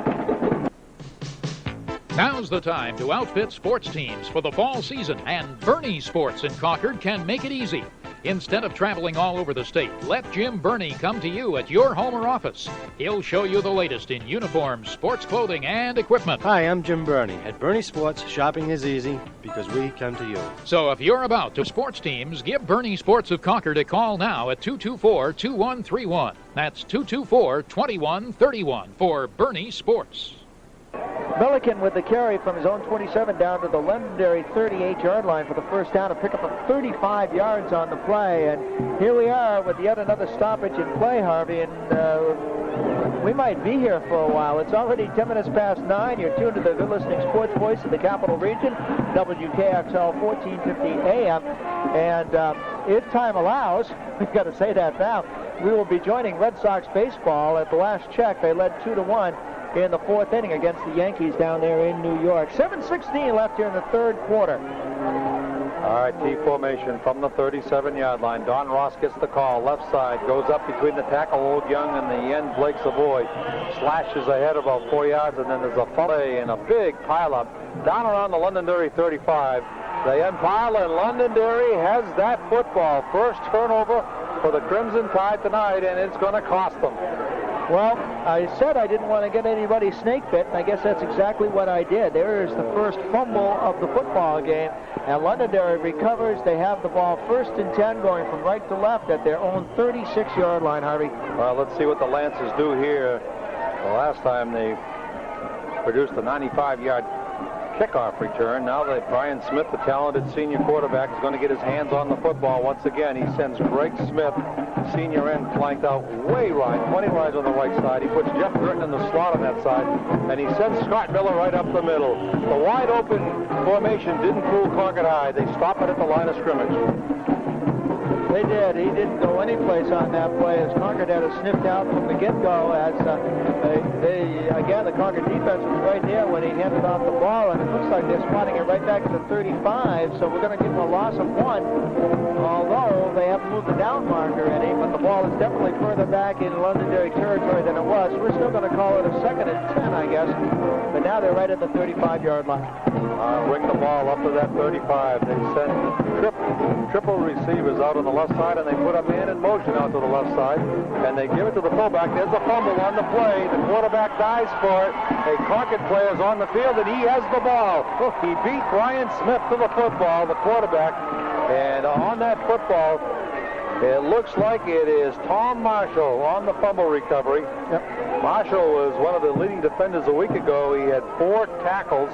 Now's the time to outfit sports teams for the fall season, and Bernie Sports in Concord can make it easy. Instead of traveling all over the state, let Jim Burney come to you at your home or office. He'll show you the latest in uniforms, sports clothing, and equipment. Hi, I'm Jim Burney. At Burney Sports, shopping is easy because we come to you. So if you're about to sports teams, give Burney Sports of Concord a call now at 224-2131. That's 224-2131 for Burney Sports. Milliken with the carry from his own 27 down to the Londonderry 38-yard line for the first down to pick up a 35 yards on the play. And here we are with yet another stoppage in play, Harvey, and we might be here for a while. It's already 10 minutes past 9. You're tuned to the good listening sports voice of the Capital Region, WKXL 1450 AM. And if time allows, we've got to say that now, we will be joining Red Sox baseball. At the last check, they led 2-1. In the fourth inning against the Yankees down there in New York. 7:16 left here in the third quarter. All right, T formation from the 37-yard line. Don Ross gets the call. Left side goes up between the tackle, Old Young, and the end, Blake Savoy. Slashes ahead about 4 yards, and then there's a fumble and a big pileup down around the Londonderry 35. They unpile, and Londonderry has that football. First turnover for the Crimson Tide tonight, and it's going to cost them. Well, I said I didn't want to get anybody snake bit, and I guess that's exactly what I did. There is the first fumble of the football game, and Londonderry recovers. They have the ball 1st and 10 going from right to left at their own 36-yard line, Harvey. Well, let's see what the Lancers do here. The last time they produced a 95-yard kickoff return. Now that Brian Smith, the talented senior quarterback, is going to get his hands on the football once again. He sends Greg Smith, senior end, flanked out way right, 20 yards on the right side. He puts Jeff Burton in the slot on that side, and he sends Scott Miller right up the middle. The wide open formation didn't fool Concord High. They stop it at the line of scrimmage. They did. He didn't go any place on that play as Concord had it sniffed out from the get-go. As again, the Concord defense was right there when he handed off the ball, and it looks like they're spotting it right back to the 35, so we're going to give them a loss of 1, although they haven't moved the down marker any, but the ball is definitely further back in Londonderry territory than it was. We're still going to call it a 2nd and 10, I guess, but now they're right at the 35-yard line. Ring the ball up to that 35. They send triple receivers out on the left side, and they put a man in motion out to the left side, and they give it to the fullback. There's a fumble on the play. The quarterback dives for it. A Concord player is on the field, and he has the ball. He beat Brian Smith to the football, the quarterback, and on that football, it looks like it is Tom Marshall on the fumble recovery. Yep. Marshall was one of the leading defenders a week ago. He had 4 tackles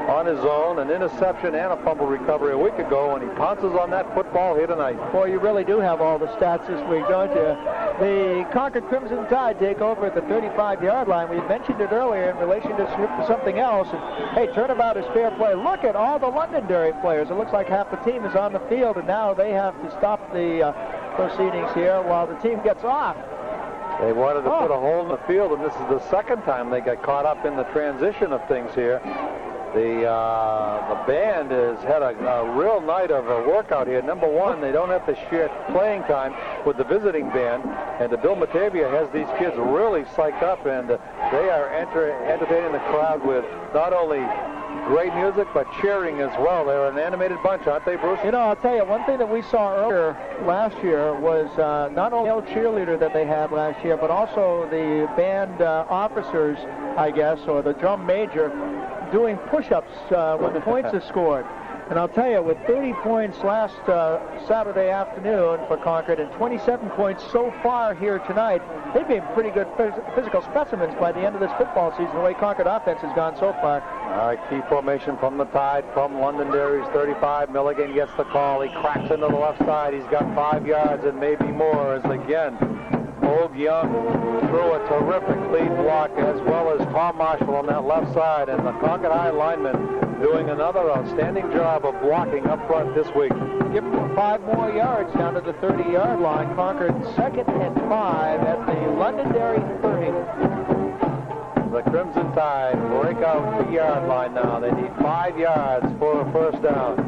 on his own, an interception and a fumble recovery a week ago, and he pounces on that football here tonight. Boy, you really do have all the stats this week, don't you? The Concord Crimson Tide take over at the 35-yard line. We mentioned it earlier in relation to something else. And, hey, turnabout is fair play. Look at all the Londonderry players. It looks like half the team is on the field, and now they have to stop the proceedings here while the team gets off. They wanted to put a hole in the field, and this is the second time they got caught up in the transition of things here. The band has had a real night of a workout here. Number one, they don't have to share playing time with the visiting band, and Bill Matavia has these kids really psyched up, and they are entertaining the crowd with not only great music, but cheering as well. They're an animated bunch, aren't they, Bruce? You know, I'll tell you, one thing that we saw earlier last year was not only the cheerleader that they had last year, but also the band officers, I guess, or the drum major, doing push-ups when the points are scored. And I'll tell you, with 30 points last Saturday afternoon for Concord and 27 points so far here tonight, they've been pretty good physical specimens by the end of this football season, the way Concord offense has gone so far. All right, key formation from the Tide, from Londonderry's 35. Milligan gets the call. He cracks into the left side. He's got 5 yards and maybe more as, again, Old Young threw a terrific lead block, as well as Tom Marshall on that left side, and the Concord High linemen doing another outstanding job of blocking up front this week. Give them 5 more yards down to the 30-yard line. Concord 2nd and 5 at the Londonderry 30. The Crimson Tide break out the yard line now. They need 5 yards for a first down.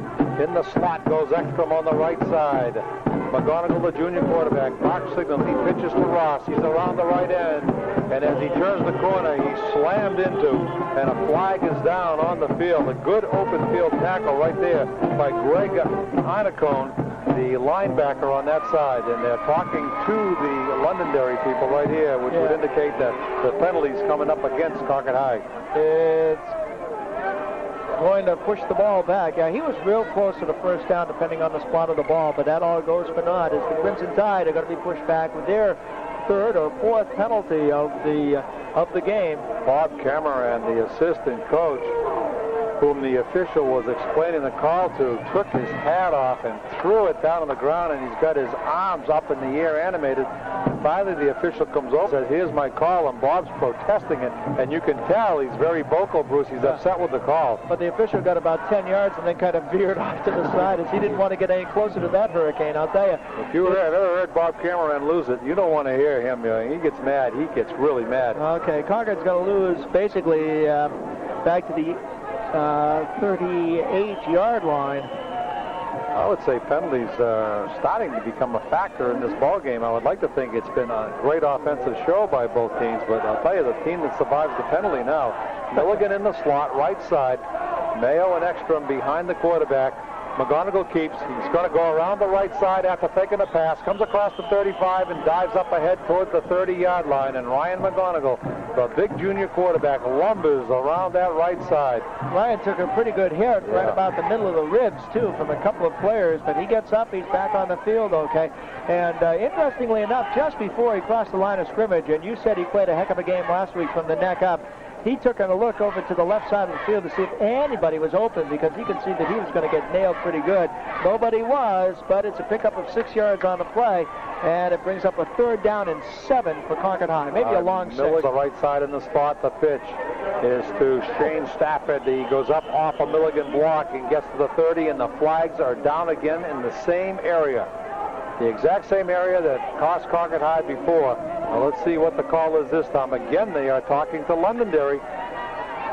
In the slot goes Ekstrom on the right side. McGonigal, the junior quarterback, marks signal. He pitches to Ross. He's around the right end. And as he turns the corner, he's slammed into, and a flag is down on the field. A good open field tackle right there by Greg Heinecone, the linebacker on that side. And they're talking to the Londonderry people right here, which would indicate that the penalty's coming up against Concord High. It's going to push the ball back. Yeah, he was real close to the first down, depending on the spot of the ball, but that all goes for naught as the Crimson Tide are going to be pushed back with their 3rd or 4th penalty of the game. Bob Cameron, the assistant coach, whom the official was explaining the call to, took his hat off and threw it down on the ground, and he's got his arms up in the air, animated. Finally, the official comes over and says, "Here's my call," and Bob's protesting it, and you can tell he's very vocal, Bruce. He's upset with the call. But the official got about 10 yards and then kind of veered off to the side as he didn't want to get any closer to that hurricane, I'll tell you. If you have ever heard Bob Cameron lose it, you don't want to hear him. He gets mad. He gets really mad. Okay, Concord's going to lose basically back to the 38-yard line. I would say penalties are starting to become a factor in this ball game. I would like to think it's been a great offensive show by both teams, but I'll tell you, the team that survives the penalty now, Milligan in the slot, right side, Mayo and Ekstrom behind the quarterback. McGonigal keeps. He's going to go around the right side after taking the pass, comes across the 35 and dives up ahead toward the 30-yard line, and Ryan McGonigal, the big junior quarterback, lumbers around that right side. Ryan took a pretty good hit right about the middle of the ribs, too, from a couple of players, but he gets up, he's back on the field okay. And interestingly enough, just before he crossed the line of scrimmage, and you said he played a heck of a game last week from the neck up, he took a look over to the left side of the field to see if anybody was open, because he could see that he was going to get nailed pretty good. Nobody was, but it's a pickup of 6 yards on the play, and it brings up a 3rd down and 7 for Concord High. Maybe a long 6. The right side in the spot. The pitch is to Shane Stafford. He goes up off a Milligan block and gets to the 30, and the flags are down again in the same area. The exact same area that cost Concord High before. Well, let's see what the call is this time. Again, they are talking to Londonderry.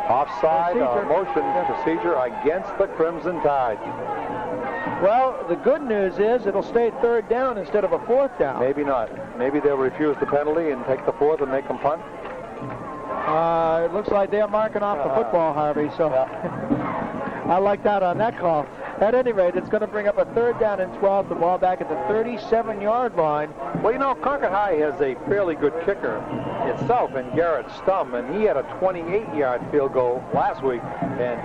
Offside motion procedure against the Crimson Tide. Well, the good news is it'll stay 3rd down instead of a 4th down. Maybe not. Maybe they'll refuse the penalty and take the 4th and make them punt. It looks like they're marking off the football, Harvey, so I like that on that call. At any rate, it's going to bring up a 3rd down and 12, the ball back at the 37-yard line. Well, you know, Concord High has a fairly good kicker itself in Garrett Stum, and he had a 28-yard field goal last week, and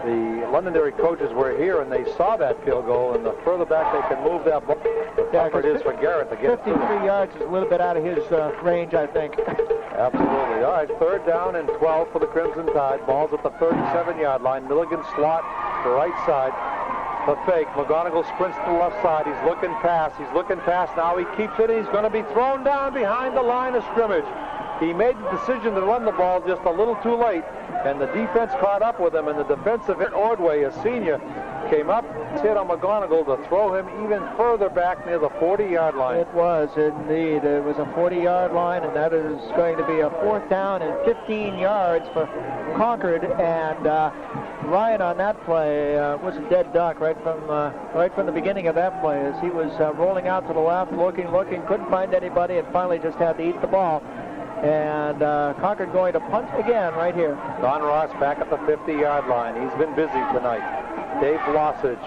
the Londonderry coaches were here, and they saw that field goal, and the further back they can move that ball, the tougher it is for Garrett to get 53 yards is a little bit out of his range, I think. Absolutely. All right, 3rd down and 12 for the Crimson Tide. Ball's at the 37-yard line. Milligan slot to right side. The fake. McGonigal sprints to the left side. He's looking past. He's looking past. Now he keeps it. He's going to be thrown down behind the line of scrimmage. He made the decision to run the ball just a little too late, and the defense caught up with him, and the defensive end, Ordway, a senior, came up, hit on McGonigal to throw him even further back near the 40-yard line. It was indeed. It was a 40-yard line, and that is going to be a 4th down and 15 yards for Concord. And Ryan on that play was a dead duck right from the beginning of that play, as he was rolling out to the left, looking, couldn't find anybody, and finally just had to eat the ball. And Concord going to punt again right here. Don Ross back at the 50-yard line. He's been busy tonight. Dave Lossage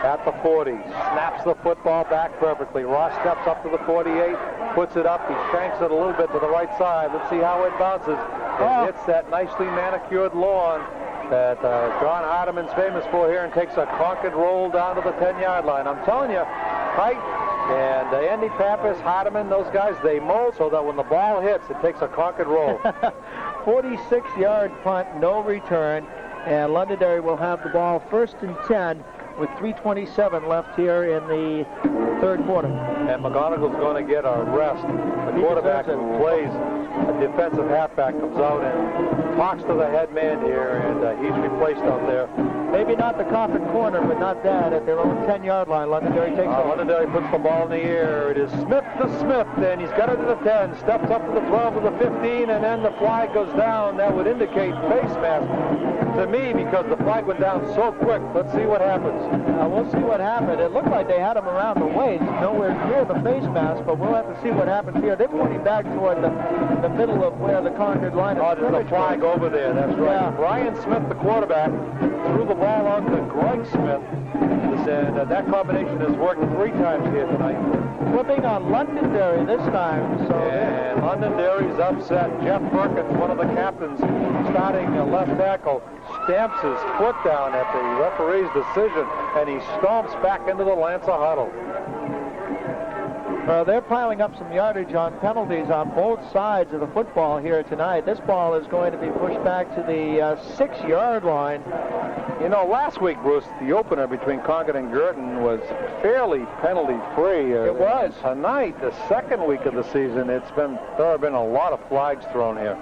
at the 40, snaps the football back perfectly. Ross steps up to the 48, puts it up. He shanks it a little bit to the right side. Let's see how it bounces. It hits that nicely manicured lawn that John Hardiman's famous for here, and takes a Concord roll down to the 10-yard line. I'm telling you, tight. And Andy Pappas, Hardiman, those guys, they mold so that when the ball hits, it takes a Concord roll. 46-yard punt, no return. And Londonderry will have the ball 1st and 10 with 3:27 left here in the 3rd quarter. And McGonigal's going to get a rest. The quarterback who plays a defensive halfback comes out and talks to the head man here, and he's replaced out there. Maybe not the Coffin corner, but not that. At their own 10-yard line, Londonderry takes it. Londonderry puts the ball in the air. It is Smith to Smith, and he's got it to the 10, steps up to the 12 to the 15, and then the flag goes down. That would indicate face mask to me, because the flag went down so quick. Let's see what happens. We'll see what happened. It looked like they had him around the waist, nowhere near the face mask, but we'll have to see what happens here. They're pointing back toward the middle of where the Concord line is. Oh, there's a flag over there. That's right. Yeah. Brian Smith, the quarterback, threw the ball out to Greg Smith, and that combination has worked 3 times here tonight. Flipping on Londonderry this time. And Londonderry's upset. Jeff Perkins, one of the captains, starting left tackle, stamps his foot down at the referee's decision, and he stomps back into the Lancer huddle. They're piling up some yardage on penalties on both sides of the football here tonight. This ball is going to be pushed back to the 6-yard line. You know, last week, Bruce, the opener between Concord and Girton was fairly penalty-free. It was. Tonight, the 2nd week of the season, there have been a lot of flags thrown here.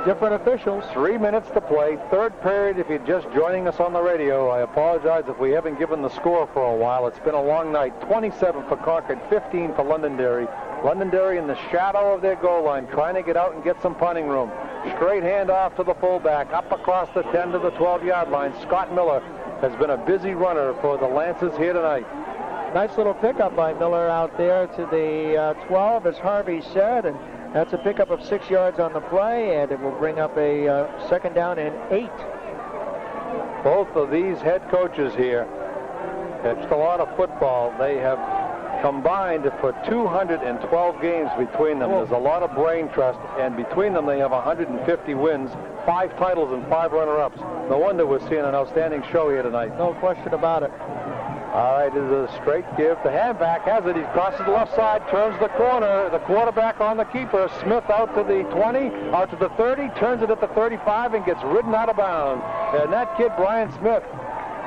Different officials. 3 minutes to play. 3rd period. If you're just joining us on the radio, I apologize if we haven't given the score for a while. It's been a long night. 27 for Concord, 15 for Londonderry. Londonderry in the shadow of their goal line, trying to get out and get some punting room. Straight handoff to the fullback, up across the 10 to the 12-yard line. Scott Miller has been a busy runner for the Lancers here tonight. Nice little pickup by Miller out there to the 12, as Harvey said, and that's a pickup of 6 yards on the play, and it will bring up a 2nd down and 8. Both of these head coaches here have just a lot of football. They have combined for 212 games between them. There's a lot of brain trust, and between them they have 150 wins, 5 titles, and 5 runner-ups. No wonder we're seeing an outstanding show here tonight. No question about it. All right, it is a straight give. The halfback has it. He crosses the left side, turns the corner. The quarterback on the keeper. Smith out to the 20, out to the 30, turns it at the 35, and gets ridden out of bounds. And that kid, Brian Smith,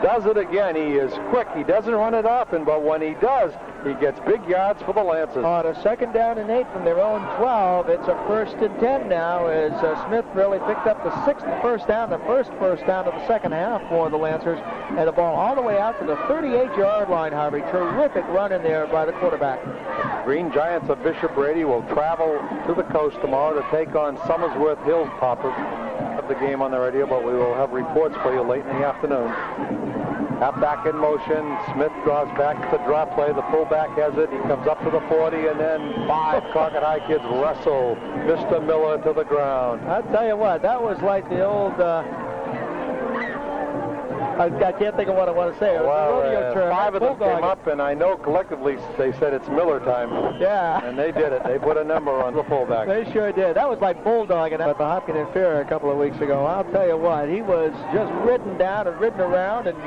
does it again. He is quick. He doesn't run it often, but when he does, he gets big yards for the Lancers. On a 2nd down and 8 from their own 12, it's a 1st and 10 now, as Smith really picked up the 6th first down, the first down of the 2nd half for the Lancers, and the ball all the way out to the 38-yard line, Harvey. Terrific run in there by the quarterback. Green Giants of Bishop Brady will travel to the coast tomorrow to take on Somersworth Hills Poppers. Of the game on the radio, but we will have reports for you late in the afternoon. Halfback in motion. Smith draws back to the drop play. The fullback has it. He comes up to the 40, and then 5 Concord High kids wrestle Mr. Miller to the ground. I'll tell you what, that was like the old... I can't think of what I want to say. It was a rodeo term. 5 of them came up, and I know collectively they said it's Miller time. Yeah. And they did it. They put a number on the fullback. They sure did. That was like bulldogging at the Hopkins Inferior a couple of weeks ago. I'll tell you what, he was just ridden down and ridden around and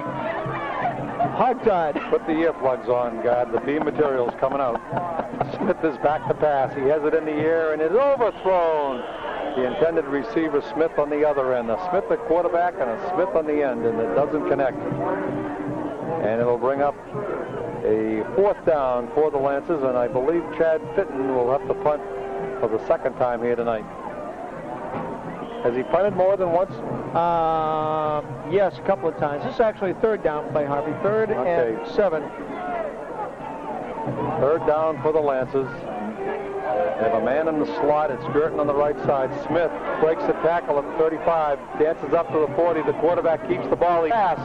hog-tied. Put the earplugs on, God. The B material's coming out. Smith is back to pass. He has it in the air and is overthrown. The intended receiver, Smith, on the other end. A Smith at quarterback and a Smith on the end, and it doesn't connect. And it'll bring up a 4th down for the Lancers, and I believe Chad Fitton will have to punt for the 2nd time here tonight. Has he punted more than once? Yes, a couple of times. This is actually 3rd down play, Harvey. 3rd and 7. 3rd down for the Lancers. They have a man in the slot. It's Burton on the right side. Smith breaks the tackle at the 35, dances up to the 40. The quarterback keeps the ball. He pass.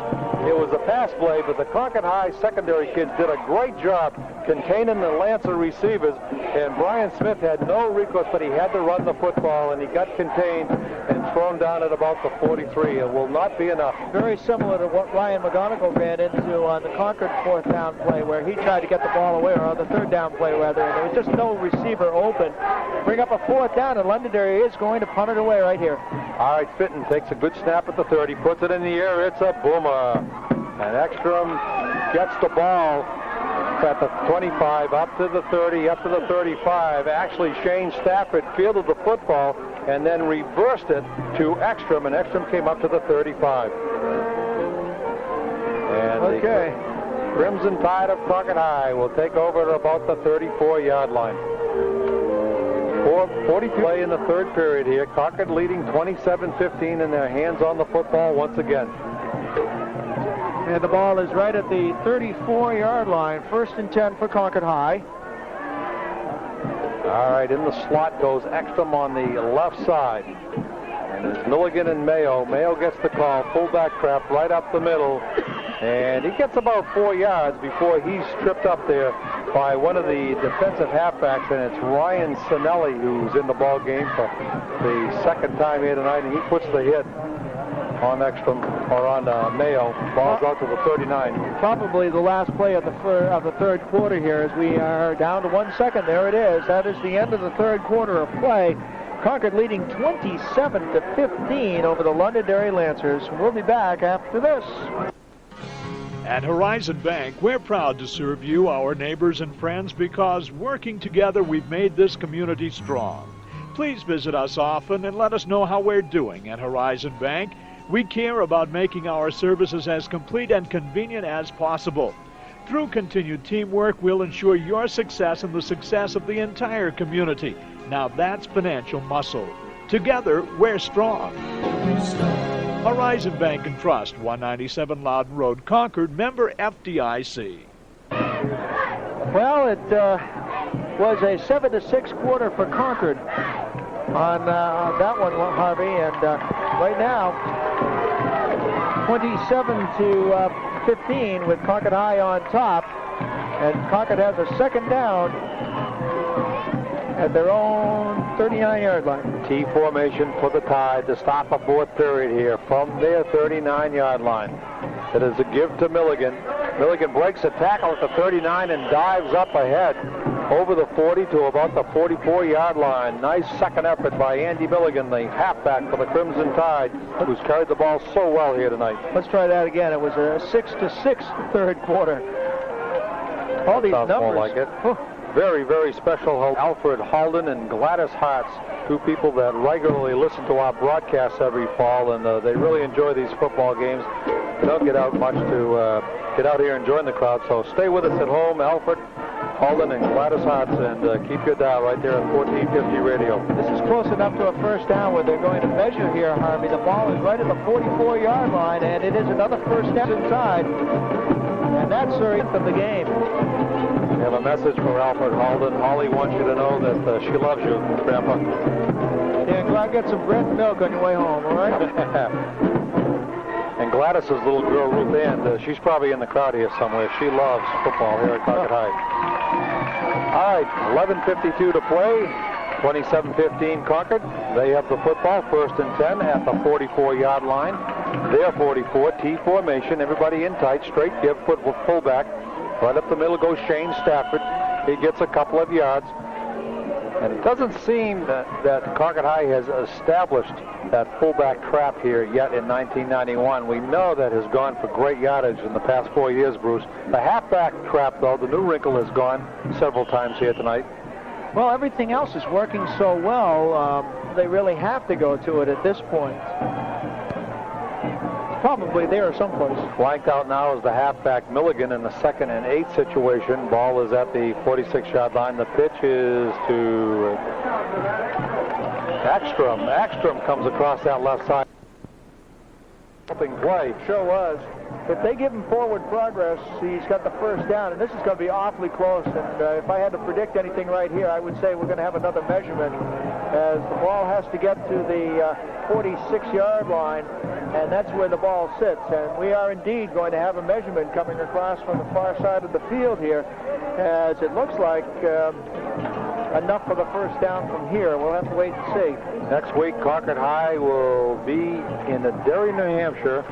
It was a pass play, but the Concord High secondary kids did a great job containing the Lancer receivers, and Brian Smith had no recourse, but he had to run the football, and he got contained and thrown down at about the 43. It will not be enough. Very similar to what Ryan McGonigal ran into on the Concord 4th down play, where he tried to get the ball away, or on the 3rd down play, rather, and there was just no receiver open. Bring up a 4th down, and Londonderry is going to punt it away right here. All right, Fitton takes a good snap at the 30, puts it in the air. It's a boomer. And Ekstrom gets the ball at the 25, up to the 30, up to the 35. Actually, Shane Stafford fielded the football and then reversed it to Ekstrom, and Ekstrom came up to the 35. And the Crimson Tide of Concord High will take over at about the 34-yard line. 40 play in the 3rd period here. Concord leading 27-15, and their hands on the football once again. And the ball is right at the 34-yard line. 1st and 10 for Concord High. All right, in the slot goes Ekstrom on the left side. And it's Milligan and Mayo. Mayo gets the call. Fullback trap right up the middle. And he gets about 4 yards before he's tripped up there by one of the defensive halfbacks, and it's Ryan Sinelli who's in the ball game for the 2nd time here tonight, and he puts the hit on Ekstrom, or on Mayo. Ball's out to the 39. Probably the last play of the 3rd quarter here, as we are down to 1 second. There it is. That is the end of the 3rd quarter of play. Concord leading 27-15 over the Londonderry Lancers. We'll be back after this. At Horizon Bank, we're proud to serve you, our neighbors and friends, because working together we've made this community strong. Please visit us often and let us know how we're doing at Horizon Bank. We care about making our services as complete and convenient as possible. Through continued teamwork, we'll ensure your success and the success of the entire community. Now that's financial muscle. Together, we're strong. Horizon Bank and Trust, 197 Loudon Road, Concord, member FDIC. Well, it was a 7-6 quarter for Concord on that one, Harvey, and right now 27-15 with Concord High on top, and Concord has a 2nd down at their own 39-yard line. T formation for the Tide to stop a 4th period here from their 39-yard line. It is a give to Milligan. Milligan breaks a tackle at the 39 and dives up ahead over the 40 to about the 44-yard line. Nice second effort by Andy Milligan, the halfback for the Crimson Tide, who's carried the ball so well here tonight. Let's try that again. It was a 6-6 3rd quarter. All these numbers. More like it. Very, very special. Alfred Halden and Gladys Hartz, 2 people that regularly listen to our broadcasts every fall, and they really enjoy these football games. They don't get out much to get out here and join the crowd, so stay with us at home, Alfred Halden and Gladys Hartz, and keep your dial right there at 1450 radio. This is close enough to a 1st down where they're going to measure here, Harvey. The ball is right at the 44-yard line, and it is another 1st down inside, and that's the end of the game. We have a message for Alfred Halden. Holly wants you to know that she loves you, Grandpa. Yeah, go out and get some bread and milk on your way home, all right? And Gladys' little girl, Ruth Ann, she's probably in the crowd here somewhere. She loves football here at Concord High. All right, 11:52 to play. 27-15 Concord. They have the football, 1st and 10 at the 44-yard line. Their 44, T formation. Everybody in tight, straight give, fullback. Right up the middle goes Shane Stafford. He gets a couple of yards. And it doesn't seem that Concord High has established that fullback trap here yet in 1991. We know that has gone for great yardage in the past 4 years, Bruce. The halfback trap, though, the new wrinkle has gone several times here tonight. Well, everything else is working so well, they really have to go to it at this point. probably there someplace. Flanked out now is the halfback Milligan in the 2nd and 8 situation. Ball is at the 46-yard line. The pitch is to Ekstrom. Ekstrom comes across that left side. Helping play. Sure was. If they give him forward progress, he's got the first down, and this is going to be awfully close. And if I had to predict anything right here, I would say we're going to have another measurement as the ball has to get to the 46-yard line, and that's where the ball sits. And we are indeed going to have a measurement coming across from the far side of the field here, as it looks like enough for the first down from here. We'll have to wait and see. Next week, Concord High will be in Derry, New Hampshire,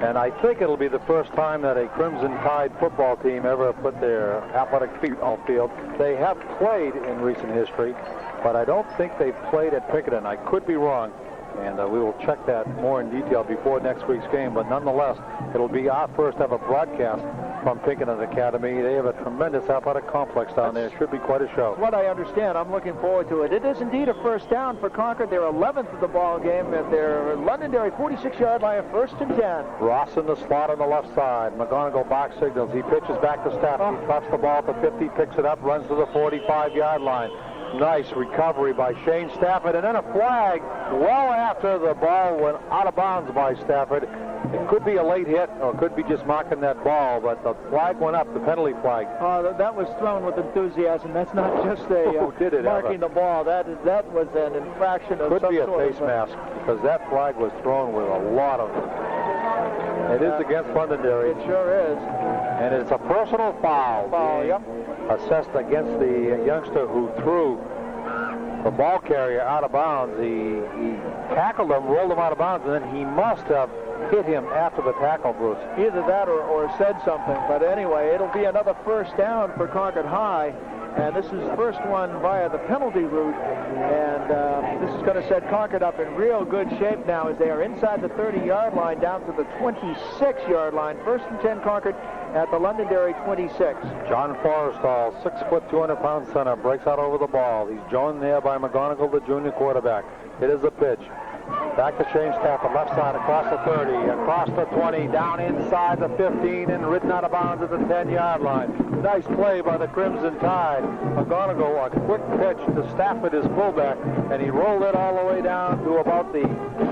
and I think it'll be the first time that a Crimson Tide football team ever put their athletic feet on field. They have played in recent history, but I don't think they've played at Pinkerton. I could be wrong, and we will check that more in detail before next week's game. But nonetheless, it'll be our first ever broadcast from Pinkerton Academy. They have a tremendous athletic complex down there. It should be quite a show. That's what I understand. I'm looking forward to it. It is indeed a first down for Concord. They're 11th of the ball game at their Londonderry 46-yard line, 1st and 10. Ross in the slot on the left side. McGonigal box signals. He pitches back to Stafford. He drops the ball at the 50, picks it up, runs to the 45-yard line. Nice recovery by Shane Stafford, and then a flag well after the ball went out of bounds by Stafford. It could be a late hit, or it could be just marking that ball, but the flag went up, the penalty flag. That was thrown with enthusiasm. That's not just a marking the ball. That was an infraction of some sort. Could be a face mask, because that flag was thrown with a lot of... It is against Londonderry. It sure is. And it's a personal foul. Yep. Assessed against the youngster who threw the ball carrier out of bounds. He tackled him, rolled him out of bounds, and then he must have hit him after the tackle, Bruce. Either that or said something. But anyway, it'll be another first down for Concord High. And this is the first one via the penalty route. And this is going to set Concord up in real good shape now as they are inside the 30-yard line down to the 26-yard line. 1st and 10 Concord at the Londonderry 26. John Forrestal, 6 foot, 200-pound center, breaks out over the ball. He's joined there by McGonigal, the junior quarterback. It is a pitch. Back to Shane Stafford, left side, across the 30, across the 20, down inside the 15, and ridden out of bounds at the 10-yard line. Nice play by the Crimson Tide. McGonigal, a quick pitch to Stafford, his fullback, and he rolled it all the way down to about the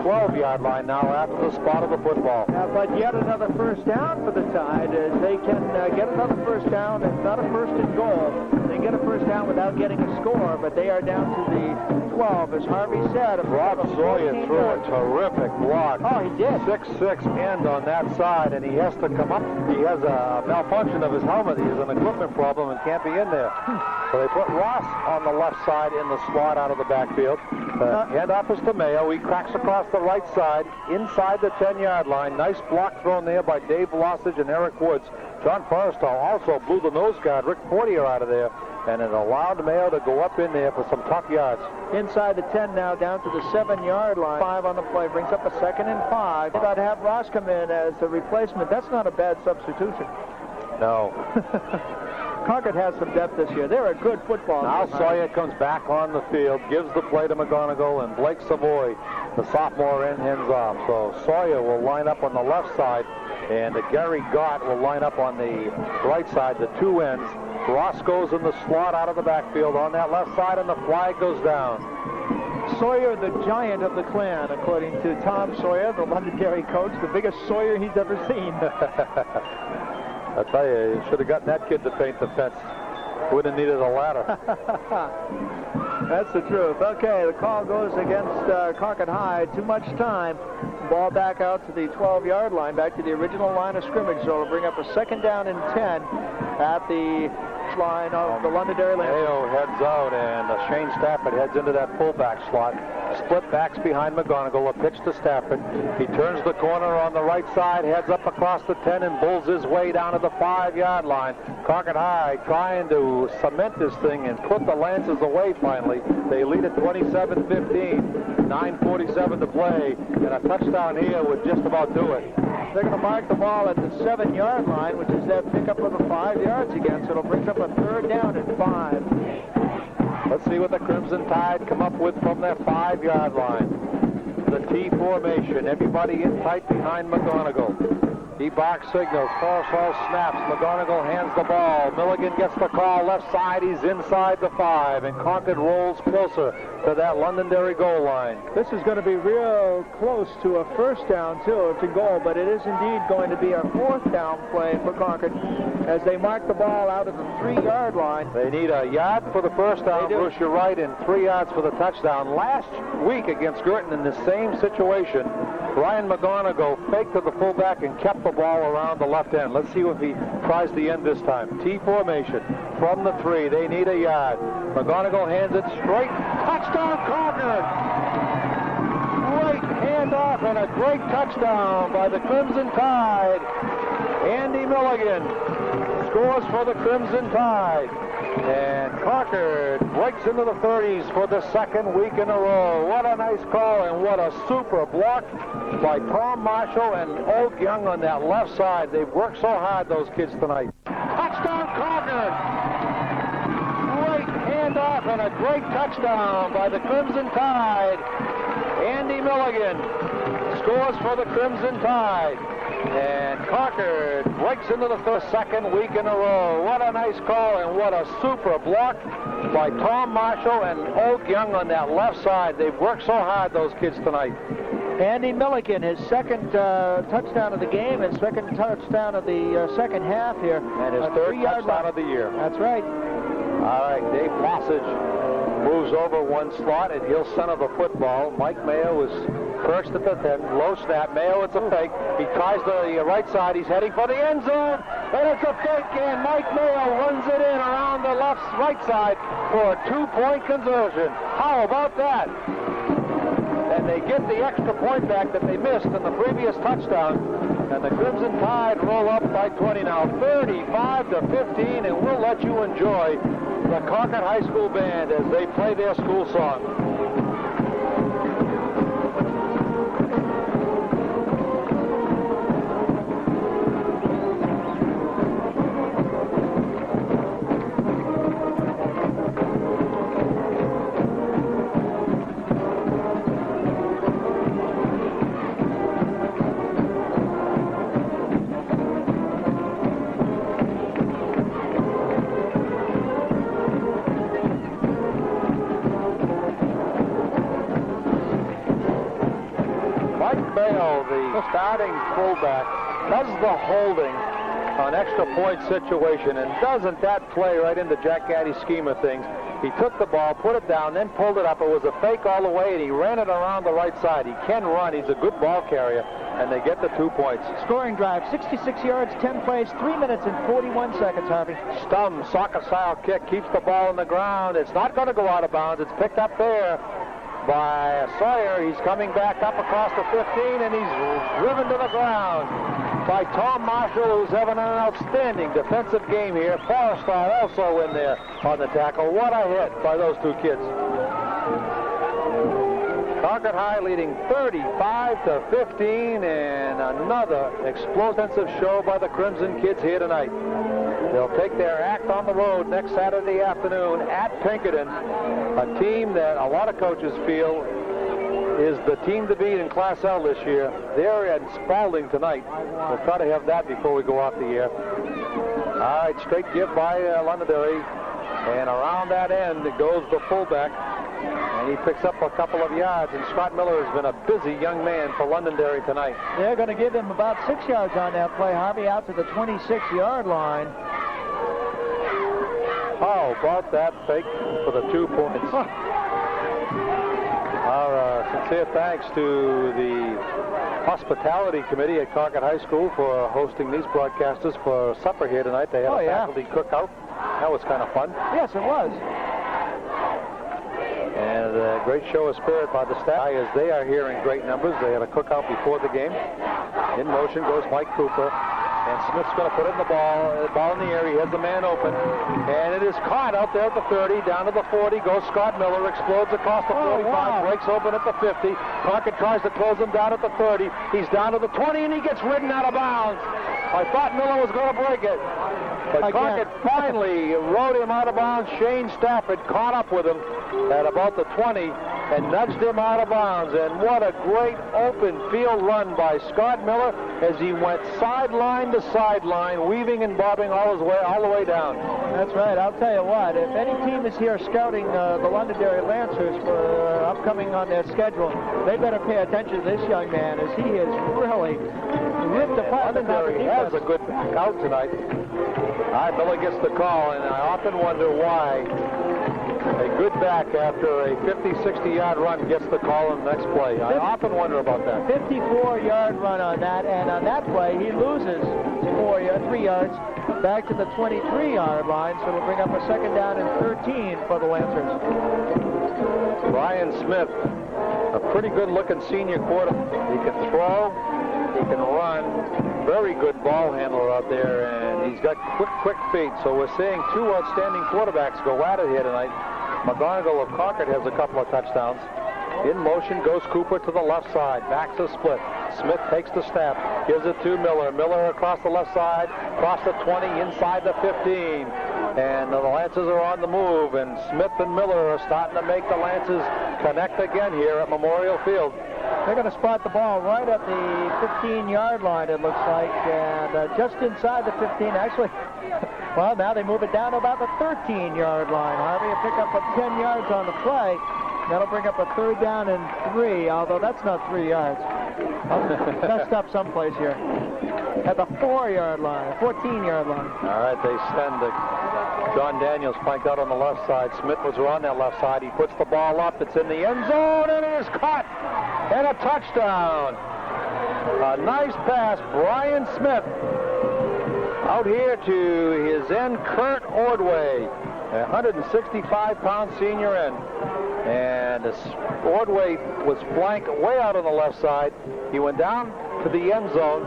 12-yard line now after the spot of the football. But yet another first down for the Tide, as they can get another first down. It's not a first and goal. They get a first down without getting a score, but they are down to the 12, as Harvey said. Rob Sawyer threw a terrific block. Oh, he did. 6'6" end on that side, and he has to come up. He has a malfunction of his helmet. He has an equipment problem and can't be in there. So they put Ross on the left side in the slot out of the backfield. Handoff is to Mayo. He cracks across the right side inside the 10-yard line. Nice block thrown there by Dave Velocich and Eric Woods. John Forrestal also blew the nose guard, Rick Fortier, out of there, and it allowed Mayo to go up in there for some tough yards. Inside the 10 now, down to the 7-yard line. 5 on the play, brings up a 2nd and 5. Thought to have Ross come in as a replacement. That's not a bad substitution. No. Concord has some depth this year. They're a good football team. Now Sawyer comes back on the field, gives the play to McGonigal, and Blake Savoy, the sophomore, hands off. So Sawyer will line up on the left side, and Gary Gott will line up on the right side, the two ends. Ross goes in the slot out of the backfield on that left side, and the flag goes down. Sawyer, the giant of the clan, according to Tom Sawyer, the Londonderry coach, the biggest Sawyer he's ever seen. I tell you, you should have gotten that kid to paint the fence. Would have needed a ladder. That's the truth. Okay, the call goes against Concord High. Too much time. Ball back out to the 12-yard line, back to the original line of scrimmage. So it'll bring up a 2nd down and 10 at the line of the Londonderry Lancers. Mayo heads out, and Shane Stafford heads into that fullback slot. Split backs behind McGonigal, a pitch to Stafford. He turns the corner on the right side, heads up across the 10, and bulls his way down to the 5-yard line. Concord High trying to cement this thing and put the Lancers away finally. They lead at 27-15, 9:47 to play, and a touchdown here would just about do it. They're going to mark the ball at the 7-yard line, which is their pickup of the 5 yards again, so it'll bring up a 3rd down and 5. Let's see what the Crimson Tide come up with from their 5-yard line. the T formation. Everybody in tight behind McGonigal. He box signals. Forrestall snaps. McGonigal hands the ball. Milligan gets the call left side. He's inside the 5, and Concord rolls closer to that Londonderry goal line. This is going to be real close to a first down, too, to goal, but it is indeed going to be a fourth down play for Concord as they mark the ball out at the 3-yard line. They need a yard for the first down, Bruce, you're right, and 3 yards for the touchdown. Last week against Girton in the same situation, Brian McGonigal faked to the fullback and kept the ball around the left end. Let's see if he tries the end this time. T formation from the 3. They need a yard. McGonigal hands it straight. Touchdown, Concord! Great handoff and a great touchdown by the Crimson Tide. Andy Milligan scores for the Crimson Tide. And Concord breaks into the 30s for the second week in a row. What a nice call, and what a super block by Tom Marshall and Oak Young on that left side. They've worked so hard, those kids, tonight. Touchdown, Concord! Great handoff and a great touchdown by the Crimson Tide. Andy Milligan scores for the Crimson Tide. And Concord breaks into the second week in a row. What a nice call, and what a super block by Tom Marshall and Oak Young on that left side. They've worked so hard, those kids, tonight. Andy Milligan, his second touchdown of the game, his second touchdown of the second half here. And his third touchdown of the year. That's right. All right, Dave Passage moves over one slot, and he'll center the football. Mike Mayo is perched at the 10. Low snap. Mayo, it's a fake. He tries the right side. He's heading for the end zone, and it's a fake, and Mike Mayo runs it in around the right side for a 2-point conversion. How about that? And they get the extra point back that they missed in the previous touchdown. And the Crimson Tide roll up by 20 now, 35-15, and we'll let you enjoy the Concord High School Band as they play their school song. Starting fullback does the holding on extra point situation, and doesn't that play right into Jack Gaddy's scheme of things? He took the ball, put it down, then pulled it up. It was a fake all the way, and he ran it around the right side. He can run. He's a good ball carrier, and they get the 2 points. Scoring drive, 66 yards, 10 plays, 3 minutes and 41 seconds, Harvey. Stum, soccer-style kick, keeps the ball on the ground. It's not going to go out of bounds. It's picked up there by Sawyer. He's coming back up across the 15, and he's driven to the ground by Tom Marshall, who's having an outstanding defensive game here. Forrestall also in there on the tackle. What a hit by those two kids. Concord High leading 35-15, and another explosive show by the Crimson Kids here tonight. They'll take their act on the road next Saturday afternoon at Pinkerton, a team that a lot of coaches feel is the team to beat in Class L this year. They're at Spalding tonight. We'll try to have that before we go off the air. All right, straight give by Londonderry, and around that end it goes the fullback, and he picks up a couple of yards, and Scott Miller has been a busy young man for Londonderry tonight. They're going to give him about 6 yards on that play, Harvey, out to the 26-yard line. How about that fake for the 2 points? Our sincere thanks to the Hospitality Committee at Concord High School for hosting these broadcasters for supper here tonight. They had a faculty cookout. That was kind of fun. Yes, it was. And a great show of spirit by the staff as they are here in great numbers. They had a cookout before the game. In motion goes Mike Cooper. And Smith's going to put in the ball in the air. He has the man open. And it is caught out there at the 30. Down to the 40 goes Scott Miller. Explodes across the 45. Breaks open at the 50. Concord tries to close him down at the 30. He's down to the 20, and he gets ridden out of bounds. I thought Miller was going to break it. But Concord finally rode him out of bounds. Shane Stafford caught up with him at about the 20. and nudged him out of bounds. And what a great open field run by Scott Miller as he went sideline to sideline, weaving and bobbing all the way down. That's right. I'll tell you what, if any team is here scouting the Londonderry Lancers for upcoming on their schedule, they better pay attention to this young man as he is really ripped apart. Londonderry has a good back out tonight. Miller gets the call, and I often wonder why a good back after a 50, 60-yard run gets the call in the next play. I often wonder about that. 54-yard run on that, and on that play, he loses 3 yards back to the 23-yard line, so it'll bring up a second down and 13 for the Lancers. Brian Smith, a pretty good-looking senior quarterback. He can throw, he can run, very good ball handler out there, and he's got quick feet. So we're seeing two outstanding quarterbacks go at it here tonight. McGonigal of Concord has a couple of touchdowns. In motion goes Cooper to the left side. Backs a split. Smith takes the snap, gives it to Miller. Miller across the left side, across the 20, inside the 15. And the Lancers are on the move, and Smith and Miller are starting to make the Lancers connect again here at Memorial Field. They're going to spot the ball right at the 15-yard line, it looks like, and just inside the 15. Actually, well, now they move it down to about the 13-yard line. Harvey will pick up 10 yards on the play. That'll bring up a third down and 3, although that's not 3 yards. Messed up someplace here. At the 4-yard line, 14-yard line. All right, they send John Daniels flanked out on the left side. Smith was on that left side. He puts the ball up. It's in the end zone, and it is caught. And a touchdown. A nice pass. Brian Smith out here to his end, Kurt Ordway, a 165-pound senior end. And Ordway was flanked way out on the left side. He went down to the end zone.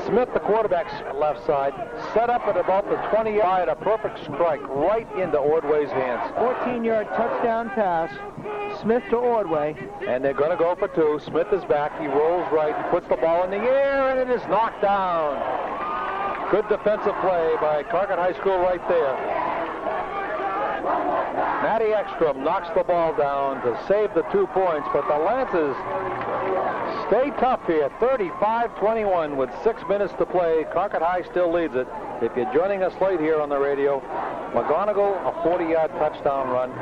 Smith, the quarterback's left side, set up at about the 20-yard, a perfect strike right into Ordway's hands. 14-yard touchdown pass. Smith to Ordway. And they're going to go for 2. Smith is back. He rolls right. He puts the ball in the air, and it is knocked down. Good defensive play by Concord High School right there. Matty Ekstrom knocks the ball down to save the 2 points, but the Lancers stay tough here. 35-21 with 6 minutes to play. Concord High still leads it. If you're joining us late here on the radio, McGonigal, a 40-yard touchdown run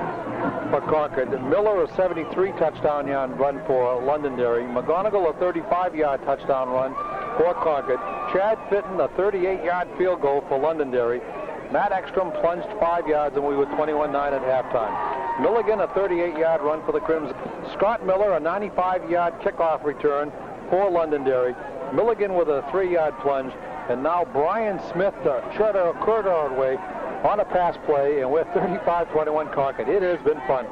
for Concord. Miller, a 73-touchdown run for Londonderry. McGonigal, a 35-yard touchdown run for Concord. Chad Fitton, a 38-yard field goal for Londonderry. Matt Ekstrom plunged 5 yards, and we were 21-9 at halftime. Milligan, a 38-yard run for the Crimson. Scott Miller, a 95-yard kickoff return for Londonderry. Milligan with a 3-yard plunge. And now Brian Smith to Kurt Ordway on a pass play, and we're 35-21 Concord. It has been fun.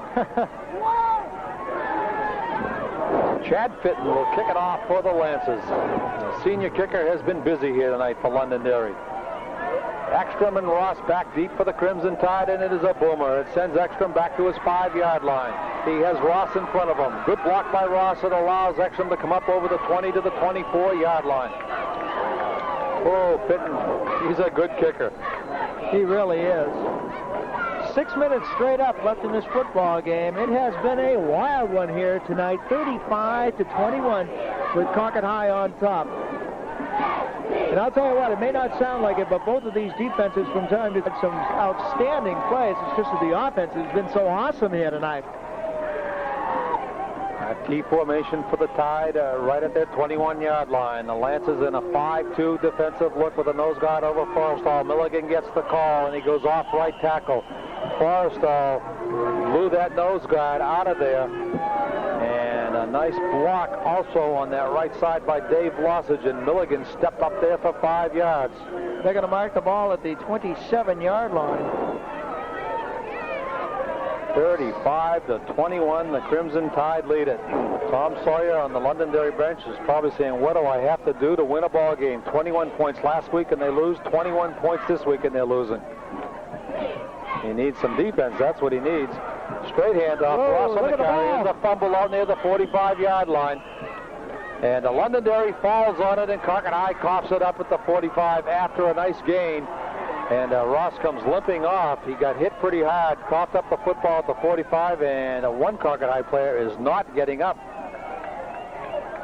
Chad Fitton will kick it off for the Lancers. The senior kicker has been busy here tonight for Londonderry. Ekstrom and Ross back deep for the Crimson Tide, and it is a boomer. It sends Ekstrom back to his 5-yard line. He has Ross in front of him. Good block by Ross. It allows Ekstrom to come up over the 20 to the 24-yard line. Oh, Fitton, he's a good kicker. He really is. 6 minutes straight up left in this football game. It has been a wild one here tonight, 35-21 with Concord High on top. And I'll tell you what, it may not sound like it, but both of these defenses from time to time some outstanding plays. It's just that the offense has been so awesome here tonight. A key formation for the Tide right at their 21-yard line. The Lancers in a 5-2 defensive look with a nose guard over Forrestal. Milligan gets the call, and he goes off right tackle. Forrestal blew that nose guard out of there. And a nice block also on that right side by Dave Lossage, and Milligan stepped up there for 5 yards. They're going to mark the ball at the 27-yard line. 35-21, the Crimson Tide lead it. Tom Sawyer on the Londonderry bench is probably saying, what do I have to do to win a ball game? 21 points last week and they lose, 21 points this week and they're losing. He needs some defense, that's what he needs. Straight handoff, Ross on the carry, is a fumble out near the 45-yard line. And the Londonderry falls on it, and Concord High coughs it up at the 45 after a nice gain And Ross comes limping off. He got hit pretty hard, coughed up the football at the 45, and one Concord High player is not getting up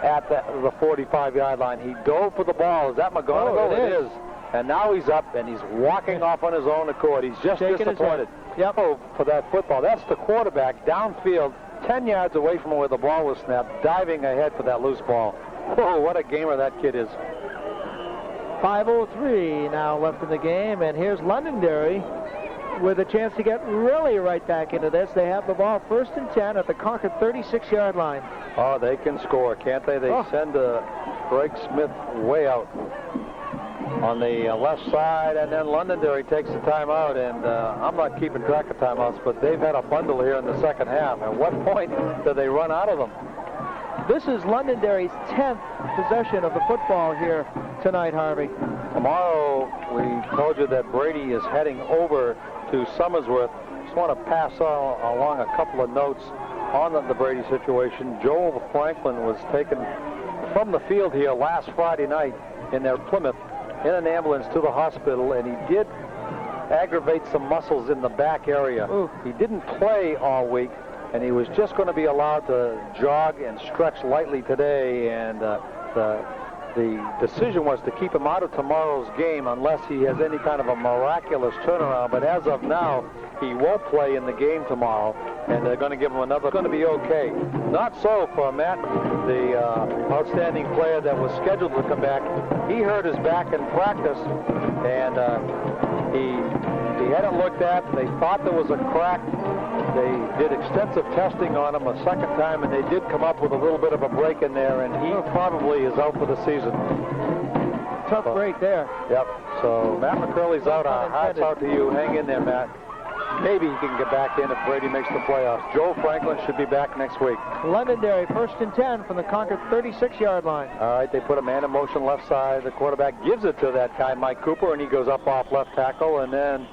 at the 45-yard line. He dove for the ball. Is that McGonigal? Oh, it is. And now he's up, and he's walking off on his own accord. He's just Shaking disappointed. Yep. For that football. That's the quarterback downfield, 10 yards away from where the ball was snapped, diving ahead for that loose ball. Whoa, what a gamer that kid is. 5:03 now left in the game, and here's Londonderry with a chance to get really right back into this. They have the ball 1st and 10 at the Concord 36-yard line. Oh, they can score, can't they? They send Greg Smith way out on the left side, and then Londonderry takes the timeout, and I'm not keeping track of timeouts, but they've had a bundle here in the second half. At what point do they run out of them? This is Londonderry's 10th possession of the football here tonight, Harvey. Tomorrow, we told you that Brady is heading over to Somersworth. Just want to pass along a couple of notes on the Brady situation. Joel Franklin was taken from the field here last Friday night in their Plymouth in an ambulance to the hospital, and he did aggravate some muscles in the back area. Ooh. He didn't play all week, and he was just going to be allowed to jog and stretch lightly today, and the decision was to keep him out of tomorrow's game unless he has any kind of a miraculous turnaround. But as of now, he won't play in the game tomorrow, and they're going to give him another. Going to be okay. Not so for Matt, the outstanding player that was scheduled to come back. He hurt his back in practice, and he hadn't looked at. They thought there was a crack. They did extensive testing on him a second time, and they did come up with a little bit of a break in there, and he probably is out for the season. Tough break there. Yep. So Matt McCurley's out. Our hearts out to you. Hang in there, Matt. Maybe he can get back in if Brady makes the playoffs. Joe Franklin should be back next week. Londonderry, 1st and 10 from the Concord 36-yard line. All right, they put a man in motion left side. The quarterback gives it to that guy, Mike Cooper, and he goes up off left tackle, and then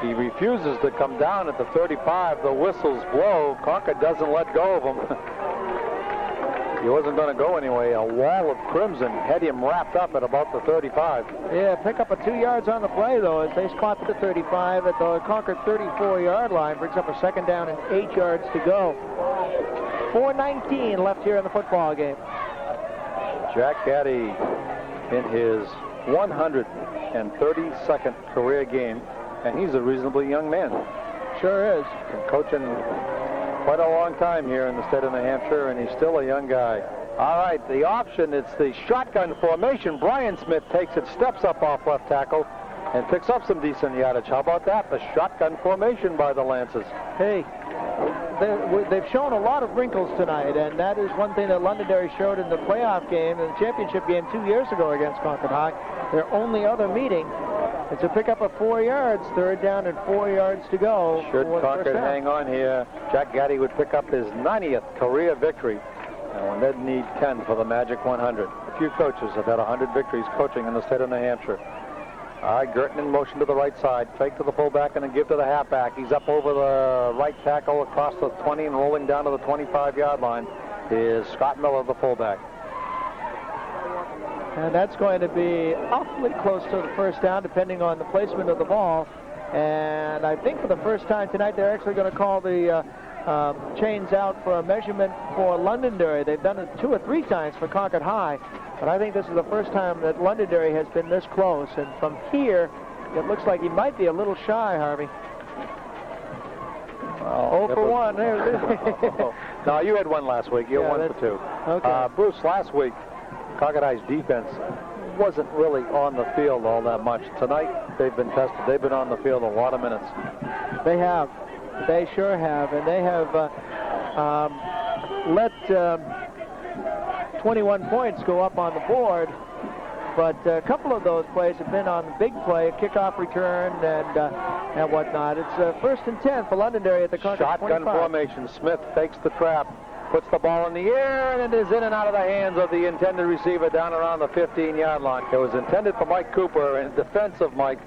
he refuses to come down at the 35. The whistles blow. Concord doesn't let go of him. He wasn't going to go anyway. A wall of crimson had him wrapped up at about the 35. Yeah, pick up a 2 yards on the play, though, as they spot the 35 at the Concord 34-yard line. Brings up a 2nd down and 8 yards to go. 4:19 left here in the football game. Jack Gaddy in his 132nd career game, and he's a reasonably young man. Sure is. Been coaching quite a long time here in the state of New Hampshire, and he's still a young guy. All right, the option, it's the shotgun formation. Brian Smith takes it, steps up off left tackle, and picks up some decent yardage. How about that? The shotgun formation by the Lancers. Hey, they've shown a lot of wrinkles tonight, and that is one thing that Londonderry showed in the playoff game, in the championship game 2 years ago against Concord High. Their only other meeting. It's a pickup of 4 yards, 3rd down and 4 yards to go. Should Concord hang on here, Jack Gaddy would pick up his 90th career victory. And they'd need 10 for the magic 100. A few coaches have had 100 victories coaching in the state of New Hampshire. All right, Girton in motion to the right side. Fake to the fullback and then give to the halfback. He's up over the right tackle across the 20 and rolling down to the 25-yard line is Scott Miller, the fullback. And that's going to be awfully close to the 1st down, depending on the placement of the ball. And I think for the first time tonight, they're actually going to call the chains out for a measurement for Londonderry. They've done it 2 or 3 times for Concord High, but I think this is the first time that Londonderry has been this close. And from here, it looks like he might be a little shy, Harvey. Oh, 0 for 1. There it is. No, you had one last week. You had 1 for 2. Okay. Bruce, last week, Concord High's defense wasn't really on the field all that much. Tonight, they've been tested. They've been on the field a lot of minutes. They have. They sure have. And they have let 21 points go up on the board. But a couple of those plays have been on the big play, a kickoff return and whatnot. It's 1st and 10 for Londonderry at the Concord 25. Shotgun formation. Smith fakes the trap. Puts the ball in the air, and it is in and out of the hands of the intended receiver down around the 15-yard line. It was intended for Mike Cooper, and in defense of Mike,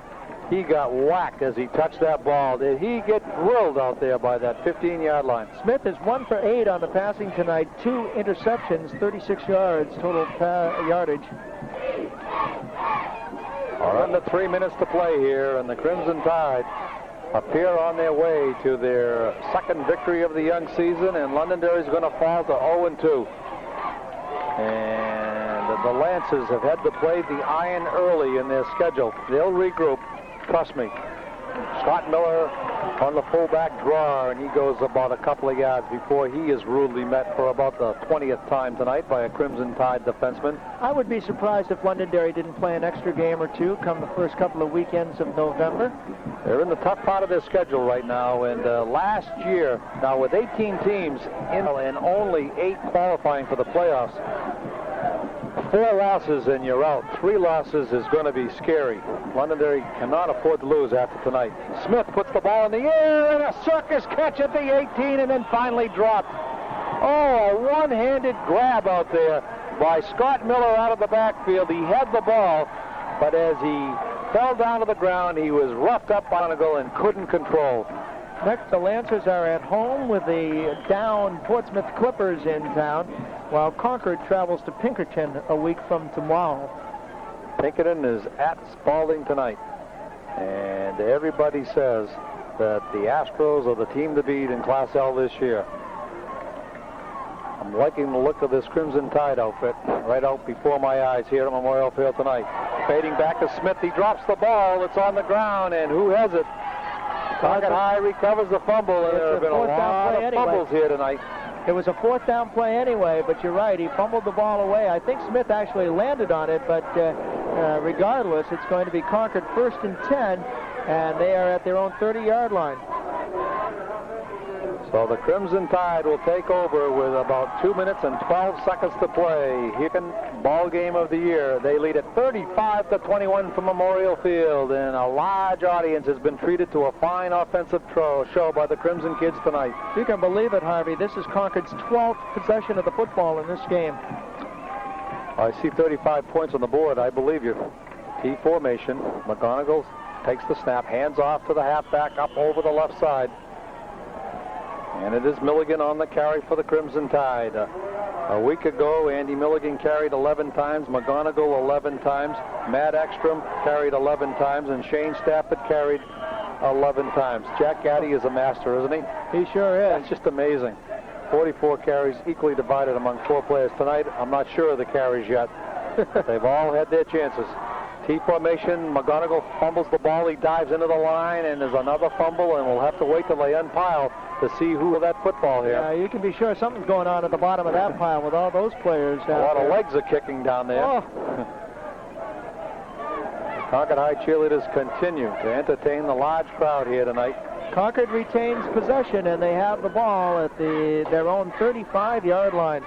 he got whacked as he touched that ball. Did he get drilled out there by that 15-yard line? Smith is 1 for 8 on the passing tonight, 2 interceptions, 36 yards total yardage. All right. under 3 minutes to play here, and the Crimson Tide appear on their way to their second victory of the young season, and Londonderry is going to fall to 0-2. And the Lancers have had to play the iron early in their schedule. They'll regroup, trust me. Scott Miller on the fullback draw, and he goes about a couple of yards before he is rudely met for about the 20th time tonight by a Crimson Tide defenseman. I would be surprised if Londonderry didn't play an extra game or two come the first couple of weekends of November. They're in the tough part of their schedule right now, and last year, now with 18 teams in and only 8 qualifying for the playoffs, 4 losses and you're out. 3 losses is going to be scary. Londonderry cannot afford to lose after tonight. Smith puts the ball in the air, and a circus catch at the 18, and then finally dropped. Oh, a one-handed grab out there by Scott Miller out of the backfield. He had the ball, but as he fell down to the ground, he was roughed up on a goal and couldn't control. Next, the Lancers are at home with the down Portsmouth Clippers in town, while Concord travels to Pinkerton a week from tomorrow. Pinkerton is at Spalding tonight, and everybody says that the Astros are the team to beat in Class L this year. I'm liking the look of this Crimson Tide outfit right out before my eyes here at Memorial Field tonight. Fading back to Smith, he drops the ball, it's on the ground, and who has it? Concord High recovers the fumble, and there have been a lot of fumbles here tonight. It was a 4th down play anyway, but you're right, he fumbled the ball away. I think Smith actually landed on it, but regardless, it's going to be Concord 1st and 10, and they are at their own 30-yard line. So the Crimson Tide will take over with about 2 minutes and 12 seconds to play. Here, ball game of the year. They lead at 35-21 from Memorial Field, and a large audience has been treated to a fine offensive show by the Crimson Kids tonight. You can believe it, Harvey. This is Concord's 12th possession of the football in this game. I see 35 points on the board. I believe you. T formation. McGonigal takes the snap, hands off to the halfback up over the left side. And it is Milligan on the carry for the Crimson Tide. A week ago, Andy Milligan carried 11 times, McGonigal 11 times, Matt Ekstrom carried 11 times, and Shane Stafford carried 11 times. Jack Gaddy is a master, isn't he? He sure is. That's just amazing. 44 carries equally divided among 4 players tonight. I'm not sure of the carries yet. They've all had their chances. T formation, McGonigal fumbles the ball, he dives into the line, and there's another fumble, and we'll have to wait till they unpile to see who of that football here. Yeah, you can be sure something's going on at the bottom of that pile with all those players down there. A lot of legs are kicking down there. Oh. Concord High cheerleaders continue to entertain the large crowd here tonight. Concord retains possession, and they have the ball at their own 35-yard line.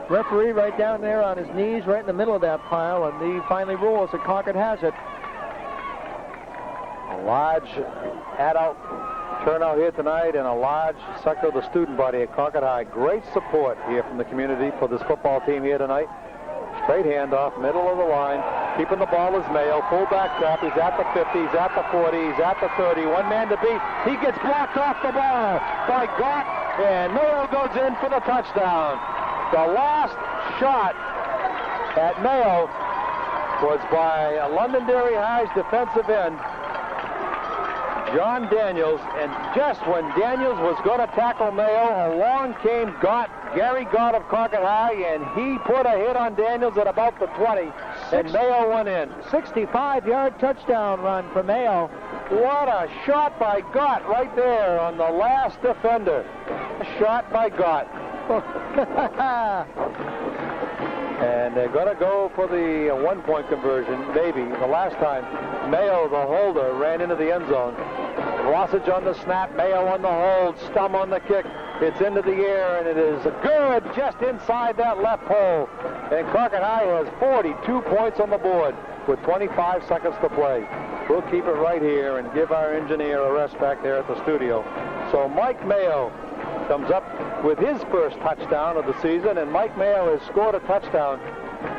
Referee right down there on his knees right in the middle of that pile, and he finally rules that Concord has it. A large adult turnout here tonight, and a large sector of the student body at Concord High. Great support here from the community for this football team here tonight. Straight handoff, middle of the line. Keeping the ball is Mayo. Fullback trap. He's at the 50. He's at the 40. He's at the 30. One man to beat. He gets blocked off the ball by Gott, and Mayo goes in for the touchdown. The last shot at Mayo was by Londonderry High's defensive end, John Daniels, and just when Daniels was going to tackle Mayo, along came Gary Gott of Concord High, and he put a hit on Daniels at about the 20, and Mayo went in. 65-yard touchdown run for Mayo. What a shot by Gott right there on the last defender. A shot by Gott. And they're going to go for the one-point conversion, maybe. The last time, Mayo, the holder, ran into the end zone. Rossage on the snap, Mayo on the hold, Stum on the kick. It's into the air, and it is good just inside that left hole. And Concord High has 42 points on the board with 25 seconds to play. We'll keep it right here and give our engineer a rest back there at the studio. So Mike Mayo comes up with his first touchdown of the season, and Mike Mayo has scored a touchdown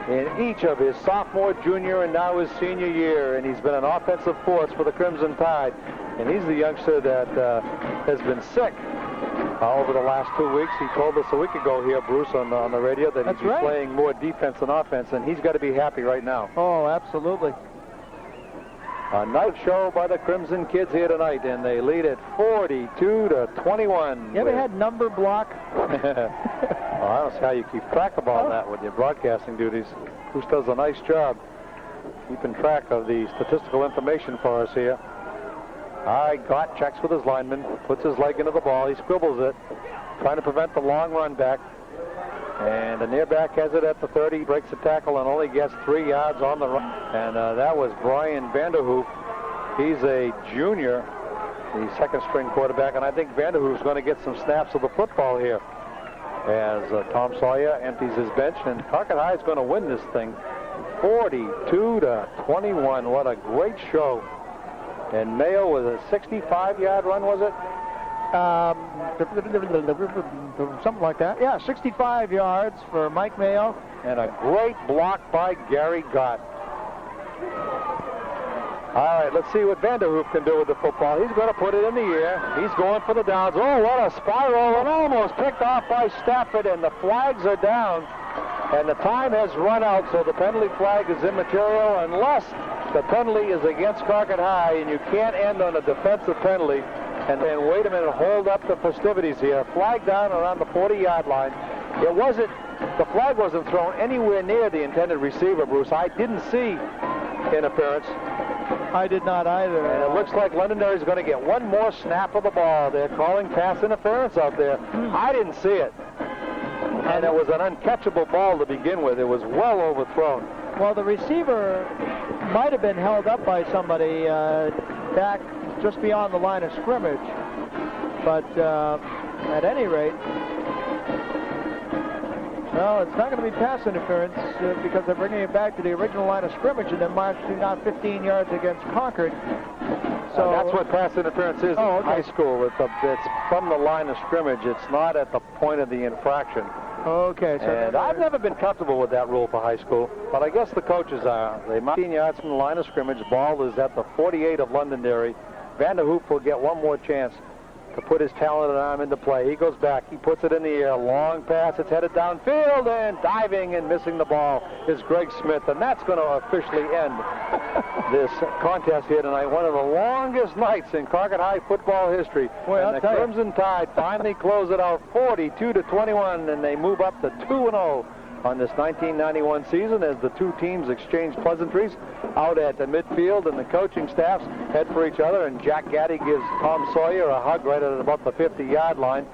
in each of his sophomore, junior, and now his senior year, and he's been an offensive force for the Crimson Tide. And he's the youngster that has been sick Over the last 2 weeks, he told us a week ago here, Bruce, on the radio, that he'd be playing more defense than offense, and he's got to be happy right now. Oh, absolutely. A night show by the Crimson Kids here tonight, and they lead it 42-21. You ever had number block? Well, I don't see how you keep track of all that with your broadcasting duties. Bruce does a nice job keeping track of the statistical information for us here. Gott checks with his lineman, puts his leg into the ball, he scribbles it, trying to prevent the long run back. And the near back has it at the 30, breaks the tackle, and only gets 3 yards on the run. And that was Brian Vanderhoof. He's a junior, the second-string quarterback, and I think Vanderhoof's going to get some snaps of the football here as Tom Sawyer empties his bench, and Concord High is going to win this thing 42-21. What a great show. And Mayo with a 65-yard run, was it? Something like that. Yeah, 65 yards for Mike Mayo. And a great block by Gary Gott. All right, let's see what Vanderhoof can do with the football. He's going to put it in the air. He's going for the downs. Oh, what a spiral, and almost picked off by Stafford, and the flags are down. And the time has run out, so the penalty flag is immaterial unless the penalty is against Concord High, and you can't end on a defensive penalty. And then, wait a minute, hold up the festivities here. Flag down around the 40-yard line. The flag wasn't thrown anywhere near the intended receiver, Bruce. I didn't see interference. I did not either. And it looks like Londonderry's going to get one more snap of the ball. They're calling pass interference out there. I didn't see it. And it was an uncatchable ball to begin with. It was well overthrown. Well, the receiver might have been held up by somebody back just beyond the line of scrimmage. But at any rate, well, it's not going to be pass interference because they're bringing it back to the original line of scrimmage and then marching out 15 yards against Concord. So that's what pass interference is in high school. It's from the line of scrimmage. It's not at the point of the infraction. Okay. So and I've never been comfortable with that rule for high school, but I guess the coaches are. They march 15 yards from the line of scrimmage. Ball is at the 48 of Londonderry. Vanderhoof will get one more chance to put his talented arm into play. He goes back. He puts it in the air. Long pass. It's headed downfield, and diving and missing the ball is Greg Smith, and that's going to officially end this contest here tonight. One of the longest nights in Concord High football history. Well, and the Crimson Tide finally close it out 42-21, and they move up to 2-0 on this 1991 season as the two teams exchange pleasantries out at the midfield, and the coaching staffs head for each other, and Jack Gaddy gives Tom Sawyer a hug right at about the 50-yard line.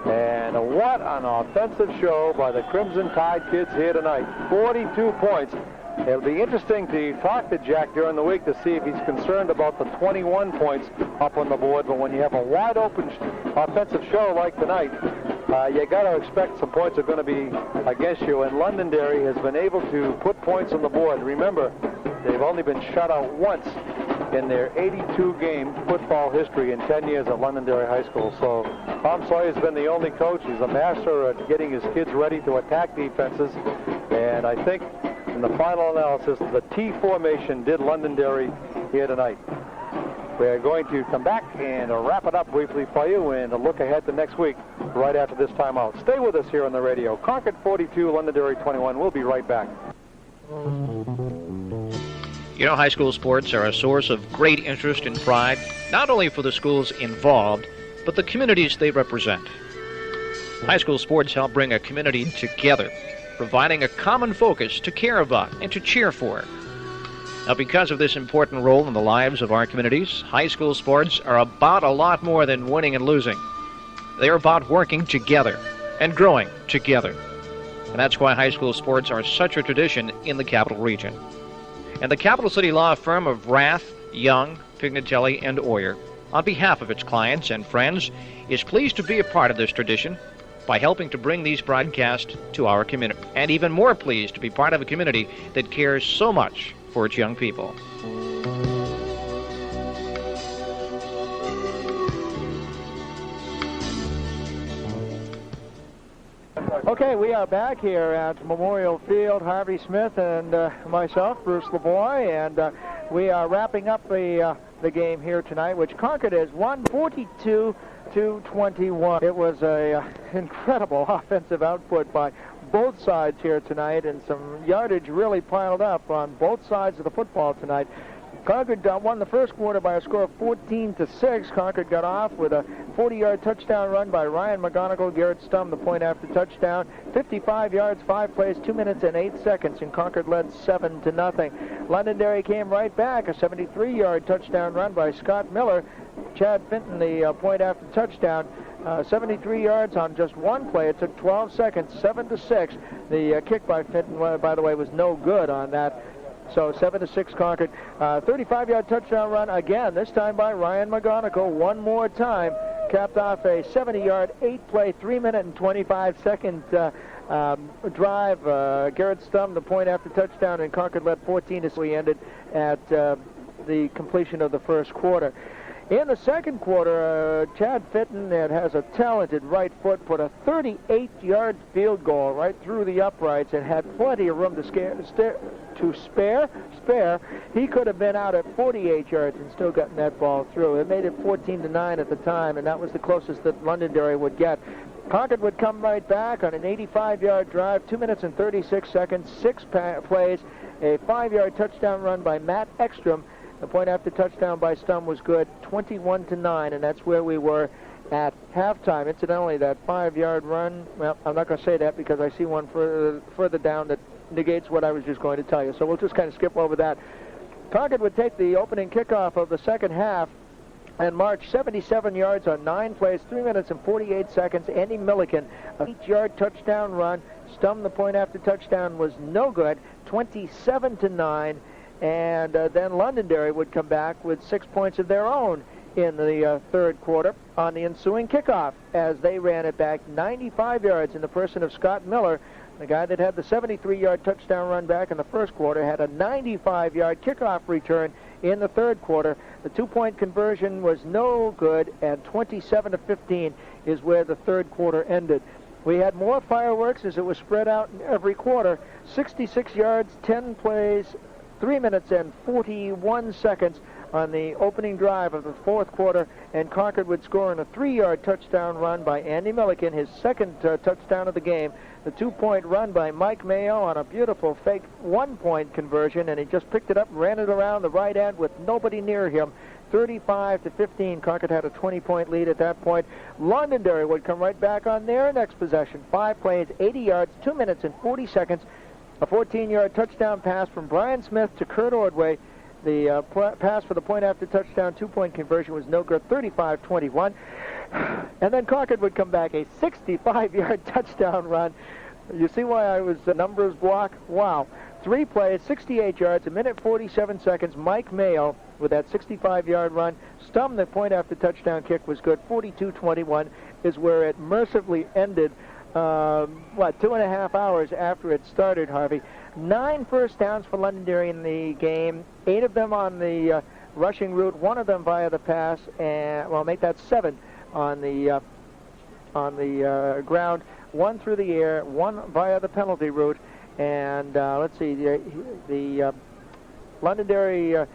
And what an offensive show by the Crimson Tide kids here tonight. 42 points. It'll be interesting to talk to Jack during the week to see if he's concerned about the 21 points up on the board, but when you have a wide-open offensive show like tonight, you got to expect some points are going to be against you, and Londonderry has been able to put points on the board. Remember, they've only been shut out once in their 82-game football history in 10 years at Londonderry High School. So Tom Sawyer's been the only coach. He's a master at getting his kids ready to attack defenses, and I think in the final analysis, the T formation did Londonderry here tonight. We're going to come back and wrap it up briefly for you and look ahead to next week right after this timeout. Stay with us here on the radio. Concord 42, Londonderry 21. We'll be right back. You know, high school sports are a source of great interest and pride, not only for the schools involved, but the communities they represent. High school sports help bring a community together, providing a common focus to care about and to cheer for. Now, because of this important role in the lives of our communities, high school sports are about a lot more than winning and losing. They're about working together and growing together. And that's why high school sports are such a tradition in the Capital Region. And the Capital City law firm of Rath, Young, Pignatelli, and Oyer, on behalf of its clients and friends, is pleased to be a part of this tradition by helping to bring these broadcasts to our community. And even more pleased to be part of a community that cares so much for its young people. Okay, we are back here at Memorial Field. Harvey Smith and myself, Bruce LeBoy, and we are wrapping up the game here tonight, which Concord has won 42-21. 42-21. It was a incredible offensive output by both sides here tonight, and some yardage really piled up on both sides of the football tonight. Concord won the first quarter by a score of 14-6. Concord got off with a 40-yard touchdown run by Ryan McGonigal. Garrett Stum, the point after touchdown. 55 yards, 5 plays, 2 minutes and 8 seconds, and Concord led 7-0. Londonderry came right back. A 73-yard touchdown run by Scott Miller. Chad Fenton, the point after touchdown. 73 yards on just one play. It took 12 seconds, 7-6. The kick by Fenton, by the way, was no good on that. So 7-6 Concord. 35-yard touchdown run again, this time by Ryan McGonigal. One more time. Capped off a 70-yard, 8-play, 3-minute and 25-second drive. Garrett Stum, the point after touchdown, and Concord led 14-6. We ended at the completion of the first quarter. In the second quarter, Chad Fitton, that has a talented right foot, put a 38-yard field goal right through the uprights and had plenty of room to spare. He could have been out at 48 yards and still gotten that ball through. It made it 14-9 at the time, and that was the closest that Londonderry would get. Concord would come right back on an 85-yard drive, 2 minutes and 36 seconds, 6 plays, a 5-yard touchdown run by Matt Ekstrom. The point after touchdown by Stum was good, 21-9, and that's where we were at halftime. Incidentally, that 5-yard run, well, I'm not going to say that because I see one further down that negates what I was just going to tell you. So we'll just kind of skip over that. Concord would take the opening kickoff of the second half and march 77 yards on 9 plays, 3 minutes and 48 seconds. Andy Milliken, a 8-yard touchdown run. Stum, the point after touchdown, was no good, 27-9. And then Londonderry would come back with 6 points of their own in the third quarter on the ensuing kickoff as they ran it back 95 yards in the person of Scott Miller. The guy that had the 73-yard touchdown run back in the first quarter had a 95-yard kickoff return in the third quarter. The 2-point conversion was no good, and 27-15 is where the third quarter ended. We had more fireworks as it was spread out in every quarter. 66 yards, 10 plays, 3 minutes and 41 seconds on the opening drive of the fourth quarter, and Concord would score on a 3-yard touchdown run by Andy Milliken, his second touchdown of the game. The 2-point run by Mike Mayo on a beautiful fake 1-point conversion, and he just picked it up and ran it around the right end with nobody near him. 35-15. Concord had a 20-point lead at that point. Londonderry would come right back on their next possession. 5 plays, 80 yards, 2 minutes and 40 seconds. A 14-yard touchdown pass from Brian Smith to Kurt Ordway. The pass for the point after touchdown 2-point conversion was no good, 35-21. And then Concord would come back, a 65-yard touchdown run. You see why I was numbers block? Wow. 3 plays, 68 yards, 1 minute 47 seconds. Mike Mayo with that 65-yard run. Stum, the point after touchdown kick was good. 42-21 is where it mercifully ended. 2.5 hours after it started, Harvey. 9 first downs for Londonderry in the game, 8 of them on the rushing route, 1 of them via the pass, and make that 7 on the ground, 1 through the air, 1 via the penalty route, and let's see, the Londonderry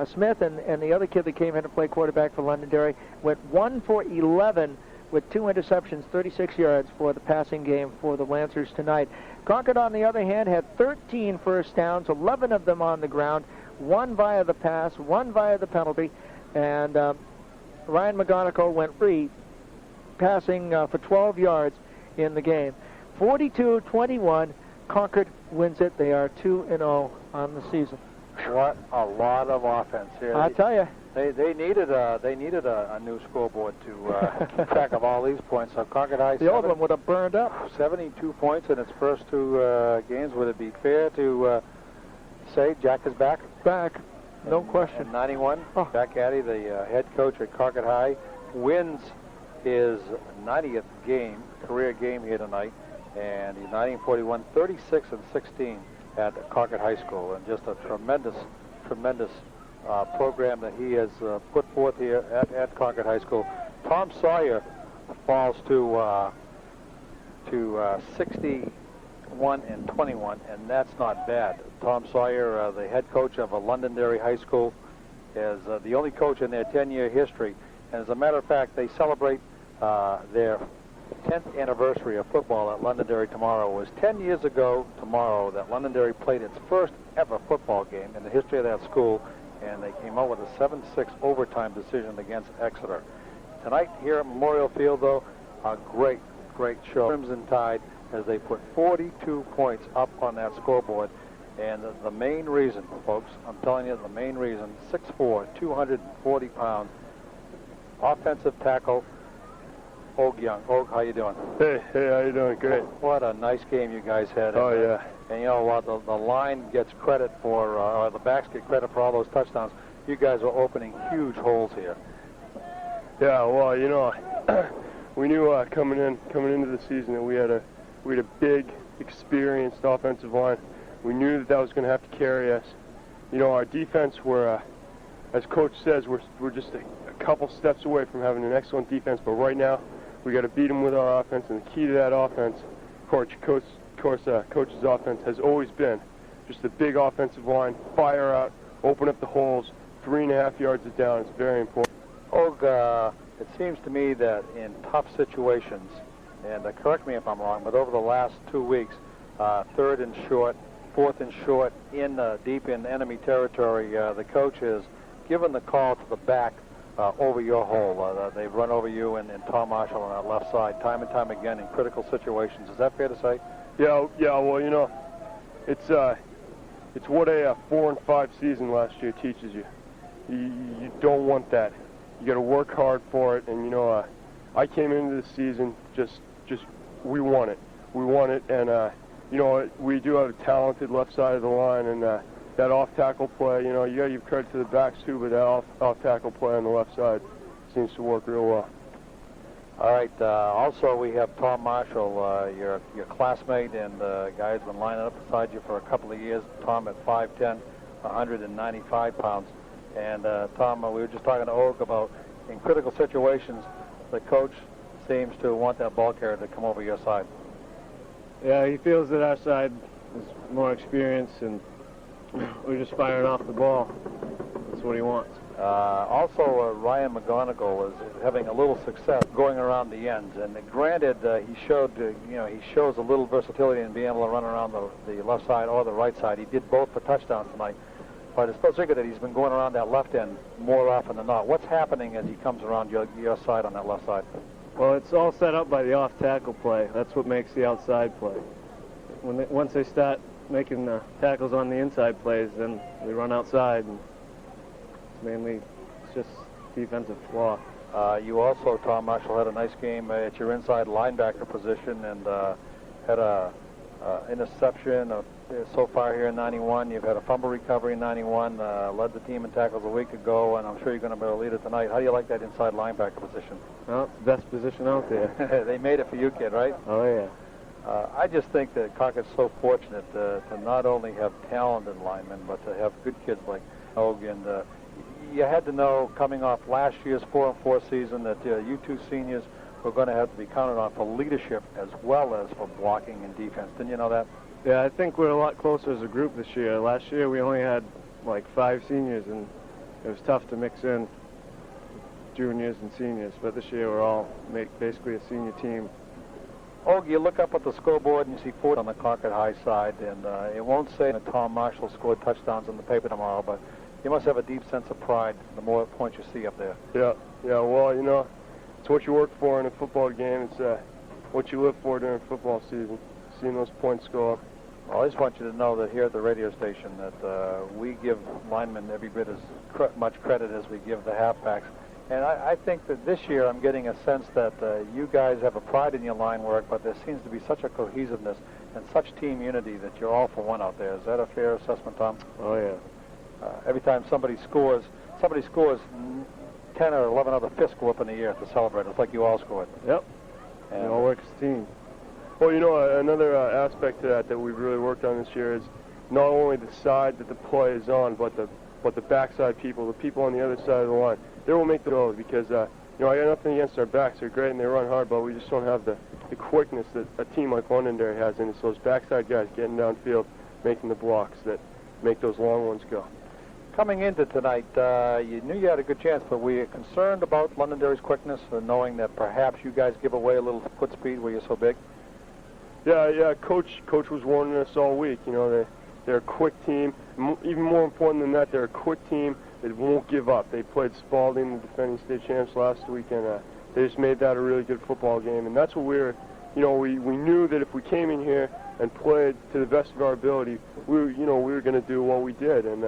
Smith and the other kid that came in to play quarterback for Londonderry went 1 for 11 with 2 interceptions, 36 yards for the passing game for the Lancers tonight. Concord, on the other hand, had 13 first downs, 11 of them on the ground, 1 via the pass, 1 via the penalty, and Ryan McGonigal went free, passing for 12 yards in the game. 42-21, Concord wins it. They are 2-0 on the season. What a lot of offense here. I tell you. They needed a new scoreboard to keep track of all these points. So Concord High, the old one would have burned up. 72 points in its first 2 games. Would it be fair to say Jack is back? Back, no question. And 91. Jack Addy, the head coach at Concord High, wins his 90th career game here tonight, and he's 1941, 36-16 at Concord High School, and just a tremendous program that he has put forth here at Concord High School. Tom Sawyer falls to 61-21, and that's not bad. Tom Sawyer, the head coach of Londonderry High School, is the only coach in their 10-year history. And as a matter of fact, they celebrate their 10th anniversary of football at Londonderry tomorrow. It was 10 years ago tomorrow that Londonderry played its first ever football game in the history of that school, and they came out with a 7-6 overtime decision against Exeter. Tonight here at Memorial Field, though, a great show. Crimson Tide, as they put 42 points up on that scoreboard. And the main reason, folks, I'm telling you, the main reason, 6'4", 240 pounds, offensive tackle, Og Young. Og, how you doing? Hey, how you doing? Great. What a nice game you guys had. Oh, yeah. And you know what, the line gets credit for, or the backs get credit for all those touchdowns. You guys were opening huge holes here. Yeah, well, you know, we knew coming into the season that we had a big, experienced offensive line. We knew that was going to have to carry us. You know, our defense, as Coach says, we're just a couple steps away from having an excellent defense. But right now, we got to beat them with our offense. And the key to that offense, Coach's offense has always been just a big offensive line, fire out, open up the holes, 3.5 yards it down. It's very important. Og, it seems to me that in tough situations, and correct me if I'm wrong, but over the last 2 weeks, 3rd and short, 4th and short, deep in enemy territory, the coach has given the call to the back over your hole. They've run over you and Tom Marshall on that left side time and time again in critical situations. Is that fair to say? Yeah. Well, you know, it's what a 4-5 season last year teaches you. You don't want that. You got to work hard for it. And you know, I came into the season just we want it. We want it, and you know, we do have a talented left side of the line, and that off-tackle play, you know, you got to give credit to the backs too, but that off-tackle play on the left side seems to work real well. All right. Also, we have Tom Marshall, your classmate and guy who's been lining up beside you for a couple of years. Tom at 5'10", 195 pounds. And Tom, we were just talking to Og about in critical situations, the coach seems to want that ball carrier to come over your side. Yeah, he feels that our side is more experienced, and we're just firing off the ball. That's what he wants. Also, Ryan McGonigal is having a little success going around the ends. And granted, he showed, he shows a little versatility in being able to run around the left side or the right side. He did both for touchdowns tonight. But it's supposed to figure that he's been going around that left end more often than not. What's happening as he comes around your side on that left side? Well, it's all set up by the off-tackle play. That's what makes the outside play. Once they start making the tackles on the inside plays, then we run outside. And it's just defensive flaw. You also, Tom Marshall, had a nice game at your inside linebacker position and had a interception so far here in 91. You've had a fumble recovery in 91, led the team in tackles a week ago, and I'm sure you're going to be able to lead it tonight. How do you like that inside linebacker position? Well, it's the best position out there. They made it for you, kid, right? Oh, yeah. I just think that Concord's so fortunate to not only have talented linemen, but to have good kids like Og. And you had to know, coming off last year's 4-4 season, that you two seniors were going to have to be counted on for leadership as well as for blocking and defense. Didn't you know that? Yeah, I think we're a lot closer as a group this year. Last year we only had like 5 seniors, and it was tough to mix in juniors and seniors. But this year we're all basically a senior team. Og, you look up at the scoreboard and you see 4 on the Concord High side, and it won't say that Tom Marshall scored touchdowns in the paper tomorrow, but you must have a deep sense of pride the more points you see up there. Yeah. Well, you know, it's what you work for in a football game. It's what you live for during football season, seeing those points go up. Well, I just want you to know that here at the radio station that we give linemen every bit as much credit as we give the halfbacks. And I think that this year I'm getting a sense that you guys have a pride in your line work, but there seems to be such a cohesiveness and such team unity that you're all for one out there. Is that a fair assessment, Tom? Oh, yeah. Every time somebody scores 10 or 11 other fists go up in the air to celebrate. It's like you all scored. Yep. And it all works as a team. Well, you know, another aspect to that we've really worked on this year is not only the side that the play is on, but the backside people, the people on the other side of the line. They will make the goal because, you know, I got nothing against our backs. They're great and they run hard, but we just don't have the quickness that a team like Londonderry has. And it's those backside guys getting downfield, making the blocks that make those long ones go. Coming into tonight, you knew you had a good chance, but were you concerned about Londonderry's quickness, knowing that perhaps you guys give away a little foot speed where you're so big? Yeah. Coach was warning us all week. You know, they're a quick team. Even more important than that, they're a quick team that won't give up. They played Spalding, the defending state champs, last week, and they just made that a really good football game. And that's what we knew that if we came in here and played to the best of our ability, we were going to do what we did. And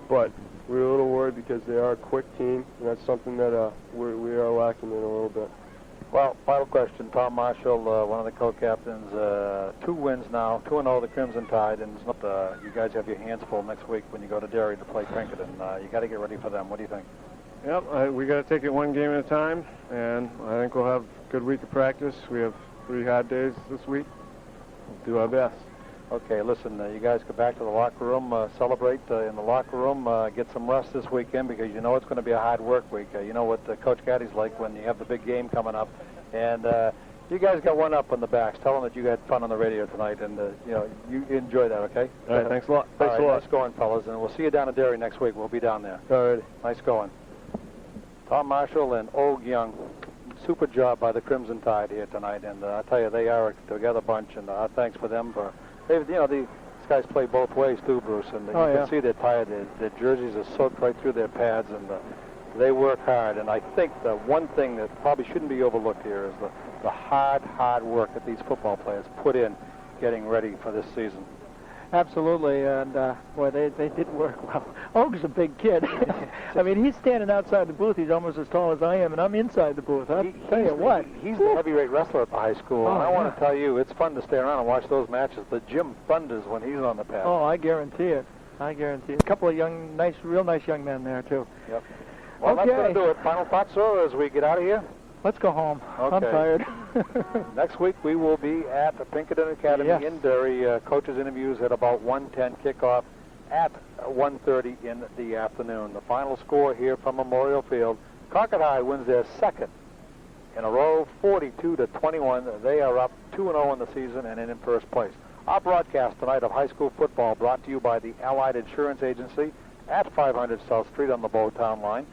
but we were a little worried because they are a quick team, and that's something that we are lacking in a little bit. Well, final question. Tom Marshall, one of the co-captains, 2 wins now, 2-0 the Crimson Tide, and you guys have your hands full next week when you go to Derry to play Pinkerton. You got to get ready for them. What do you think? Yep, we got to take it one game at a time, and I think we'll have a good week of practice. We have 3 hard days this week. We'll do our best. Okay, listen, you guys go back to the locker room, celebrate in the locker room, get some rest this weekend because you know it's going to be a hard work week. You know what Coach Gaddy's like when you have the big game coming up. And you guys got one up on the backs. Tell them that you had fun on the radio tonight, and you enjoy that, okay? All right, thanks a lot. Thanks a lot. Nice going, fellas, and we'll see you down at Derry next week. We'll be down there. All right. Nice going. Tom Marshall and Og Young. Super job by the Crimson Tide here tonight, and I tell you, they are a together bunch, and thanks for them for... these guys play both ways too, Bruce, and you can see they're tired. Their jerseys are soaked right through their pads, and they work hard. And I think the one thing that probably shouldn't be overlooked here is the hard work that these football players put in getting ready for this season. Absolutely, and boy, they did work well. Og's a big kid. I mean, he's standing outside the booth. He's almost as tall as I am, and I'm inside the booth. I'll tell you what. He's the heavyweight wrestler at the high school, and I want to tell you, it's fun to stay around and watch those matches. The gym thunders when he's on the pad. Oh, I guarantee it. A couple of real nice young men there, too. Yep. Well, that's going to do it. Final thoughts, sir, as we get out of here? Let's go home. Okay. I'm tired. Next week we will be at the Pinkerton Academy in Derry. Coaches' interviews at about 1:10, kickoff at 1:30 in the afternoon. The final score here from Memorial Field: Concord High wins their second in a row, 42-21. They are up 2-0 in the season and in first place. Our broadcast tonight of high school football brought to you by the Allied Insurance Agency at 500 South Street on the Bowtown line.